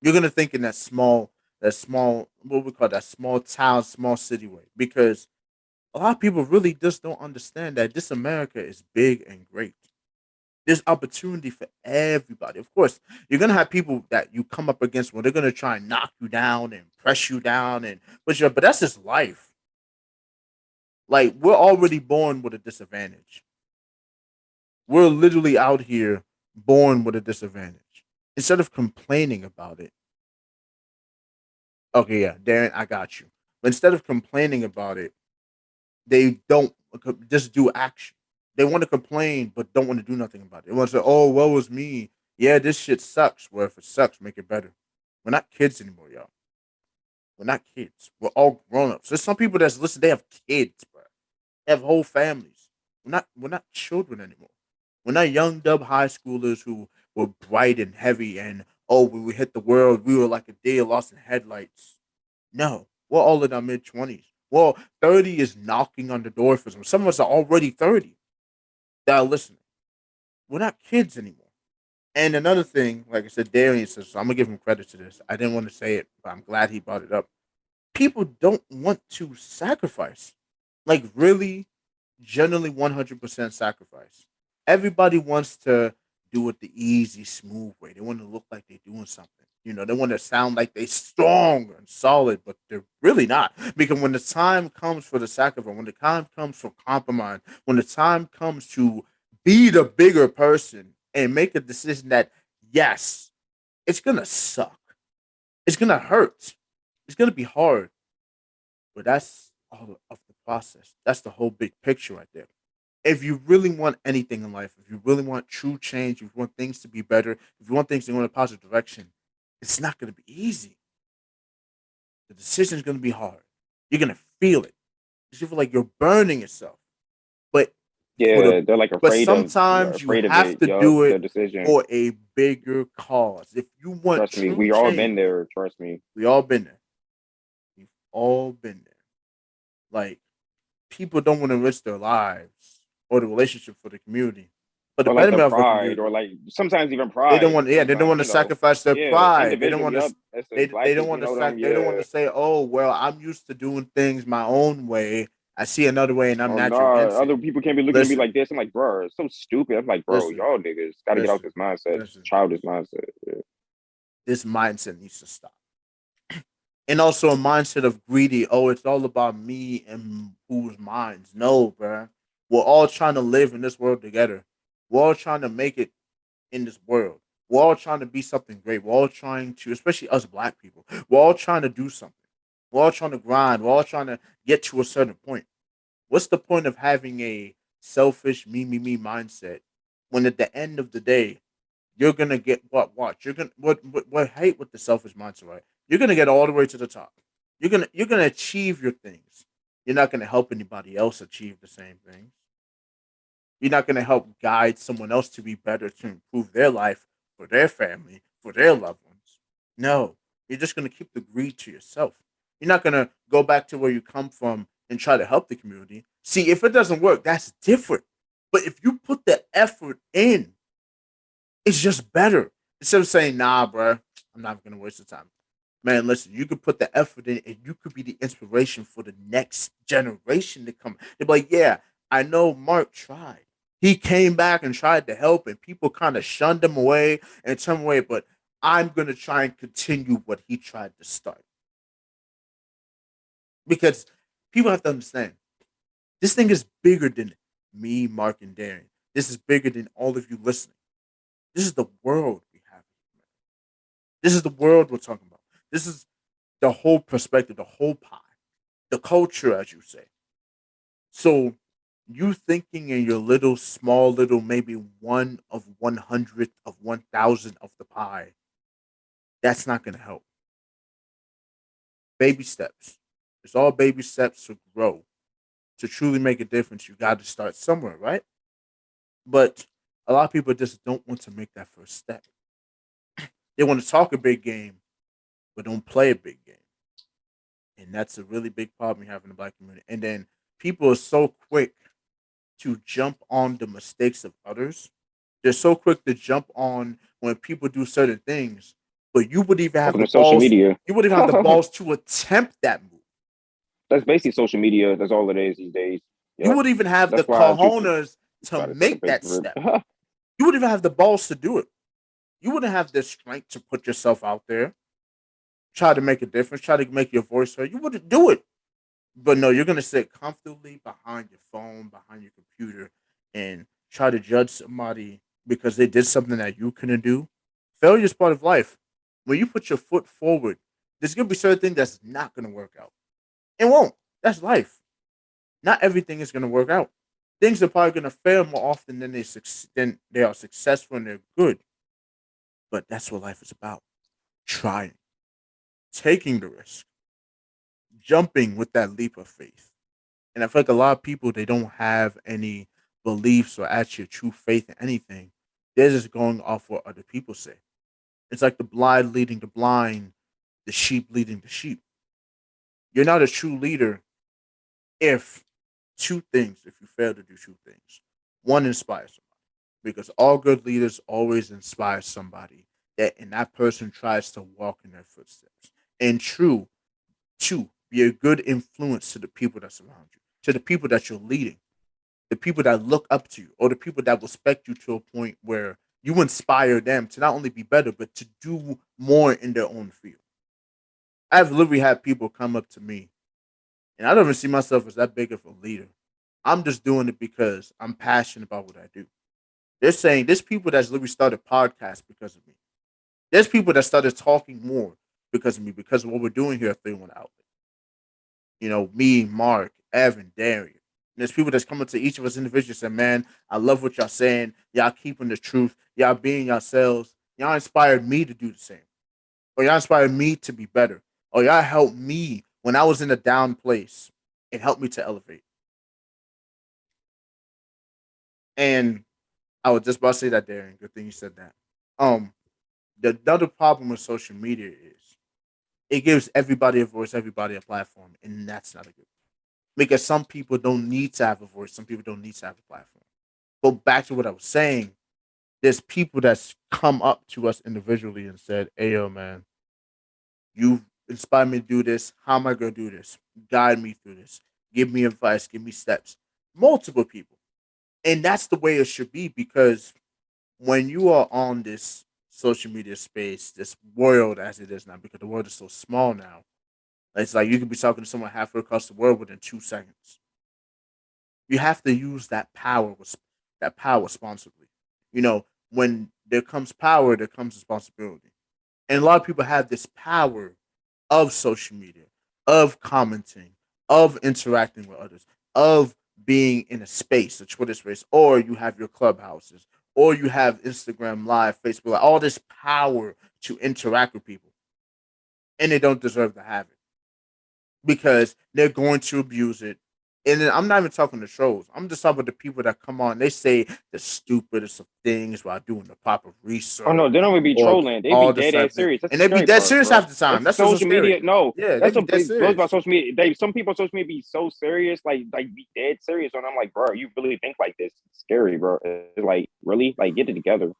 You're gonna think in that small, what we call that small town, small city way. Because a lot of people really just don't understand that this America is big and great. There's opportunity for everybody. Of course, you're gonna have people that you come up against where they're gonna try and knock you down and press you down and but that's just life. Like we're already born with a disadvantage. We're literally out here born with a disadvantage. Instead of complaining about it, okay, yeah, Darren, I got you. But instead of complaining about it, they don't just do action. They want to complain, but don't want to do nothing about it. They want to say, "Oh, woe is me. Yeah, this shit sucks." Well, if it sucks, make it better. We're not kids anymore, y'all. We're not kids. We're all grown ups. There's some people that's listen. They have kids, bro. They have whole families. We're not children anymore. We're not young dub high schoolers who were bright and heavy and oh when we hit the world we were like a deer lost in headlights. No, we're all in our mid 20s. Well, 30 is knocking on the door for some. Some of us are already 30 that are listening. We're not kids anymore. And another thing, like I said, Darian says, so I'm gonna give him credit to this. I didn't want to say it, but I'm glad he brought it up. People don't want to sacrifice. Like really, generally 100% sacrifice. Everybody wants to do it the easy, smooth way. They want to look like they're doing something. They want to sound like they're strong and solid, but they're really not. Because when the time comes for the sacrifice, when the time comes for compromise, when the time comes to be the bigger person and make a decision that, yes, it's going to suck. It's going to hurt. It's going to be hard. But that's all of the process. That's the whole big picture right there. If you really want anything in life, if you really want true change, if you want things to be better, if you want things to go in a positive direction, it's not going to be easy. The decision is going to be hard. You're going to feel it. You feel like you're burning yourself. But for the Yeah, they're like but sometimes you afraid of have it. to Yup, do the it decision. for a bigger cause. If you want Trust me, true we all been change, there. Trust me. we all been there. We've all been there. Like people don't want to risk their lives or the relationship for the community, for the Or like the betterment of the pride, or community. like sometimes even They don't pride. want, yeah, they don't Sometimes want to sacrifice their yeah, pride. They don't individual. want to, Yup, that's the they black don't people. want You to know them. they don't want Yeah. to say, oh well, I'm used to doing things my own way. I see another way, and I'm Oh not nah, against it. other people can't be looking at me Listen, like this. I'm like, bro, it's so stupid. I'm like, bro, listen, y'all niggas got to get out listen, this mindset, listen. childish mindset. Yeah. This mindset needs to stop, and also a mindset of greedy. Oh, it's all about me and whose minds. No, bruh. We're all trying to live in this world together. We're all trying to make it in this world. We're all trying to be something great. We're all trying to, especially us black people, we're all trying to do something. We're all trying to grind. We're all trying to get to a certain point. What's the point of having a selfish me mindset when at the end of the day you're gonna get what? Watch. You're gonna what hate with the selfish mindset, right? You're gonna get all the way to the top. You're gonna achieve your things. You're not gonna help anybody else achieve the same things. You're not going to help guide someone else to be better to improve their life for their family, for their loved ones. No, you're just going to keep the greed to yourself. You're not going to go back to where you come from and try to help the community. See, if it doesn't work, that's different. But if you put the effort in, it's just better. Instead of saying, nah, bro, I'm not going to waste the time. Man, listen, you could put the effort in and you could be the inspiration for the next generation to come. They're like, yeah, I know Mark tried. He came back and tried to help, and people kind of shunned him away and turned him away. But I'm going to try and continue what he tried to start. Because people have to understand this thing is bigger than me, Mark, and Darren. This is bigger than all of you listening. This is the world we have. This is the world we're talking about. This is the whole perspective, the whole pie, the culture, as you say. So you thinking in your little, small, little, maybe one of 100 of 1,000 of the pie, that's not going to help. Baby steps. It's all baby steps to grow. To truly make a difference, you got to start somewhere, right? But a lot of people just don't want to make that first step. They want to talk a big game, but don't play a big game. And that's a really big problem you have in the black community. And then people are so quick to jump on the mistakes of others. They're so quick to jump on when people do certain things, but you would even have Welcome the to social balls. media. You would even have the balls to attempt that move. That's basically social media. That's all it is these days. You Yep. would even have the That's why I cojones to try to take a make big that rip. step. You would even have the balls to do it. You wouldn't have the strength to put yourself out there, try to make a difference, try to make your voice heard. You wouldn't do it. But no, you're gonna sit comfortably behind your phone, behind your computer, and try to judge somebody because they did something that you couldn't do. Failure is part of life. When you put your foot forward, there's gonna be certain things that's not gonna work out. It won't. That's life. Not everything is gonna work out. Things are probably gonna fail more often than than they are successful and they're good. But that's what life is about. Trying, taking the risk, jumping with that leap of faith. And I feel like a lot of people they don't have any beliefs or actually a true faith in anything. They're just going off what other people say. It's like the blind leading the blind, the sheep leading the sheep. You're not a true leader if if you fail to do two things. One, inspire somebody. Because all good leaders always inspire somebody and that person tries to walk in their footsteps. And two, Be a good influence to the people that surround you, to the people that you're leading, the people that look up to you, or the people that respect you to a point where you inspire them to not only be better, but to do more in their own field. I've literally had people come up to me, and I don't even see myself as that big of a leader. I'm just doing it because I'm passionate about what I do. They're saying there's people that's literally started podcasts because of me. There's people that started talking more because of me, because of what we're doing here at 31 Outlet. Me, Mark, Evan, Darian. And there's people that's coming to each of us individually and saying, man, I love what y'all saying. Y'all keeping the truth. Y'all being yourselves. Y'all inspired me to do the same. Or y'all inspired me to be better. Or y'all helped me when I was in a down place. It helped me to elevate. And I was just about to say that, Darren. Good thing you said that. Um, the other problem with social media is it gives everybody a voice, everybody a platform, and that's not a good because some people don't need to have a voice, some people don't need to have a platform. Go back to what I was saying. There's people that's come up to us individually and said, "Hey, yo, man, you inspired me to do this. How am I going to do this? Guide me through this. Give me advice. Give me steps." Multiple people, and that's the way it should be because when you are on this social media space, this world as it is now, because the world is so small now, it's like you could be talking to someone halfway across the world within 2 seconds. You have to use that power responsibly. When there comes power, there comes responsibility. And a lot of people have this power of social media, of commenting, of interacting with others, of being in a space, a Twitter space, or you have your clubhouses, or you have Instagram Live, Facebook, all this power to interact with people, and they don't deserve to have it because they're going to abuse it. And then I'm not even talking the trolls. I'm just talking about the people that come on. They say the stupidest of things while doing the proper Oh research no, they don't even be or trolling. They be all this dead type of ass thing. serious. That's And the they be scary dead part, serious bro. half the time. That's the That's what's so social scary. media. No, Yeah, they that's be what dead goes about serious. social media. Some people on social media be so serious, like be dead serious. And I'm like, bro, you really think like this? It's scary, bro. It's like really, like get it together.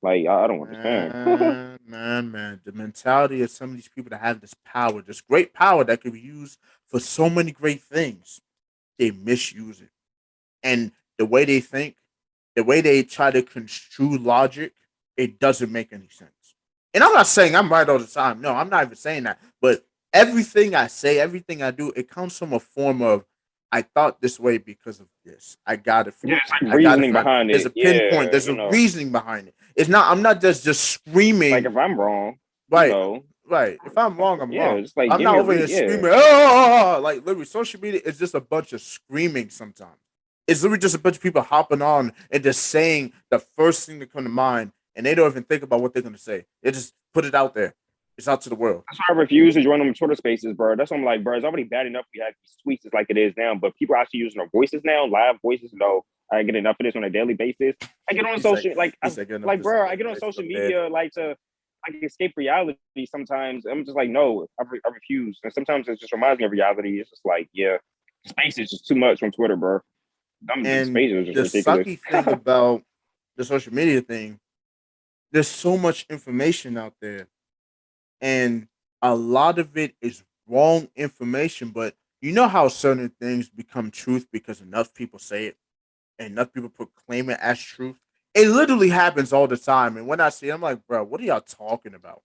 Like I don't understand. Man. The mentality of some of these people that have this power, this great power that can be used for so many great things, they misuse it. And the way they think, the way they try to construe logic, it doesn't make any sense. And I'm not saying I'm right all the time. No, I'm not even saying that. But everything I say, everything I do, it comes from a form of I thought this way because of this. I got it from Yeah, it's this. like I got it reasoning from that. behind There's it. a pinpoint. Yeah, There's a reasoning behind it. It's not. I'm not just like screaming. if I'm wrong, you Right, know, right. If I'm wrong, I'm yeah, wrong. just like I'm give not me a over here yeah. screaming. Oh, like literally, social media is just a bunch of screaming. Sometimes it's literally just a bunch of people hopping on and just saying the first thing that come to mind, and they don't even think about what they're gonna say. They just put it out there. It's out to the world. That's why I refuse to join them Twitter spaces, bro. That's what I'm like, bro. It's already bad enough we have these tweets like it is now, but people actually using their voices now, live voices. No, I get enough of this on a daily basis. I get on He's like, social, like, getting up like, this and bro. I daily get on basis. social I'm dead. media like to like escape reality. Sometimes I'm just like, no, I refuse. And sometimes it just reminds me of reality. It's just like, yeah, space is just too much on Twitter, bro. And Space is just the ridiculous. sucky thing about the social media thing, there's so much information out there and a lot of it is wrong information. But you know how certain things become truth because enough people say it and enough people proclaim it as truth. It literally happens all the time. And when I see it, I'm like, bro, what are y'all talking about?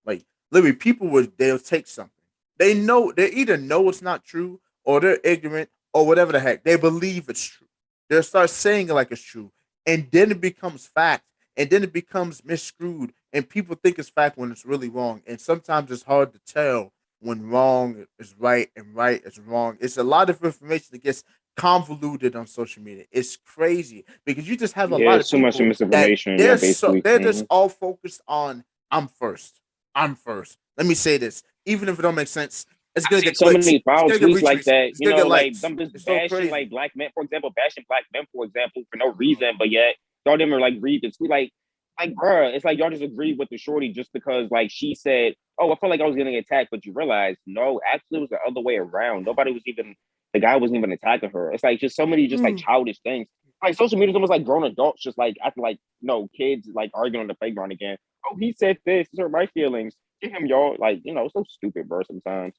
Like, literally, people would they'll take something. They either know it's not true or they're ignorant or whatever the heck. They believe it's true. They'll start saying it like it's true. And then it becomes fact. And then it becomes misscrewed. And people think it's fact when it's really wrong. And sometimes it's hard to tell when wrong is right is wrong. It's a lot of information that gets convoluted on social media. It's crazy because you just have a Yeah, lot of it's too much people that misinformation. Yeah, basically. they're just all focused on I'm first. I'm first. Let me say this. Even if it don't make sense, it's gonna Seen get so clicks. many It's foul gonna get tweets like retweets. that. It's You gonna know, get like likes. them just It's so bashing like crazy. black men, for example, bashing black men, for example, for no reason, but yet y'all didn't like read the tweet. Like, bruh, it's like y'all just agreed with the shorty just because like she said, "Oh, I felt like I was getting attacked," but you realize no, actually it was the other way around. Nobody was even the guy wasn't even attacking her. It's like just so many just like childish things. Like social media is almost like grown adults just like acting like no kids like arguing on the playground again. Oh, he said this hurt my feelings. Get him, y'all. Like, it's so stupid, bro, sometimes.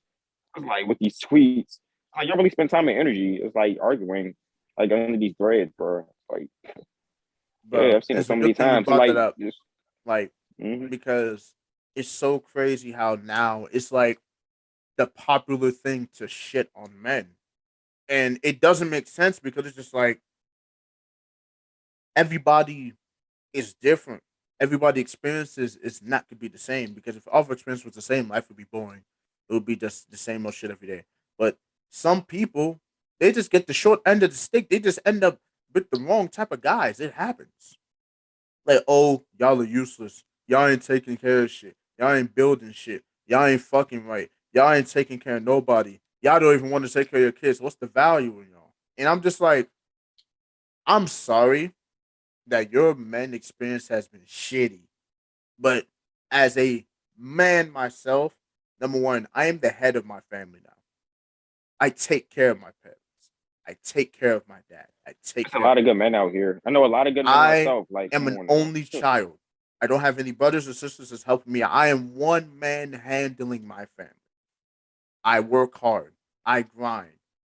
Like with these tweets, like y'all really spend time and energy. It's like arguing, like under these threads, bro. Like, yeah, Bro, I've seen it it's so a many good thing you times. So brought that like, up. just Like, mhm. because it's so crazy how now it's like the popular thing to shit on men. And it doesn't make sense because it's just like everybody is different. Everybody experiences is not to be the same because if all of our experience was the same, life would be boring. It would be just the same old shit every day. But some people, they just get the short end of the stick. They just end up with the wrong type of guys. It happens. Like, oh, y'all are useless. Y'all ain't taking care of shit. Y'all ain't building shit. Y'all ain't fucking right. Y'all ain't taking care of nobody. Y'all don't even want to take care of your kids. What's the value in y'all? And I'm just like, I'm sorry that your men experience has been shitty. But as a man myself, number one, I am the head of my family now. I take care of my parents. I take care of my dad. I take There's a care of lot my of good mom. men out here. I know a lot of good men I myself. Like, am come an on now. only child. I don't have any brothers or sisters that's helping me. I am one man handling my family. I work hard. I grind.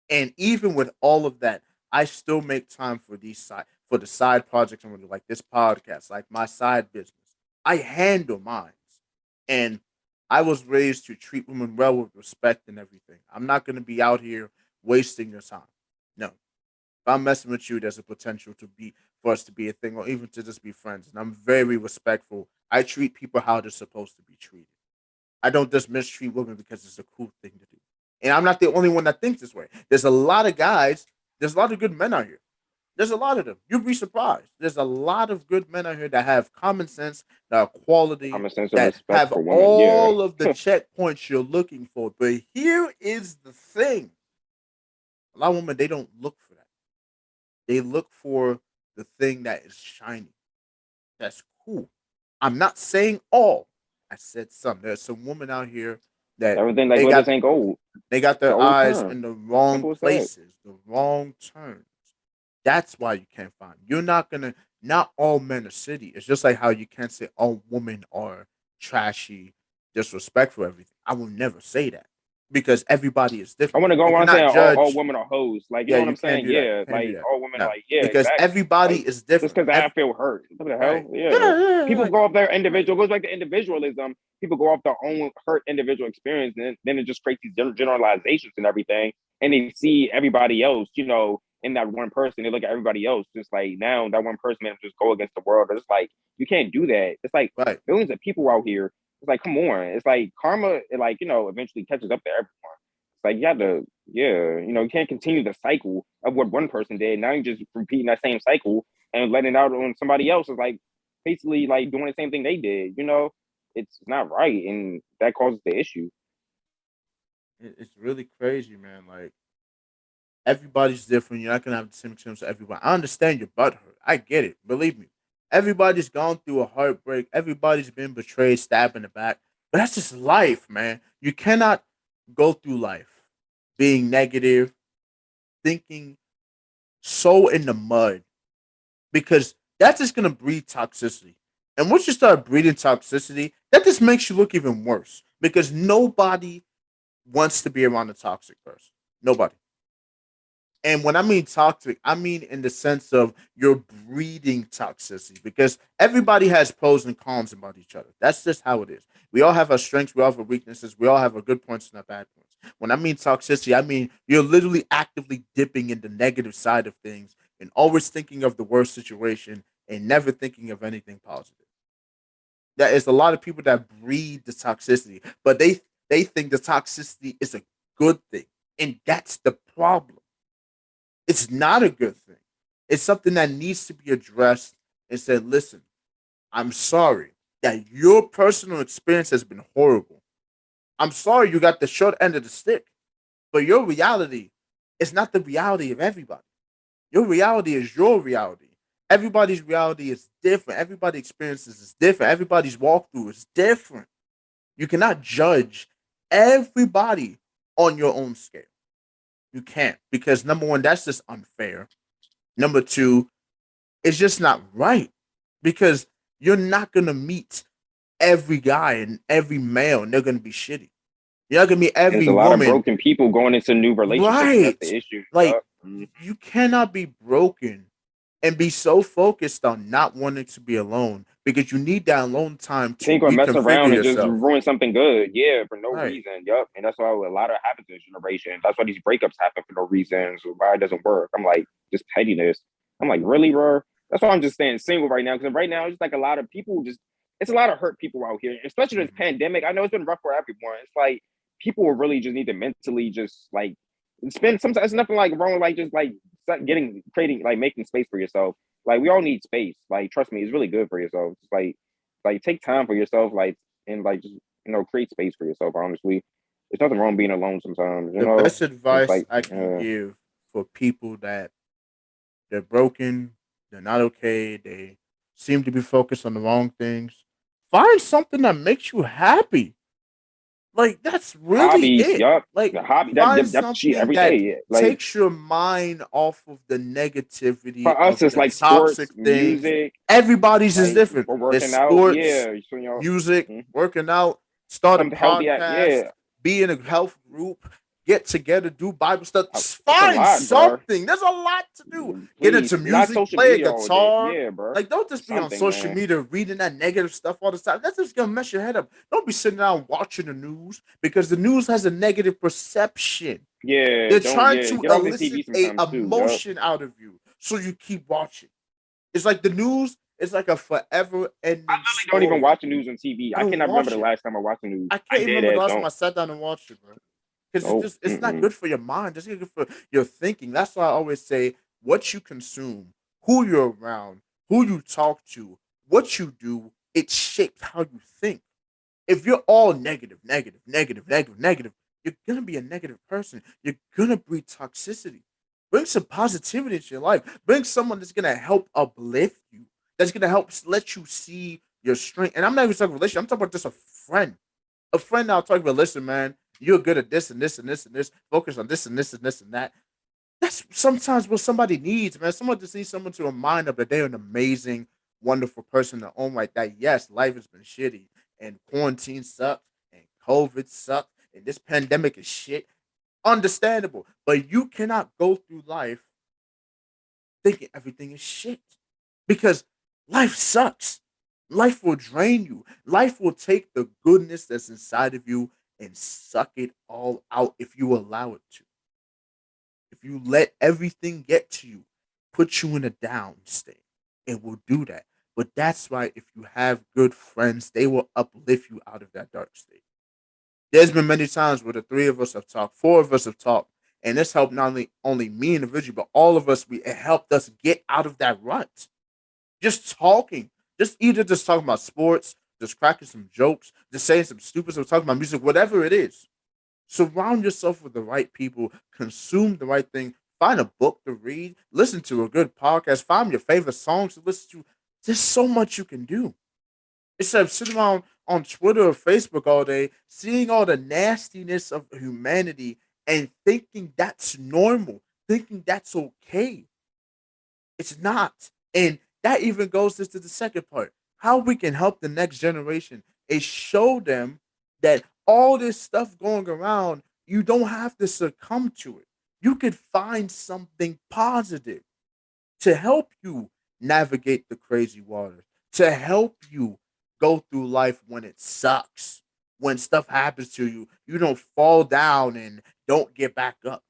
And even with all of that, I still make time for the side projects I'm gonna do, like this podcast, like my side business. I handle mine. And I was raised to treat women well with respect and everything. I'm not gonna be out here wasting your time. No. If I'm messing with you, there's a potential to be for us to be a thing or even to just be friends. And I'm very respectful. I treat people how they're supposed to be treated. I don't just mistreat women because it's a cool thing to do. And I'm not the only one that thinks this way. There's a lot of guys, there's a lot of good men out here. There's a lot of them. You'd be surprised. There's a lot of good men out here that have common sense, that are quality, Common sense and that respect have for women. Yeah. all of the checkpoints you're looking for. But here is the thing. A lot of women, they don't look for that. They look for the thing that is shiny. That's cool. I'm not saying all. I said some. There's some women out here that Everything like they glitters got ain't gold. they got It's an their old eyes term. in the wrong Simple as that. places, the wrong turns. That's why you can't find. You're not gonna. Not all men are city. It's just like how you can't say all women are trashy, disrespectful, everything. I will never say that because everybody is I different. want to go You around saying cannot all judge. women are hoes. Like, you Yeah, know what you I'm can't saying? do that. Yeah. Can't do Like that. all women are No, like, yeah, because exactly. everybody Like, is just different. because I feel hurt. What the hell? Right. Yeah. Yeah, yeah, People right. go off their Right. individual, it goes back to individualism. People go off their own hurt individual experience. And then it just creates these generalizations and everything. And they see everybody else, in that one person. They look at everybody else. Just like now, that one person man just go against the world. It's like, you can't do that. It's like Right. millions of people out here. It's like, come on. It's like karma, like, eventually catches up to everyone. It's like you have to, yeah, you can't continue the cycle of what one person did. Now you're just repeating that same cycle and letting it out on somebody else. Is like basically like doing the same thing they did. It's not right, and that causes the issue. It's really crazy, man. Like everybody's different. You're not gonna have the same experience with everybody. I understand your butt hurt. I get it. Believe me. Everybody's gone through a heartbreak. Everybody's been betrayed, stabbed in the back. But that's just life, man. You cannot go through life being negative, thinking so in the mud, because that's just gonna breed toxicity. And once you start breeding toxicity, that just makes you look even worse because nobody wants to be around a toxic person. Nobody. And when I mean toxic, I mean in the sense of you're breeding toxicity because everybody has pros and cons about each other. That's just how it is. We all have our strengths, we all have our weaknesses, we all have our good points and our bad points. When I mean toxicity, I mean you're literally actively dipping in the negative side of things and always thinking of the worst situation and never thinking of anything positive. That is a lot of people that breed the toxicity, but they think the toxicity is a good thing. And that's the problem. It's not a good thing. It's something that needs to be addressed and said, listen, I'm sorry that your personal experience has been horrible. I'm sorry you got the short end of the stick, but your reality is not the reality of everybody. Your reality is your reality. Everybody's reality is different. Everybody's experiences is different. Everybody's walkthrough is different. You cannot judge everybody on your own scale. You can't because number one, that's just unfair. Number two, it's just not right because you're not gonna meet every guy and every male, and they're gonna be shitty. You're not gonna meet There's every a lot of woman. broken people going into new relationships, and that's Right. the issue. Like Yup. Mm. you cannot be broken and be so focused on not wanting to be alone because you need that alone time You to ain't gonna mess reconfigure around and just yourself. ruin something good, yeah, for no Right. reason. Yup, and that's why a lot of happens in this generation. That's why these breakups happen for no reason. So why it doesn't work? I'm like, just pettiness. I'm like, really, bro? That's why I'm just staying single right now because right now it's like a lot of people just. It's a lot of hurt people out here, especially this Mhm. pandemic. I know it's been rough for everyone. It's like people will really just need to mentally just like spend. Sometimes it's nothing like wrong with like just like getting creating like making space for yourself. Like we all need space. Like trust me, it's really good for yourself. It's like take time for yourself, like and like just create space for yourself. Honestly, there's nothing wrong being alone sometimes. The best It's advice like I can give for people that they're broken, they're not okay, they seem to be focused on the wrong things. Find something that makes you happy. Like that's really hobbies. it. Yup, Like the hobby find that shit something every that day. Like takes your mind off of the negativity for of us, it's the like toxic sports, things. music, Everybody's is like different. for There's working out. sports, Yeah, so music, mhm. working out, start a Something healthy. podcast, Yeah, be in a health group, get together, do Bible stuff. it's a Find lot, bro. something. There's a lot to do. Get Please, into not music, social play a media all day. guitar. Yeah, bro. Like, don't just be on Something, social man. media reading that negative stuff all the time. That's just gonna mess your head up. Don't be sitting down watching the news because the news has a negative perception. Yeah, They're don't. trying Yeah, to get off the elicit TV a sometimes too. Yup. emotion out of you, so you keep watching. It's like the news is like a forever ending Don't even story. watch the news on TV. I I don't cannot remember watch the it. last time I watched the news. I I can't even did remember the as last time don't. I sat down and watched it, bro. Because Nope. it's not Mm-mm. good for your mind. It's not good for your thinking. That's why I always say what you consume, who you're around, who you talk to, what you do, it shapes how you think. If you're all negative, negative, negative, negative, negative, you're gonna be a negative person. You're gonna breed toxicity. Bring some positivity into your life. Bring someone that's gonna help uplift you. That's gonna help let you see your strength. And I'm not even talking relationship. I'm talking about just a friend. A friend I'll talk about. Listen, man, you're good at this and this and this and this. Focus on this and this and this and that. That's sometimes what somebody needs, man. Someone just needs someone to remind them that they're an amazing, wonderful person in their own right. That yes, life has been shitty and quarantine sucks and COVID sucks and this pandemic is shit. Understandable. But you cannot go through life thinking everything is shit. Because life sucks. Life will drain you. Life will take the goodness that's inside of you and suck it all out if you allow it to. If you let everything get to you, put you in a down state, it will do that. But that's why if you have good friends, they will uplift you out of that dark state. There's been many times where the three of us have talked, four of us have talked, and this helped not only me individually, but all of us. It helped us get out of that rut. Just talking, just either just talking about sports, just cracking some jokes, just saying some stupid stuff, talking about music, whatever it is. Surround yourself with the right people, consume the right thing, find a book to read, listen to a good podcast, find your favorite songs to listen to. There's so much you can do. Instead of sitting around on Twitter or Facebook all day, seeing all the nastiness of humanity and thinking that's normal, thinking that's okay. It's not. And that even goes into the second part. How we can help the next generation is show them that all this stuff going around, you don't have to succumb to it. You could find something positive to help you navigate the crazy waters, to help you go through life when it sucks. When stuff happens to you, you don't fall down and don't get back up.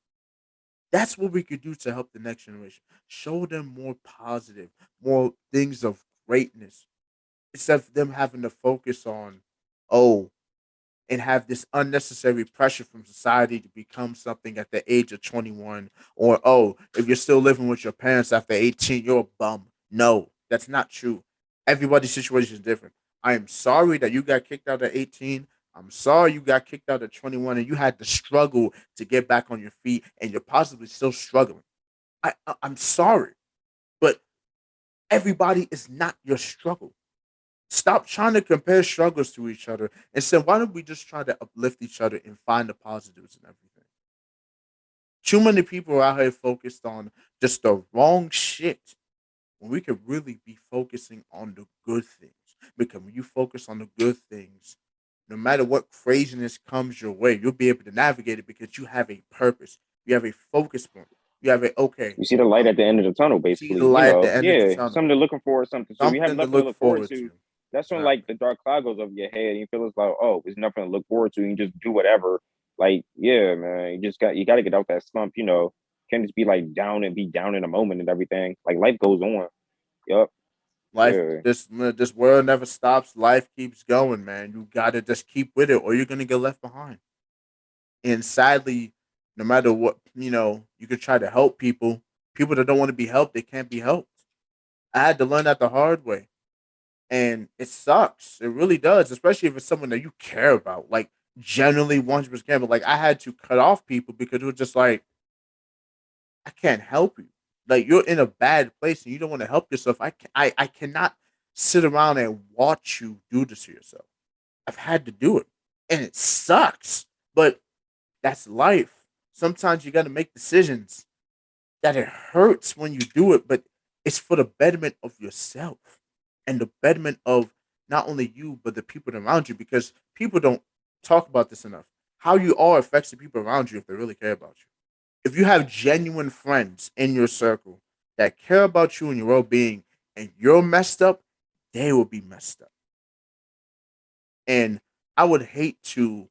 That's what we could do to help the next generation. Show them more positive, more things of greatness instead of them having to focus on, oh, and have this unnecessary pressure from society to become something at the age of 21, or oh, if you're still living with your parents after 18, you're a bum. No, that's not true. Everybody's situation is different. I am sorry that you got kicked out at 18. I'm sorry you got kicked out at 21 and you had to struggle to get back on your feet and you're possibly still struggling. I'm sorry, but everybody is not your struggle. Stop trying to compare struggles to each other and say, why don't we just try to uplift each other and find the positives in everything? Too many people are out here focused on just the wrong shit when we could really be focusing on the good things. Because when you focus on the good things, no matter what craziness comes your way, you'll be able to navigate it because you have a purpose. You have a focus point. You have a okay. You see the light at the end of the tunnel, See the basically. light at the end of the Yeah, tunnel. something to looking for, something. So we have Something to nothing to look look forward forward to. to. That's when like Exactly. the dark cloud goes over your head, and you feel it's like, oh, there's nothing to look forward to. And you just do whatever. Like, yeah, man, you got to get out that slump. Can't just be like down and be down in a moment and everything. Like life goes on. Yup. Life, Yeah. this world never stops. Life keeps going, man. You gotta just keep with it, or you're gonna get left behind. And sadly, no matter what, you could try to help people. People that don't want to be helped, they can't be helped. I had to learn that the hard way, and it sucks. It really does, especially if it's someone that you care about, like generally 100%. But like, I had to cut off people because it was just like I can't help you. Like you're in a bad place and you don't want to help yourself. I cannot sit around and watch you do this to yourself. I've had to do it, and it sucks. But that's life. Sometimes you got to make decisions that it hurts when you do it, but it's for the betterment of yourself and the betterment of not only you but the people around you. Because people don't talk about this enough. How you are affects the people around you if they really care about you. If you have genuine friends in your circle that care about you and your well being, and you're messed up, they will be messed up. And I would hate to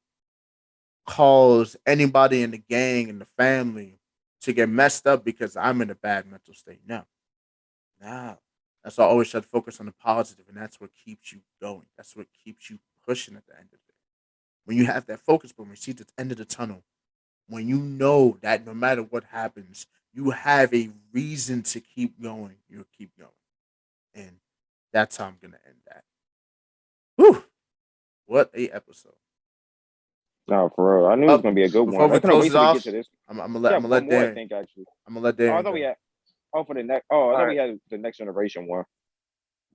cause anybody in the gang and the family to get messed up because I'm in a bad mental state. No, nah. That's why I always try to focus on the positive, and that's what keeps you going. That's what keeps you pushing at the end of it. When you have that focus, but when you see the end of the tunnel, when you know that no matter what happens, you have a reason to keep going, you'll keep going. And that's how I'm gonna end that. Whew! What a episode. No, for real. I knew it was Up gonna be a good before one. I we couldn't close wait it till we get off, to this. I'm Yeah, gonna one let more, I Darren think actually. I'm gonna let Oh, I Darren thought we go. had. Oh, for the next. Oh, I All thought we right, had the next generation one.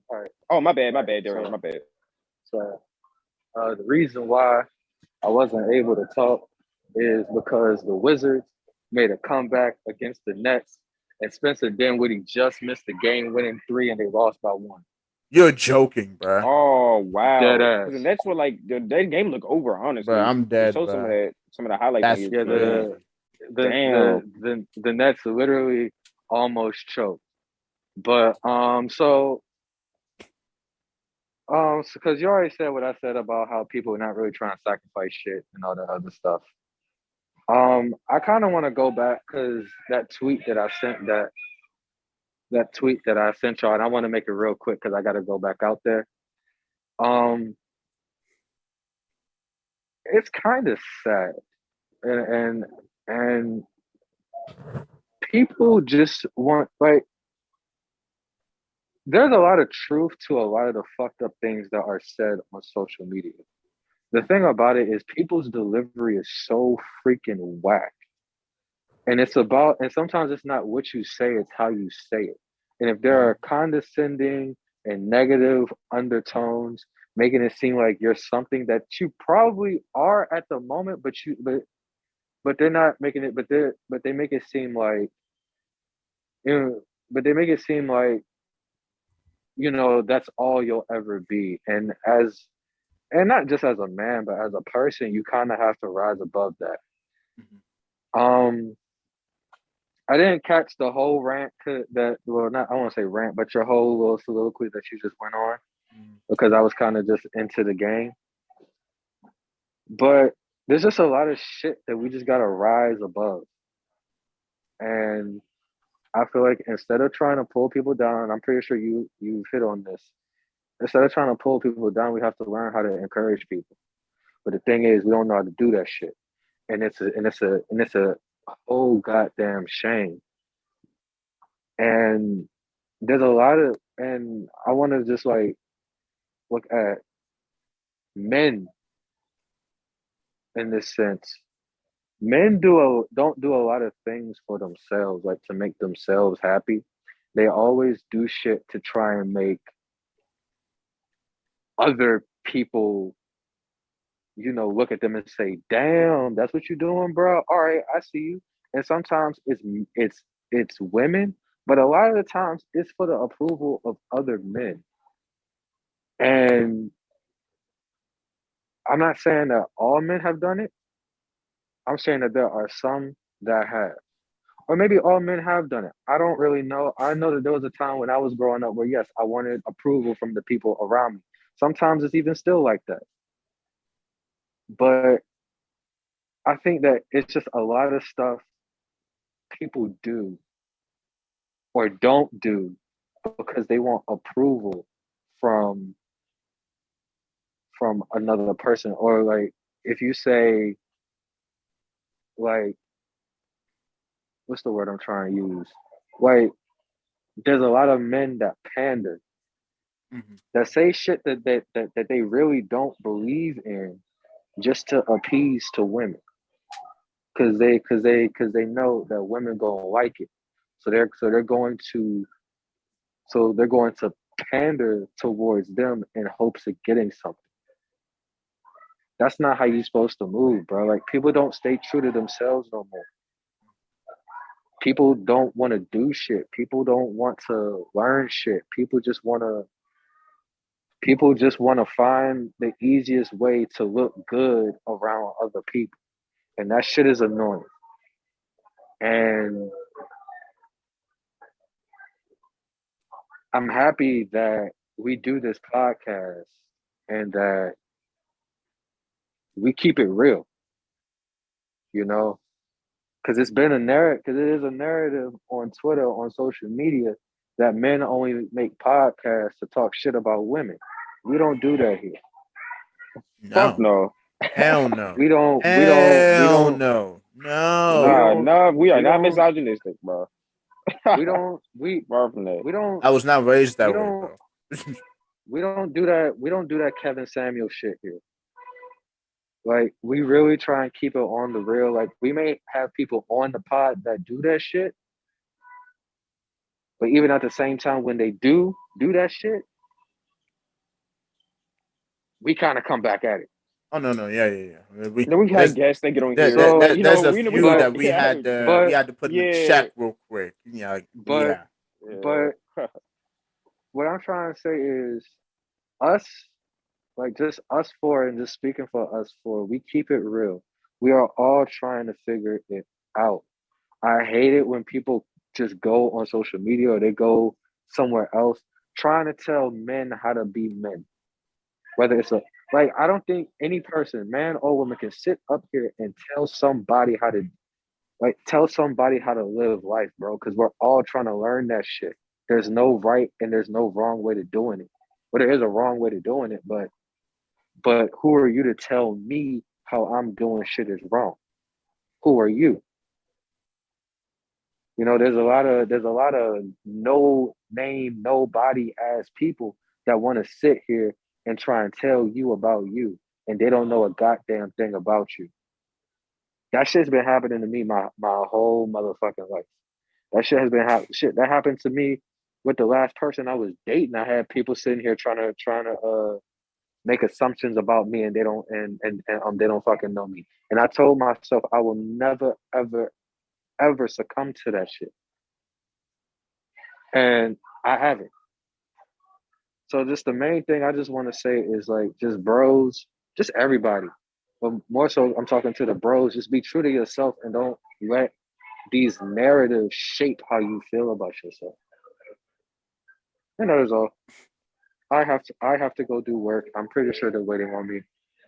all right, Oh, my bad, all my right. bad, Darian, my bad. So the reason why I wasn't able to talk is because the Wizards made a comeback against the Nets, and Spencer Dinwiddie just missed the game-winning three, and they lost by one. You're joking, bruh. Oh Dead wow, because ass. the Nets were like their game looked over. Bruh, Honestly, I'm they dead, showed bruh. some of the highlights on That's Yeah, ESPN. crazy. the Damn. the Nets literally almost choked. But because you already said what I said about how people are not really trying to sacrifice shit and all that other stuff. I kind of want to go back because that tweet that I sent y'all, and I want to make it real quick because I got to go back out there. Um, it's kind of sad, and people just want like. There's a lot of truth to a lot of the fucked up things that are said on social media. The thing about it is people's delivery is so freaking whack. And sometimes it's not what you say, it's how you say it. And if there Mhm. are condescending and negative undertones, making it seem like you're something that you probably are at the moment, but they're not making it, but they make it seem like, you know, but they make it seem like, that's all you'll ever be. And not just as a man, but as a person, you kind of have to rise above that. Mhm. Um, I didn't catch the whole rant well, not I won't say rant, but your whole little soliloquy that you just went on Mhm. because I was kind of just into the game. But there's just a lot of shit that we just gotta rise above. And I feel like instead of trying to pull people down, I'm pretty sure you've hit on this. Instead of trying to pull people down, we have to learn how to encourage people. But the thing is, we don't know how to do that shit, and it's a whole goddamn shame. And there's a lot of, and I want to just like look at men in this sense. Men don't do a lot of things for themselves, like to make themselves happy. They always do shit to try and make other people, look at them and say, "Damn, that's what you're doing, bro. All right, I see you." And sometimes it's women, but a lot of the times it's for the approval of other men. And I'm not saying that all men have done it. I'm saying that there are some that have. Or maybe all men have done it. I don't really know. I know that there was a time when I was growing up where, yes, I wanted approval from the people around me. Sometimes it's even still like that. But I think that it's just a lot of stuff people do or don't do because they want approval from another person. Or like if you say like what's the word I'm trying to use? Like there's a lot of men that pander, Mm-hmm. that say shit that they really don't believe in just to appease to women because they know that women gonna like it, so they're going to pander towards them in hopes of getting something. That's not how you're supposed to move, bro. Like people don't stay true to themselves no more. People don't want to do shit. People don't want to learn shit. People just want to find the easiest way to look good around other people, and that shit is annoying. And I'm happy that we do this podcast and that we keep it real, you know, because it's been a narrative, because it is a narrative on Twitter, on social media, that men only make podcasts to talk shit about women. We don't do that here. Fuck No. no. Hell no. We Hell don't, no. we No. Nah, don't, nah, we are we not don't, misogynistic, bro. we don't, we, Far from that. we don't, I was not raised we that way, don't, bro. we don't do that. We don't do that Kevin Samuel shit here. Like we really try and keep it on the real. Like we may have people on the pod that do that shit, but even at the same time, when they do that shit, we kind of come back at it. Oh no, no, yeah, yeah, yeah. We Then we had there's guests that get on there, here. there, So, there- You there's know, a we few got but that yeah, we but had to put in the yeah, check real quick. Yeah, but yeah. yeah. but what I'm trying to say is us, like just us four, and just speaking for us four, we keep it real. We are all trying to figure it out. I hate it when people just go on social media or they go somewhere else trying to tell men how to be men. Whether it's a like, I don't think any person, man or woman, can sit up here and tell somebody how to live life, bro. Because we're all trying to learn that shit. There's no right and there's no wrong way to doing it. Well, there is a wrong way to doing it, but who are you to tell me how I'm doing shit is wrong? Who are you? You know, there's a lot of no name, nobody ass people that want to sit here and try and tell you about you, and they don't know a goddamn thing about you. That shit's been happening to me my whole motherfucking life. That shit has been shit that happened to me with the last person I was dating. I had people sitting here trying to make assumptions about me, and they don't fucking know me. And I told myself I will never ever succumb to that shit, and I haven't. So just the main thing I just want to say is like just bros, just everybody. But more so I'm talking to the bros, just be true to yourself and don't let these narratives shape how you feel about yourself. And that is all. I have to go do work. I'm pretty sure they're waiting on me.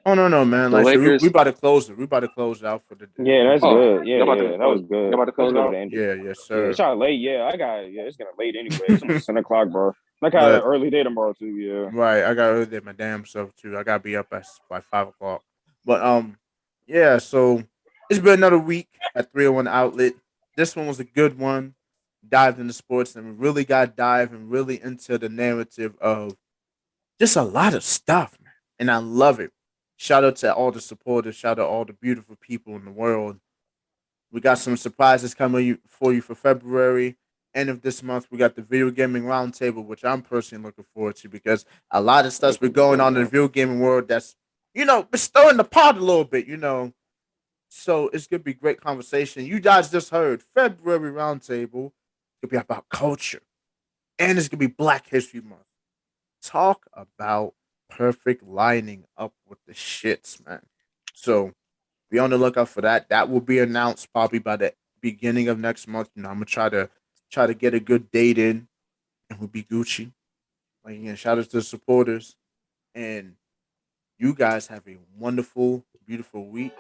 Oh no, no, man. The Like I said, we Lakers. about to close it. We about to close it out for the day. Yeah, You that's know. Oh, good. Yeah, yeah, that was y'all good. about to That's close a it good way to out? end it. Yeah, yes, Yeah, it's sir. not late. Yeah, it's gonna late anyway. It's almost 10 o'clock, bro. I got an But early day tomorrow too. Yeah. right, I gotta do my damn self too. I gotta be up at by 5 o'clock. But yeah. So it's been another week at 301 Outlet. This one was a good one. Dived into sports and we really got dive and really into the narrative of just a lot of stuff, man. And I love it. Shout out to all the supporters. Shout out to all the beautiful people in the world. We got some surprises coming for you for February. End of this month, we got the video gaming roundtable, which I'm personally looking forward to because a lot of That's stuff's been gonna be going good, on in the man. video gaming world that's, been stirring the pot a little bit. So it's gonna be great conversation. You guys just heard February roundtable. It's gonna be about culture. And it's gonna be Black History Month. Talk about perfect lining up with the shits, man. So be on the lookout for that. That will be announced probably by the beginning of next month. I'm gonna try to get a good date in, and we'll be Gucci. Like again, shout out to the supporters, and you guys have a wonderful, beautiful week.